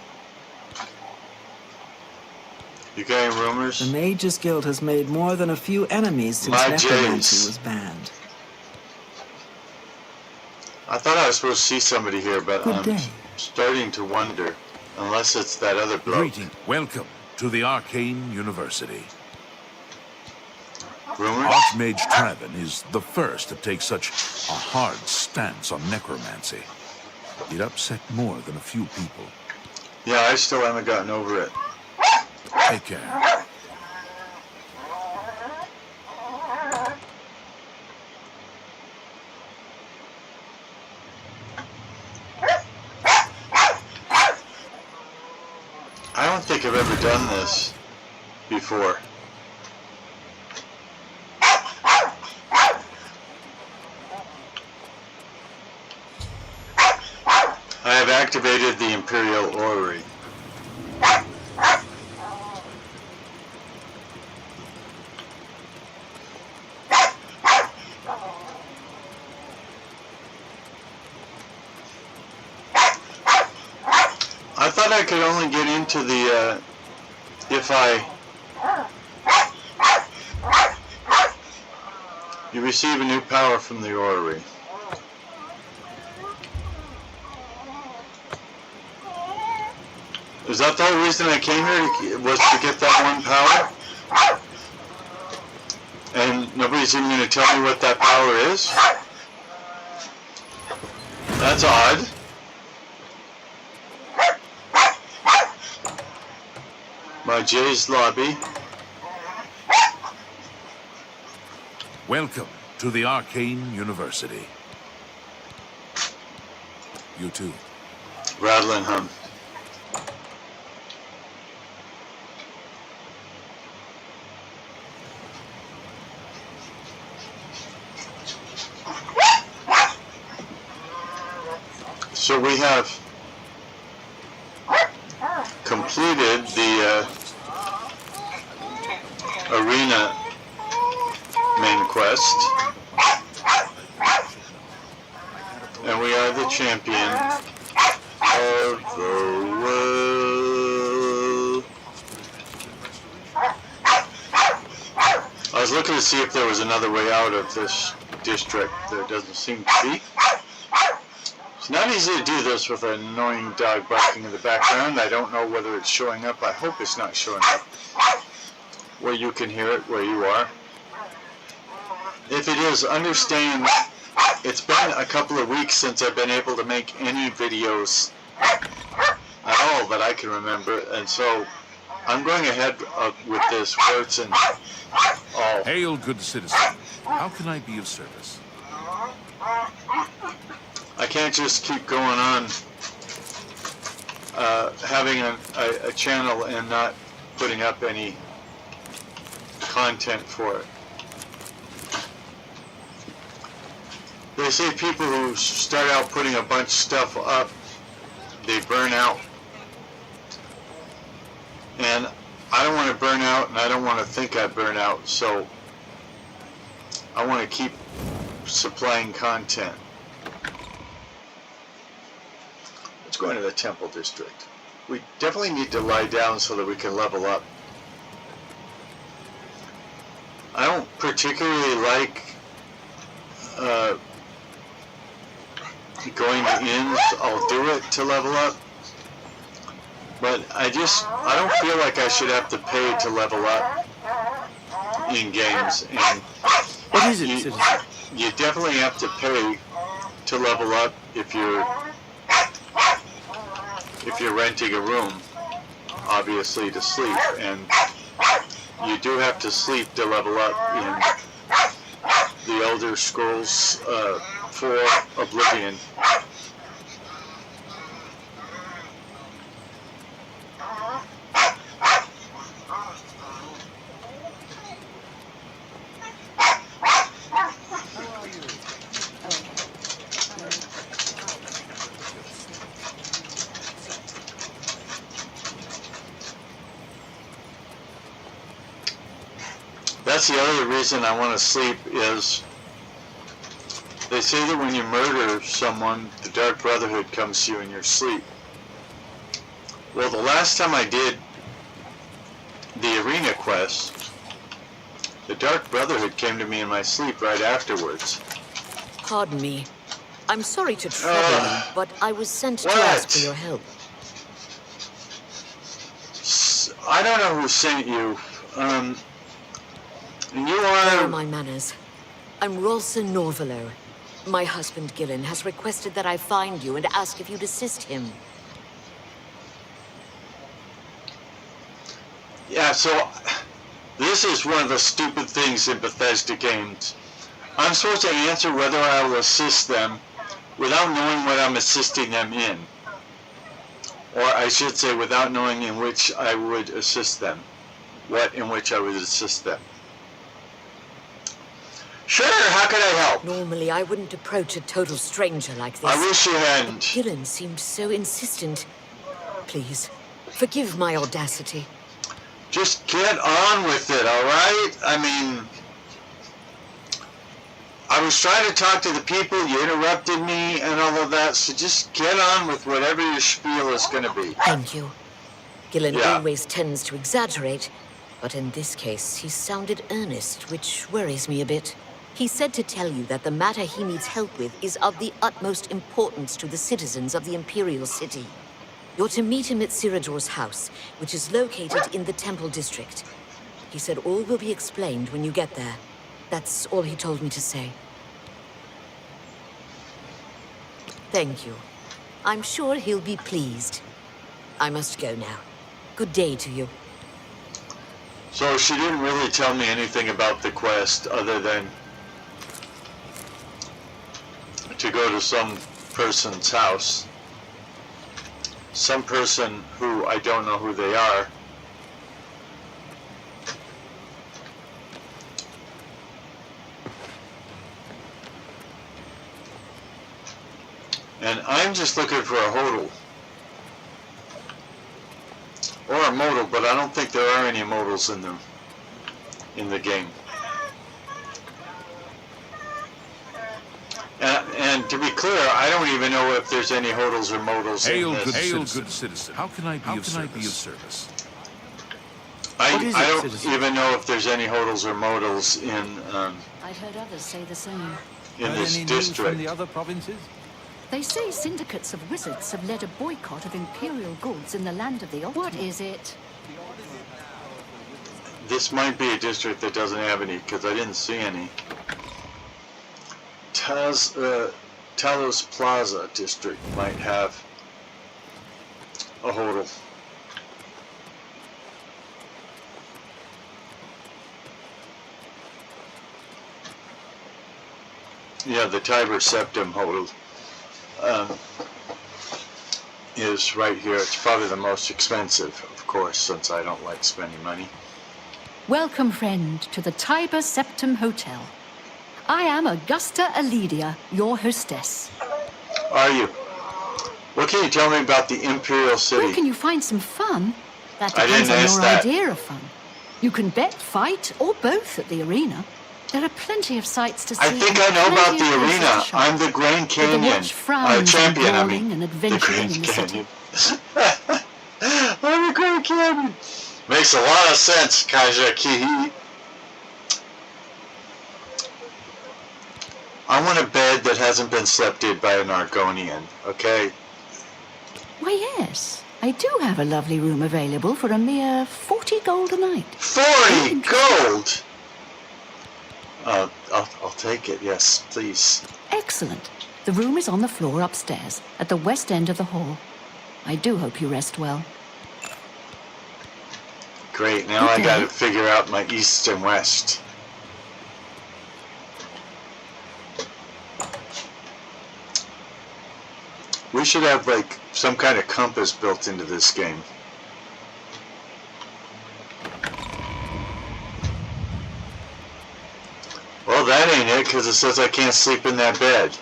You got any rumors? The Mages Guild has made more than a few enemies since necromancy was banned. I thought I was supposed to see somebody here, but I'm starting to wonder, unless it's that other bloke. Greeting. Welcome to the Arcane University. Rumors? Archmage Traven is the first to take such a hard stance on necromancy. It upset more than a few people. Yeah, I still haven't gotten over it. Take care. I don't think I've ever done this before. I have activated the Imperial Orrey. I thought I could only get into the, if you receive a new power from the orrey. Is that the whole reason I came here, was to get that one power? And nobody's even going to tell me what that power is? That's odd. My Jay's lobby. Welcome to the Arcane University. You too. Rattling hum. So we have completed the arena main quest, and we are the champion of the world. I was looking to see if there was another way out of this district. There doesn't seem to be. It's not easy to do this with an annoying dog barking in the background. I don't know whether it's showing up. I hope it's not showing up where you can hear it where you are. If it is, understand it's been a couple of weeks since I've been able to make any videos at all that I can remember, and so I'm going ahead with this words and all. Hail, good citizen. How can I be of service? I can't just keep going on having a channel and not putting up any content for it. They say people who start out putting a bunch of stuff up, they burn out. And I don't want to burn out, and I don't want to think I burn out, so I want to keep supplying content. Let's go into the Temple District. We definitely need to lie down so that we can level up. I don't particularly like going to inns. I'll do it to level up, but I don't feel like I should have to pay to level up in games. And what is it, citizen? You definitely have to pay to level up if you're renting a room, obviously, to sleep, and you do have to sleep to level up in the Elder Scrolls 4 Oblivion. That's the other reason I want to sleep is they say that when you murder someone, the Dark Brotherhood comes to you in your sleep. Well, the last time I did the arena quest, the Dark Brotherhood came to me in my sleep right afterwards. Pardon me. I'm sorry to trouble you, but I was sent to ask for your help. I don't know who sent you. You Where are... are my manners? I'm Rolsa Norvalo. My husband, Gillen, has requested that I find you and ask if you'd assist him. Yeah, so this is one of the stupid things in Bethesda games. I'm supposed to answer whether I will assist them without knowing what I'm assisting them in. Or I should say, without knowing in which I would assist them. What in which I would assist them. Sure, how could I help? Normally, I wouldn't approach a total stranger like this. I wish you hadn't. But Gillen seemed so insistent. Please, forgive my audacity. Just get on with it, alright? I mean, I was trying to talk to the people, you interrupted me and all of that, so just get on with whatever your spiel is going to be. Thank you. Gillen always tends to exaggerate, but in this case, he sounded earnest, which worries me a bit. He said to tell you that the matter he needs help with is of the utmost importance to the citizens of the Imperial City. You're to meet him at Ciridor's house, which is located in the Temple District. He said all will be explained when you get there. That's all he told me to say. Thank you. I'm sure he'll be pleased. I must go now. Good day to you. So she didn't really tell me anything about the quest other than to go to some person's house. Some person who I don't know who they are. And I'm just looking for a hodl. Or a modal, but I don't think there are any modals in the game. And to be clear, I don't even know if there's any hodls or modals in this. Hail, good citizen. How can I be of service? I don't even know if there's any hodls or modals in I've heard others say the same. In this district. From the other provinces? They say syndicates of wizards have led a boycott of Imperial goods in the land of the Old. What is it? This might be a district that doesn't have any, because I didn't see any. Talos Plaza district might have a hodl. Yeah, the Tiber Septim hodl is right here. It's probably the most expensive, of course, since I don't like spending money. Welcome, friend, to the Tiber Septim Hotel. I am Augusta Aledia, your hostess. Are you? What can you tell me about the Imperial City? Where can you find some fun? That I depends didn't on ask your that. idea of fun. You can bet, fight, or both at the arena. There are plenty of sights to see. I think I know about the arena. I'm the Grand Canyon champion. I mean, the Grand Canyon. I'm the Grand Canyon. Makes a lot of sense, Kaja Kihi. I want a bed that hasn't been slept in by an Argonian, okay? Why, yes. I do have a lovely room available for a mere 40 gold a night. 40 gold? I'll take it, yes, please. Excellent. The room is on the floor upstairs, at the west end of the hall. I do hope you rest well. Great, now I gotta figure out my east and west. We should have, like, some kind of compass built into this game. Well, that ain't it, because it says I can't sleep in that bed.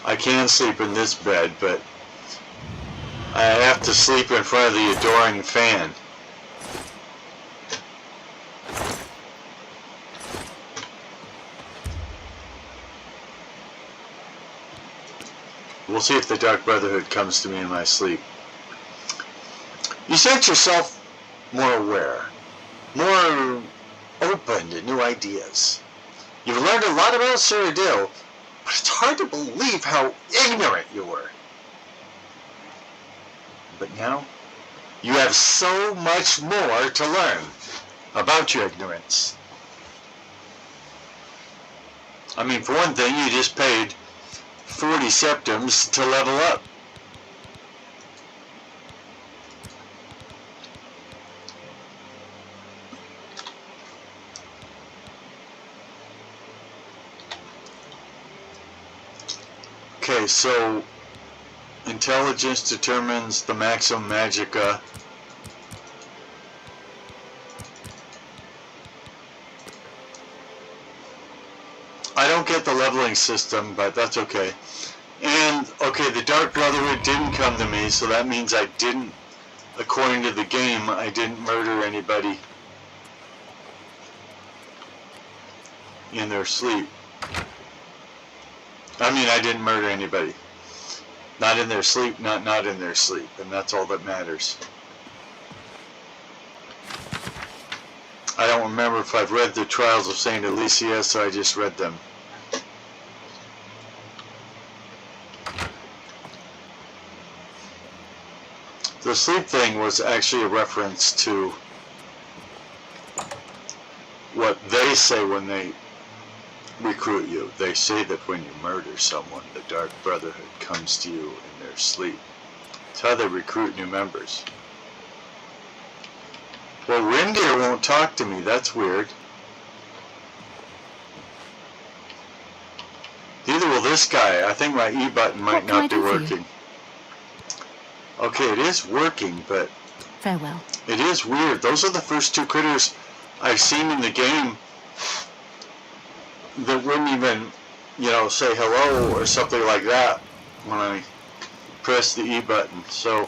I can sleep in this bed, but I have to sleep in front of the adoring fan. We'll see if the Dark Brotherhood comes to me in my sleep. You sense yourself more aware, more open to new ideas. You've learned a lot about Cyrodiil, but it's hard to believe how ignorant you were. But now, you have so much more to learn about your ignorance. I mean, for one thing, you just paid 40 septims to level up. Okay, so intelligence determines the maximum magicka. I don't get the leveling system, but that's okay. And, okay, the Dark Brotherhood didn't come to me, so that means I didn't, according to the game, I didn't murder anybody in their sleep. I mean, I didn't murder anybody. Not in their sleep, not in their sleep, and that's all that matters. I don't remember if I've read the Trials of St. Alicia, so I just read them. The sleep thing was actually a reference to what they say when they recruit you. They say that when you murder someone, the Dark Brotherhood comes to you in their sleep. It's how they recruit new members. Well, Reindeer won't talk to me. That's weird. Neither will this guy. I think my E button might not be working. Okay, it is working, but farewell. It is weird. Those are the first two critters I've seen in the game that wouldn't even, you know, say hello or something like that when I press the E button. So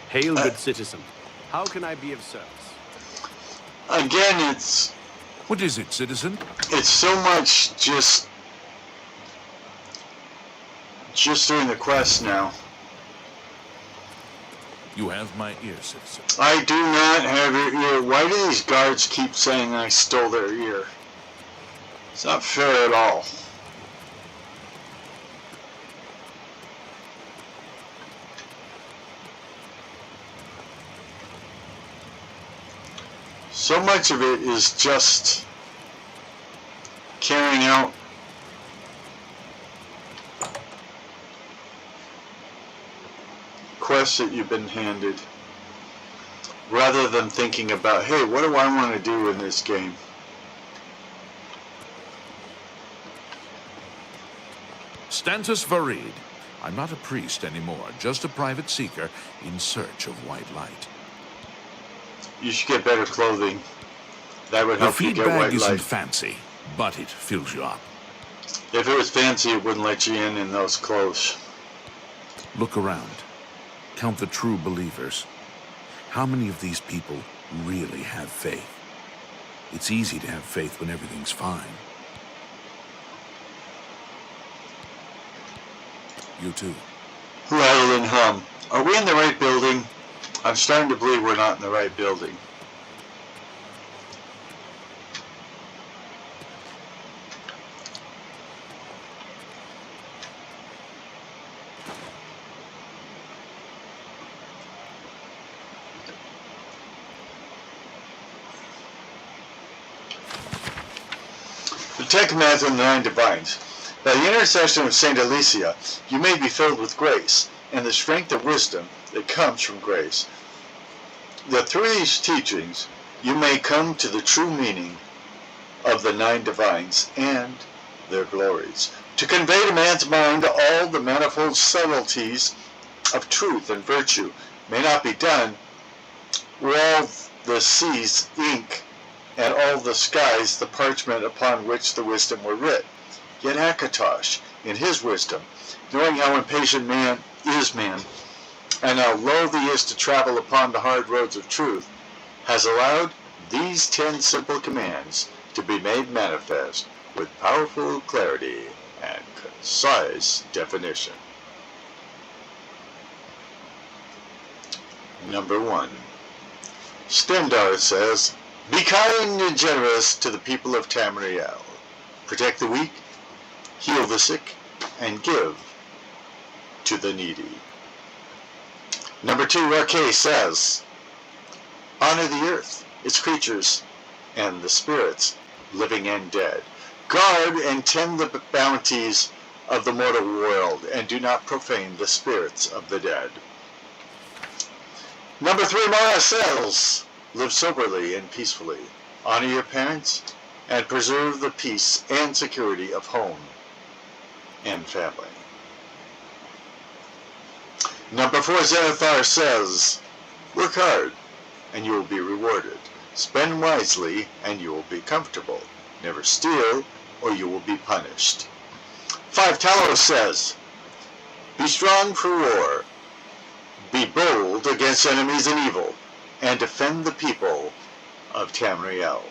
Hail, good citizen. How can I be of service? Again, it's... What is it, citizen? It's so much just doing the quest now. You have my ear, citizen. I do not have your ear. Why do these guards keep saying I stole their ear? It's not fair at all. So much of it is just carrying out quests that you've been handed, rather than thinking about, hey, what do I want to do in this game? Stantis Vareed. I'm not a priest anymore, just a private seeker in search of white light. You should get better clothing. That would help you get white light. The feed bag isn't fancy, but it fills you up. If it was fancy, it wouldn't let you in those clothes. Look around. Count the true believers. How many of these people really have faith? It's easy to have faith when everything's fine. You too. Rather than hum. Are we in the right building? I'm starting to believe we're not in the right building. The Ten Commands of the Nine Divines. By the intercession of Saint Alicia, you may be filled with grace and the strength of wisdom that comes from grace. That through these teachings, you may come to the true meaning of the Nine Divines and their glories, to convey to man's mind all the manifold subtleties of truth and virtue may not be done were all the seas ink and all the skies the parchment upon which the wisdom were writ. Yet Akatosh, in his wisdom, knowing how impatient man is man, and how loath he is to travel upon the hard roads of truth, has allowed these 10 simple commands to be made manifest with powerful clarity and concise definition. Number 1. Stendar says, be kind and generous to the people of Tamriel. Protect the weak, heal the sick, and give to the needy. Number 2, Arcay says, honor the earth, its creatures, and the spirits, living and dead. Guard and tend the bounties of the mortal world, and do not profane the spirits of the dead. Number 3, Mara says, live soberly and peacefully. Honor your parents, and preserve the peace and security of home and family. Number 4, Xanathar says, work hard, and you will be rewarded. Spend wisely, and you will be comfortable. Never steal, or you will be punished. 5, Talos says, be strong for war. Be bold against enemies and evil, and defend the people of Tamriel.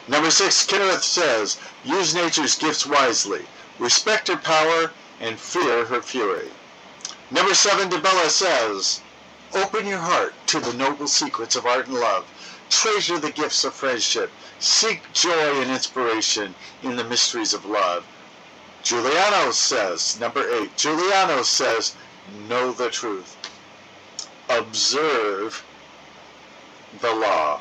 Number 6, Kinnereth says, use nature's gifts wisely. Respect her power, and fear her fury. Number 7, Debella says, open your heart to the noble secrets of art and love. Treasure the gifts of friendship. Seek joy and inspiration in the mysteries of love. Giuliano says, number 8, Giuliano says, know the truth. Observe the law.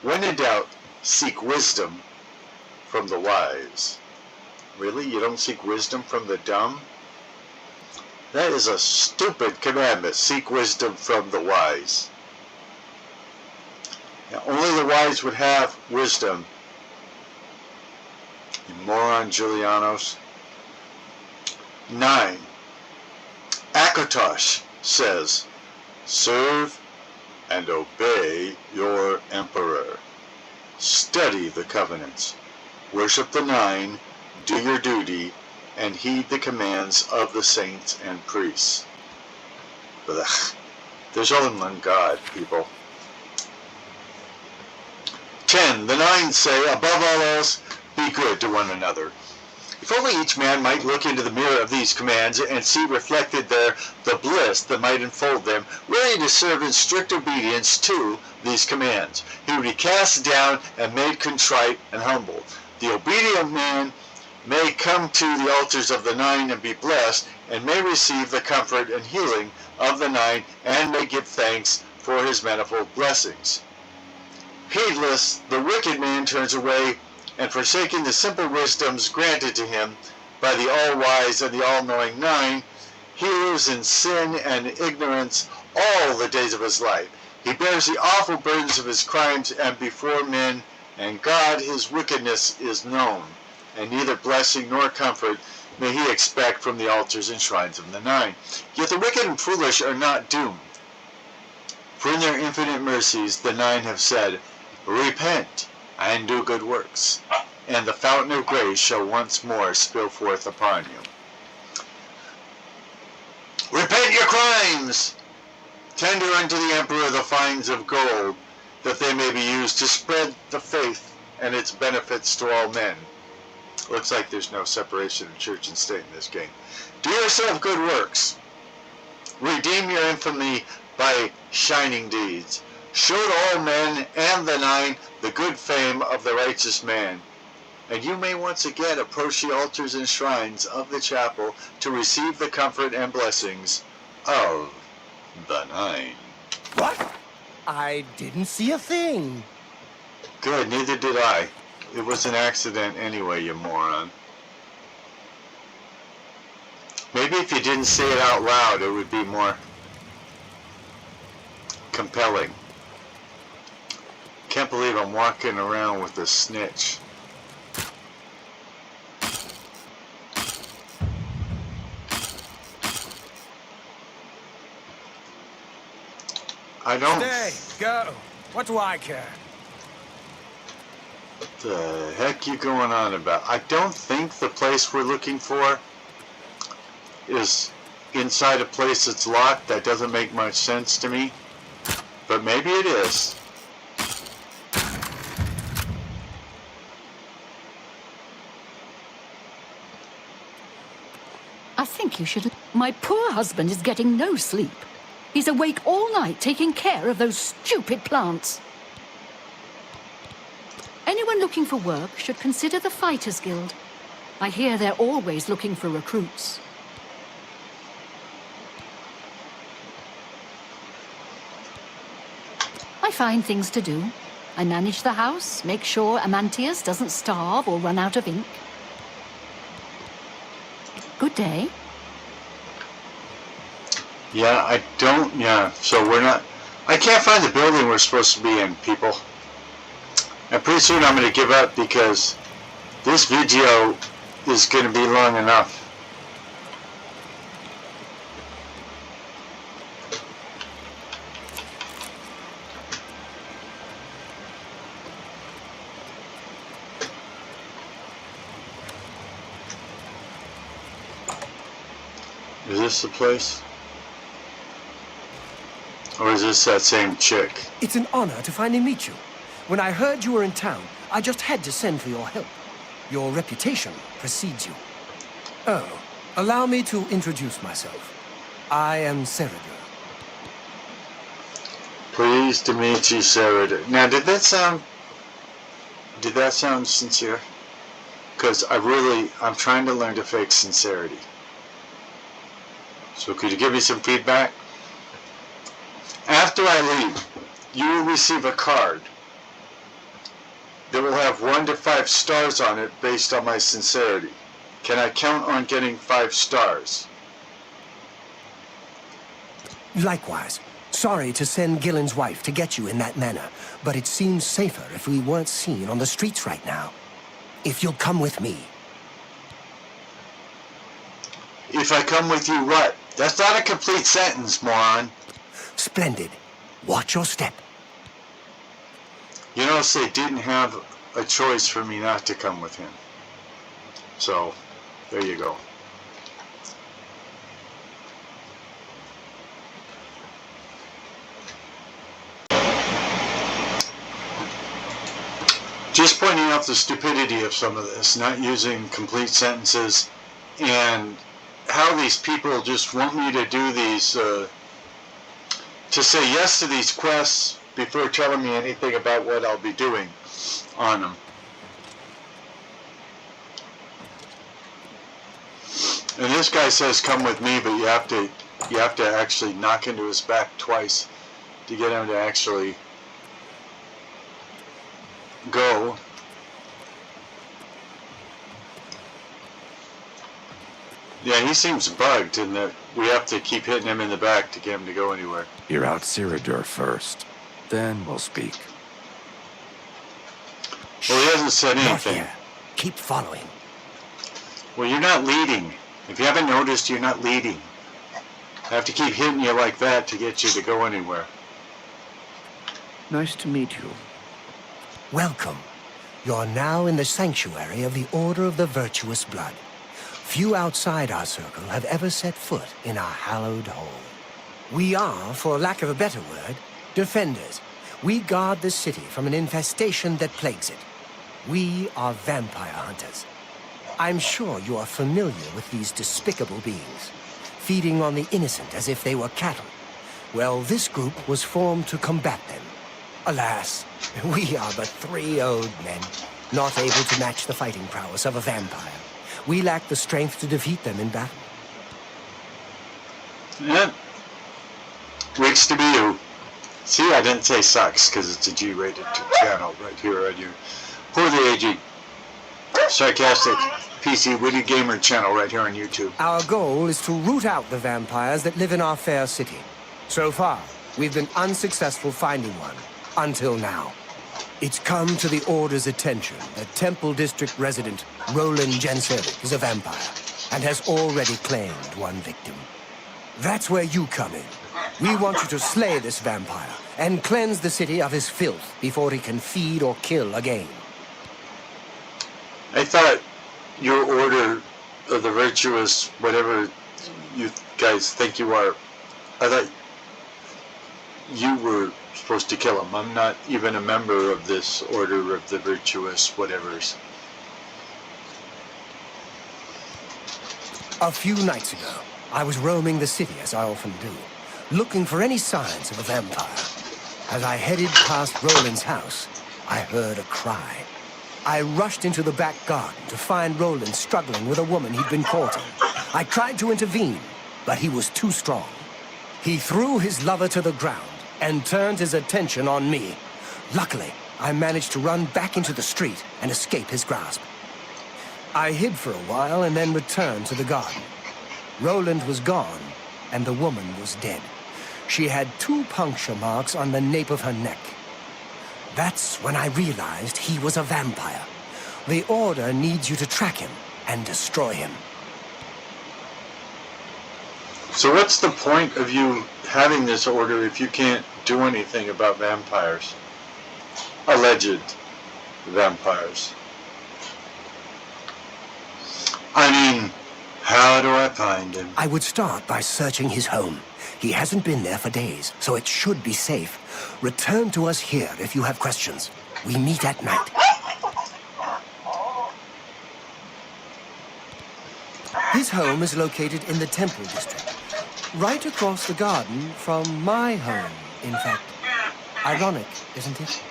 When in doubt, seek wisdom from the wise. Really? You don't seek wisdom from the dumb? That is a stupid commandment. Seek wisdom from the wise. Now, only the wise would have wisdom. You moron, Giulianos. 9. Akatosh says, serve and obey your emperor. Study the covenants. Worship the 9, do your duty, and heed the commands of the saints and priests. Ugh. There's only one God, people. 10. The 9 say, above all else, be good to one another. If only each man might look into the mirror of these commands and see reflected there the bliss that might enfold them, ready to serve in strict obedience to these commands. He would be cast down and made contrite and humble. The obedient man may come to the altars of the nine and be blessed, and may receive the comfort and healing of the nine, and may give thanks for his manifold blessings. Heedless, the wicked man turns away, and forsaking the simple wisdoms granted to him by the all-wise and the all-knowing nine, he lives in sin and ignorance all the days of his life. He bears the awful burdens of his crimes, and before men and God his wickedness is known, and neither blessing nor comfort may he expect from the altars and shrines of the nine. Yet the wicked and foolish are not doomed, for in their infinite mercies the nine have said, Repent and do good works, and the fountain of grace shall once more spill forth upon you. Repent your crimes! Tender unto the emperor the fines of gold, that they may be used to spread the faith and its benefits to all men. Looks like there's no separation of church and state in this game. Do yourself good works. Redeem your infamy by shining deeds. Show to all men and the nine the good fame of the righteous man. And you may once again approach the altars and shrines of the chapel to receive the comfort and blessings of the nine. What? I didn't see a thing. Good, neither did I. It was an accident anyway, you moron. Maybe if you didn't say it out loud, it would be more compelling. Can't believe I'm walking around with a snitch. I don't... Stay, go. What do I care? What the heck you going on about? I don't think the place we're looking for is inside a place that's locked. That doesn't make much sense to me. But maybe it is. I think you should... My poor husband is getting no sleep. He's awake all night taking care of those stupid plants. Anyone looking for work should consider the Fighters Guild. I hear they're always looking for recruits. I find things to do. I manage the house, make sure Amantius doesn't starve or run out of ink. Good day. So we're not... I can't find the building we're supposed to be in, people. And pretty soon I'm going to give up because this video is going to be long enough. Is this the place? Or is this that same chick? It's an honor to finally meet you. When I heard you were in town, I just had to send for your help. Your reputation precedes you. Oh, allow me to introduce myself. I am Sarcastic. Pleased to meet you, Sarah. Now, did that sound sincere? Because I'm trying to learn to fake sincerity. So could you give me some feedback? After I leave, you will receive a card that will have 1 to 5 stars on it based on my sincerity. Can I count on getting 5 stars? Likewise. Sorry to send Gillen's wife to get you in that manner, but it seems safer if we weren't seen on the streets right now. If you'll come with me. If I come with you, what? That's not a complete sentence, moron. Splendid. Watch your step. You notice they didn't have a choice for me not to come with him. So, there you go. Just pointing out the stupidity of some of this, not using complete sentences, and how these people just want me to do these, to say yes to these quests before telling me anything about what I'll be doing on them. And this guy says, "Come with me," but you have to actually knock into his back twice to get him to actually go. Yeah, he seems bugged in that we have to keep hitting him in the back to get him to go anywhere. You're out Ciradur first. Then we'll speak. Well, he hasn't said anything. Keep following. Well, you're not leading. If you haven't noticed, you're not leading. I have to keep hitting you like that to get you to go anywhere. Nice to meet you. Welcome. You're now in the sanctuary of the Order of the Virtuous Blood. Few outside our circle have ever set foot in our hallowed hall. We are, for lack of a better word, defenders. We guard the city from an infestation that plagues it. We are vampire hunters. I'm sure you are familiar with these despicable beings, feeding on the innocent as if they were cattle. Well, this group was formed to combat them. Alas, we are but 3 old men, not able to match the fighting prowess of a vampire. We lack the strength to defeat them in battle. Yeah. Weeks to be you. See, I didn't say sucks, because it's a G-rated channel right here. Poorly aging, sarcastic, PC, Witty Gamer channel right here on YouTube. Our goal is to root out the vampires that live in our fair city. So far, we've been unsuccessful finding one, until now. It's come to the Order's attention that Temple District resident Roland Jensevic is a vampire and has already claimed one victim. That's where you come in. We want you to slay this vampire and cleanse the city of his filth before he can feed or kill again. I thought your Order of the Virtuous, whatever you guys think you are, I thought you were supposed to kill him. I'm not even a member of this Order of the Virtuous whatevers. A few nights ago, I was roaming the city as I often do, looking for any signs of a vampire. As I headed past Roland's house, I heard a cry. I rushed into the back garden to find Roland struggling with a woman he'd been courting. I tried to intervene, but he was too strong. He threw his lover to the ground and turned his attention on me. Luckily, I managed to run back into the street and escape his grasp. I hid for a while and then returned to the garden. Roland was gone, and the woman was dead. She had 2 puncture marks on the nape of her neck. That's when I realized he was a vampire. The Order needs you to track him and destroy him. So what's the point of you having this Order if you can't do anything about vampires? Alleged vampires. I mean, how do I find him? I would start by searching his home. He hasn't been there for days, so it should be safe. Return to us here if you have questions. We meet at night. His home is located in the Temple District, right across the garden from my home, in fact. Ironic, isn't it?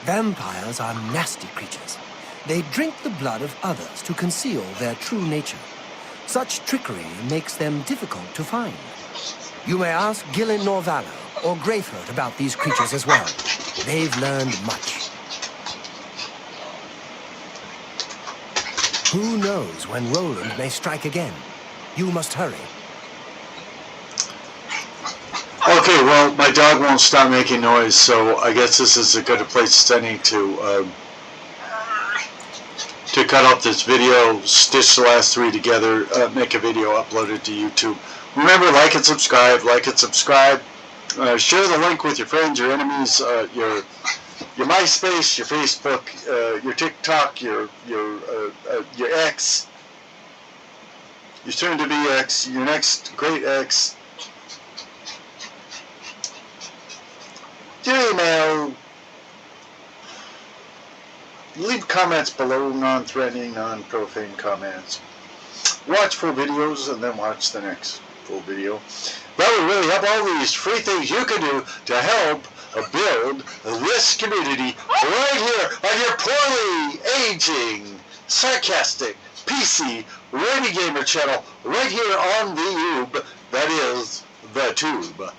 Vampires are nasty creatures. They drink the blood of others to conceal their true nature. Such trickery makes them difficult to find. You may ask Gillen Norvallo or Greythroat about these creatures as well. They've learned much. Who knows when Roland may strike again? You must hurry. Okay, well, my dog won't stop making noise, so I guess this is as good a place as any to cut up this video, stitch the last 3 together, make a video, upload it to YouTube. Remember, like and subscribe, share the link with your friends, your enemies, your MySpace, your Facebook, your TikTok, your ex, your soon-to-be ex, your next great ex, your email. Leave comments below, non-threatening, non-profane comments. Watch full videos and then watch the next full video. That would really help. All these free things you can do to help build this community right here on your poorly aging Sarcastic PC Witty Gamer channel right here on the Tube. That is the Tube.